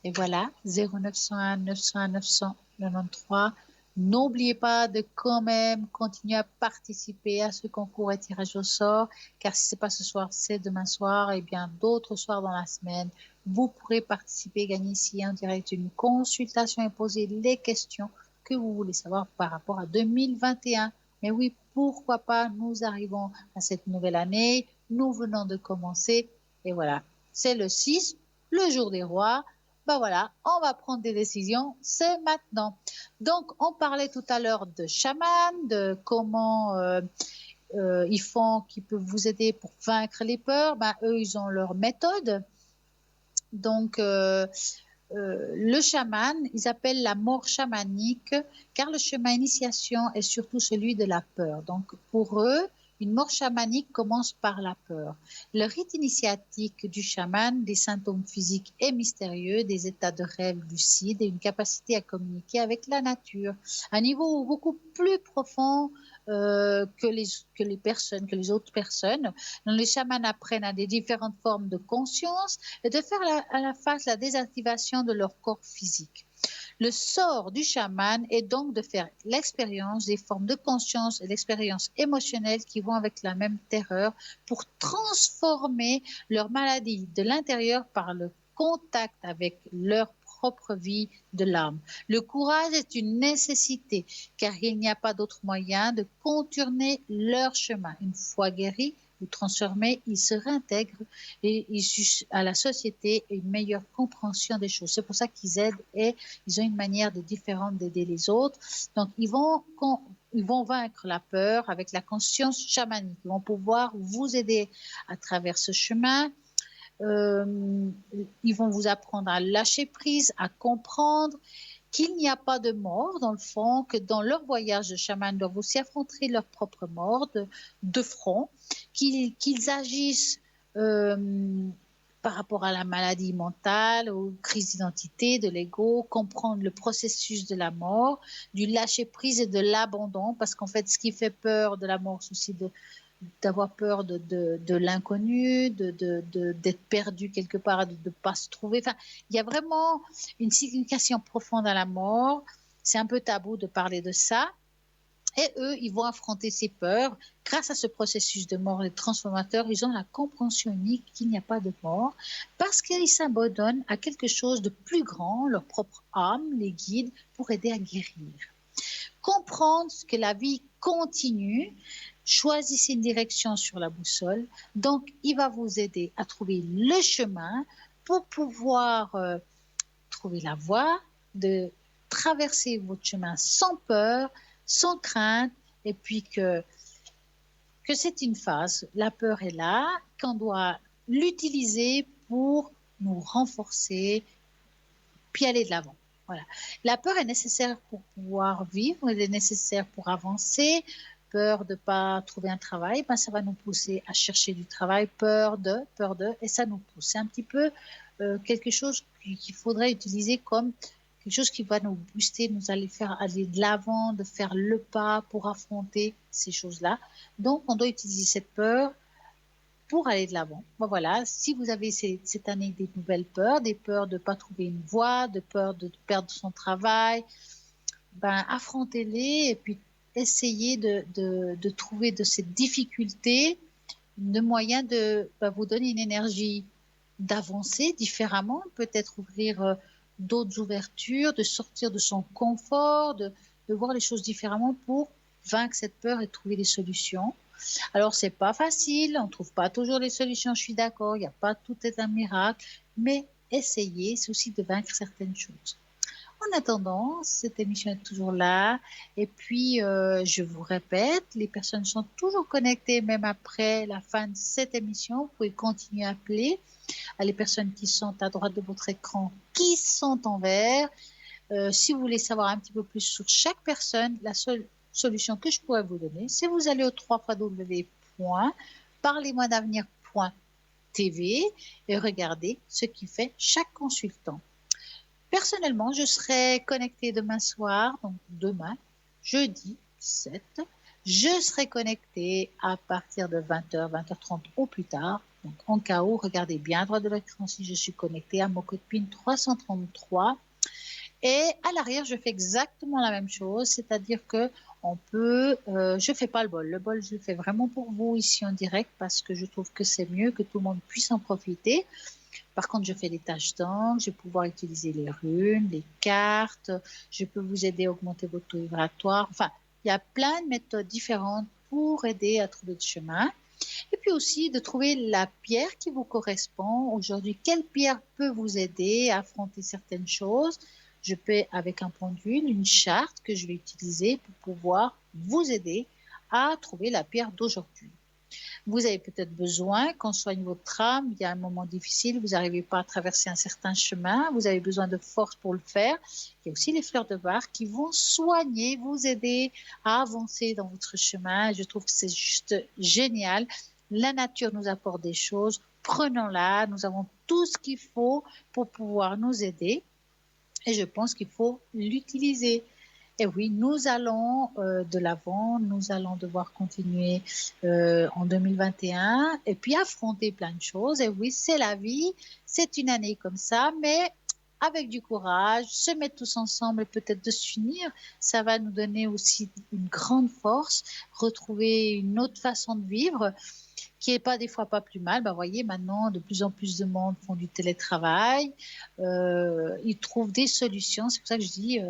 Et voilà, 0901 901 993. N'oubliez pas de quand même continuer à participer à ce concours et tirage au sort, car si ce n'est pas ce soir, c'est demain soir et bien d'autres soirs dans la semaine. Vous pourrez participer, gagner ici en direct une consultation et poser les questions que vous voulez savoir par rapport à 2021. Mais oui, pourquoi pas, nous arrivons à cette nouvelle année, nous venons de commencer et voilà, c'est le 6, le jour des rois. Ben voilà, on va prendre des décisions, c'est maintenant. Donc, on parlait tout à l'heure de chamans, de comment ils font, qui peuvent vous aider pour vaincre les peurs. Ben, eux, ils ont leur méthode. Donc, le chaman, ils appellent la mort chamanique, car le chemin initiation est surtout celui de la peur. Donc, pour eux, une mort chamanique commence par la peur. Le rite initiatique du chaman, des symptômes physiques et mystérieux, des états de rêve lucide et une capacité à communiquer avec la nature. À un niveau beaucoup plus profond que les autres personnes. Donc, les chamans apprennent à des différentes formes de conscience et de faire à la face la désactivation de leur corps physique. Le sort du chaman est donc de faire l'expérience des formes de conscience et l'expérience émotionnelle qui vont avec la même terreur pour transformer leur maladie de l'intérieur par le contact avec leur propre vie de l'âme. Le courage est une nécessité car il n'y a pas d'autre moyen de contourner leur chemin. Une fois guéris ou transformés, ils se réintègrent et ils cherchent à la société une meilleure compréhension des choses. C'est pour ça qu'ils aident et ils ont une manière différente d'aider les autres. Donc, ils vont vaincre la peur avec la conscience chamanique. Ils vont pouvoir vous aider à travers ce chemin. Ils vont vous apprendre à lâcher prise, à comprendre qu'il n'y a pas de mort dans le fond, que dans leur voyage de chaman, ils doivent aussi affronter leur propre mort de front, qu'ils agissent par rapport à la maladie mentale, aux crises d'identité, de l'ego, comprendre le processus de la mort, du lâcher-prise et de l'abandon, parce qu'en fait, ce qui fait peur de la mort, c'est aussi d'avoir peur de l'inconnu, d'être perdu quelque part, de ne pas se trouver. Enfin, il y a vraiment une signification profonde à la mort. C'est un peu tabou de parler de ça. Et eux, ils vont affronter ces peurs. Grâce à ce processus de mort, les transformateurs, ils ont la compréhension unique qu'il n'y a pas de mort parce qu'ils s'abandonnent à quelque chose de plus grand, leur propre âme, les guides, pour aider à guérir. Comprendre que la vie continue, choisissez une direction sur la boussole. Donc, il va vous aider à trouver le chemin pour pouvoir trouver la voie, de traverser votre chemin sans peur, sans crainte, et puis que c'est une phase, la peur est là, qu'on doit l'utiliser pour nous renforcer, puis aller de l'avant. Voilà. La peur est nécessaire pour pouvoir vivre, elle est nécessaire pour avancer. Peur de ne pas trouver un travail, ben ça va nous pousser à chercher du travail, peur de, et ça nous pousse. C'est un petit peu quelque chose qu'il faudrait utiliser comme quelque chose qui va nous booster, nous aller faire aller de l'avant, de faire le pas pour affronter ces choses-là. Donc, on doit utiliser cette peur pour aller de l'avant. Bon, voilà, si vous avez cette année des nouvelles peurs, des peurs de ne pas trouver une voie, de peur de perdre son travail, ben, affrontez-les et puis essayez de trouver de cette difficulté de moyen de vous donner une énergie d'avancer différemment, peut-être ouvrir d'autres ouvertures, de sortir de son confort, de voir les choses différemment pour vaincre cette peur et trouver des solutions. Alors, c'est pas facile, on ne trouve pas toujours les solutions, je suis d'accord, il n'y a pas tout est un miracle, mais essayez, c'est aussi de vaincre certaines choses. En attendant, cette émission est toujours là. Et puis, je vous répète, les personnes sont toujours connectées même après la fin de cette émission. Vous pouvez continuer à appeler à les personnes qui sont à droite de votre écran, qui sont en vert. Si vous voulez savoir un petit peu plus sur chaque personne, la seule solution que je pourrais vous donner, c'est vous allez au www.parlez-moi-d'avenir.tv et regardez ce qui fait chaque consultant. Personnellement, je serai connectée demain soir, donc demain, jeudi 7. Je serai connectée à partir de 20h, 20h30 au plus tard. Donc, en cas où, regardez bien à droite de l'écran si je suis connectée à mon code PIN 333. Et à l'arrière, je fais exactement la même chose, c'est-à-dire que on peut, je fais pas le bol. Le bol, je le fais vraiment pour vous ici en direct parce que je trouve que c'est mieux que tout le monde puisse en profiter. Par contre, je fais des tâches d'encre, je vais pouvoir utiliser les runes, les cartes, je peux vous aider à augmenter votre taux vibratoire. Enfin, il y a plein de méthodes différentes pour aider à trouver le chemin. Et puis aussi de trouver la pierre qui vous correspond. Aujourd'hui, quelle pierre peut vous aider à affronter certaines choses? Je peux, avec un pendule, une charte que je vais utiliser pour pouvoir vous aider à trouver la pierre d'aujourd'hui. Vous avez peut-être besoin qu'on soigne votre âme, il y a un moment difficile, vous n'arrivez pas à traverser un certain chemin, vous avez besoin de force pour le faire. Il y a aussi les fleurs de Bach qui vont soigner, vous aider à avancer dans votre chemin. Je trouve que c'est juste génial. La nature nous apporte des choses, prenons-la, nous avons tout ce qu'il faut pour pouvoir nous aider et je pense qu'il faut l'utiliser. Et oui, nous allons de l'avant, nous allons devoir continuer en 2021 et puis affronter plein de choses. Et oui, c'est la vie, c'est une année comme ça, mais avec du courage, se mettre tous ensemble et peut-être de s'unir, ça va nous donner aussi une grande force, retrouver une autre façon de vivre qui n'est pas des fois pas plus mal. Ben, voyez, maintenant, de plus en plus de monde font du télétravail, ils trouvent des solutions. C'est pour ça que je dis...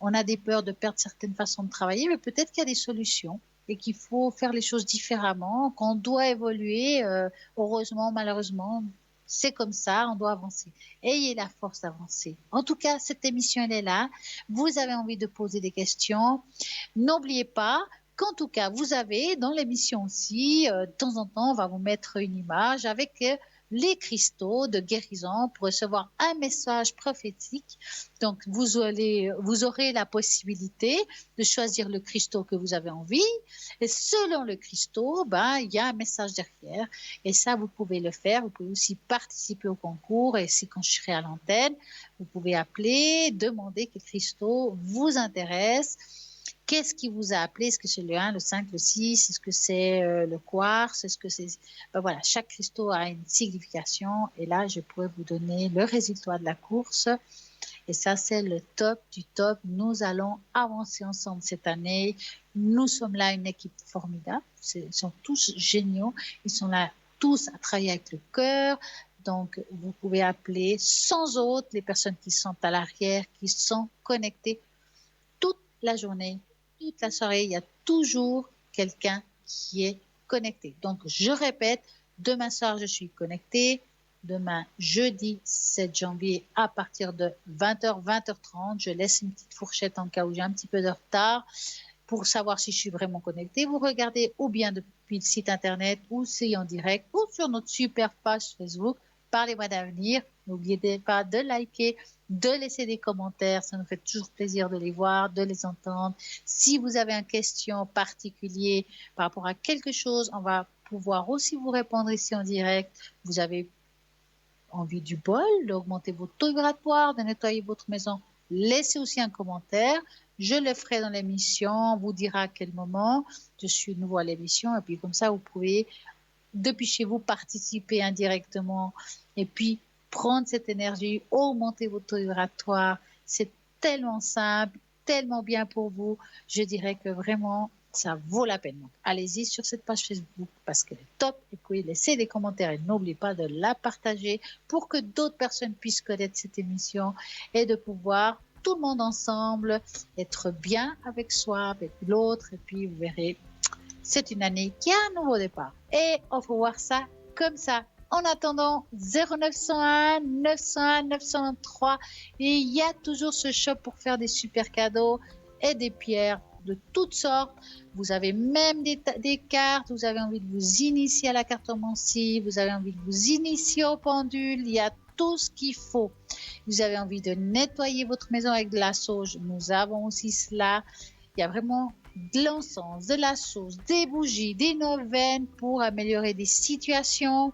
on a des peurs de perdre certaines façons de travailler, mais peut-être qu'il y a des solutions et qu'il faut faire les choses différemment, qu'on doit évoluer. Heureusement, malheureusement, c'est comme ça, on doit avancer. Ayez la force d'avancer. En tout cas, cette émission, elle est là. Vous avez envie de poser des questions. N'oubliez pas qu'en tout cas, vous avez dans l'émission aussi, de temps en temps, on va vous mettre une image avec les cristaux de guérison pour recevoir un message prophétique. Donc, vous aurez la possibilité de choisir le cristaux que vous avez envie. Et selon le cristaux, il y a un message derrière. Et ça, vous pouvez le faire. Vous pouvez aussi participer au concours. Et si quand je serai à l'antenne, vous pouvez appeler, demander quel cristaux vous intéresse. Qu'est-ce qui vous a appelé? Est-ce que c'est le 1, le 5, le 6? Est-ce que c'est le quartz? Est-ce que c'est... voilà, chaque cristaux a une signification. Et là, je pourrais vous donner le résultat de la course. Et ça, c'est le top du top. Nous allons avancer ensemble cette année. Nous sommes là une équipe formidable. Ils sont tous géniaux. Ils sont là tous à travailler avec le cœur. Donc, vous pouvez appeler sans autre les personnes qui sont à l'arrière, qui sont connectées toute la journée. Toute la soirée, il y a toujours quelqu'un qui est connecté. Donc, je répète, demain soir, je suis connectée. Demain, jeudi 7 janvier, à partir de 20h, 20h30, je laisse une petite fourchette en cas où j'ai un petit peu de retard pour savoir si je suis vraiment connectée. Vous regardez ou bien depuis le site internet ou c'est en direct ou sur notre super page Facebook. Parlez-moi d'avenir. N'oubliez pas de liker, de laisser des commentaires. Ça nous fait toujours plaisir de les voir, de les entendre. Si vous avez une question particulière par rapport à quelque chose, on va pouvoir aussi vous répondre ici en direct. Vous avez envie du bol, d'augmenter votre taux vibratoire, de nettoyer votre maison, laissez aussi un commentaire. Je le ferai dans l'émission, on vous dira à quel moment. Je suis nouveau à l'émission et puis comme ça, vous pouvez, depuis chez vous, participer indirectement et puis prendre cette énergie, augmenter votre taux vibratoire. C'est tellement simple, tellement bien pour vous. Je dirais que vraiment, ça vaut la peine. Donc, allez-y sur cette page Facebook parce qu'elle est top. Et puis, laissez des commentaires et n'oubliez pas de la partager pour que d'autres personnes puissent connaître cette émission et de pouvoir, tout le monde ensemble, être bien avec soi, avec l'autre. Et puis, vous verrez, c'est une année qui a un nouveau départ. Et on va voir ça comme ça. En attendant, 0901 901 903. Et il y a toujours ce shop pour faire des super cadeaux et des pierres de toutes sortes. Vous avez même des cartes, vous avez envie de vous initier à la cartomancie, vous avez envie de vous initier au pendule, il y a tout ce qu'il faut. Vous avez envie de nettoyer votre maison avec de la sauge, nous avons aussi cela. Il y a vraiment de l'encens, de la sauge, des bougies, des neuvaines pour améliorer des situations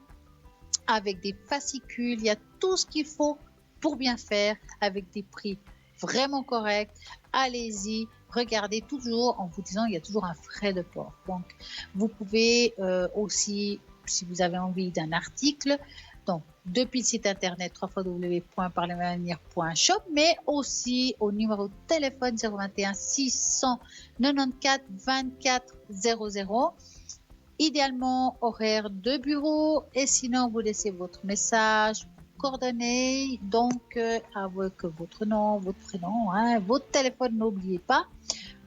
avec des fascicules. Il y a tout ce qu'il faut pour bien faire avec des prix vraiment corrects. Allez-y. Regardez toujours en vous disant il y a toujours un frais de port. Donc, vous pouvez aussi, si vous avez envie d'un article, donc depuis le site internet www.parlemad'avenir.shop, mais aussi au numéro de téléphone 021 694 24 00. Idéalement, horaire de bureau et sinon, vous laissez votre message, coordonnées, donc avec votre nom, votre prénom, votre téléphone, n'oubliez pas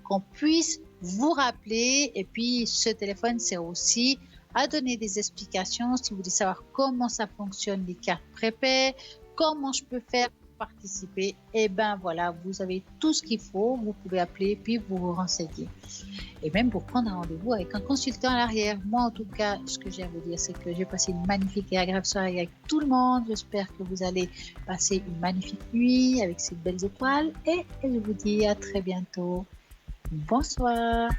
qu'on puisse vous rappeler. Et puis, ce téléphone sert aussi à donner des explications si vous voulez savoir comment ça fonctionne, les cartes prépaies, comment je peux faire pour participer. Et ben voilà, vous avez tout ce qu'il faut, vous pouvez appeler puis vous vous renseigner. Et même pour prendre un rendez-vous avec un consultant à l'arrière. Moi, en tout cas, ce que j'ai à vous dire, c'est que j'ai passé une magnifique et agréable soirée avec tout le monde. J'espère que vous allez passer une magnifique nuit avec ces belles étoiles. Et je vous dis à très bientôt. Bonsoir.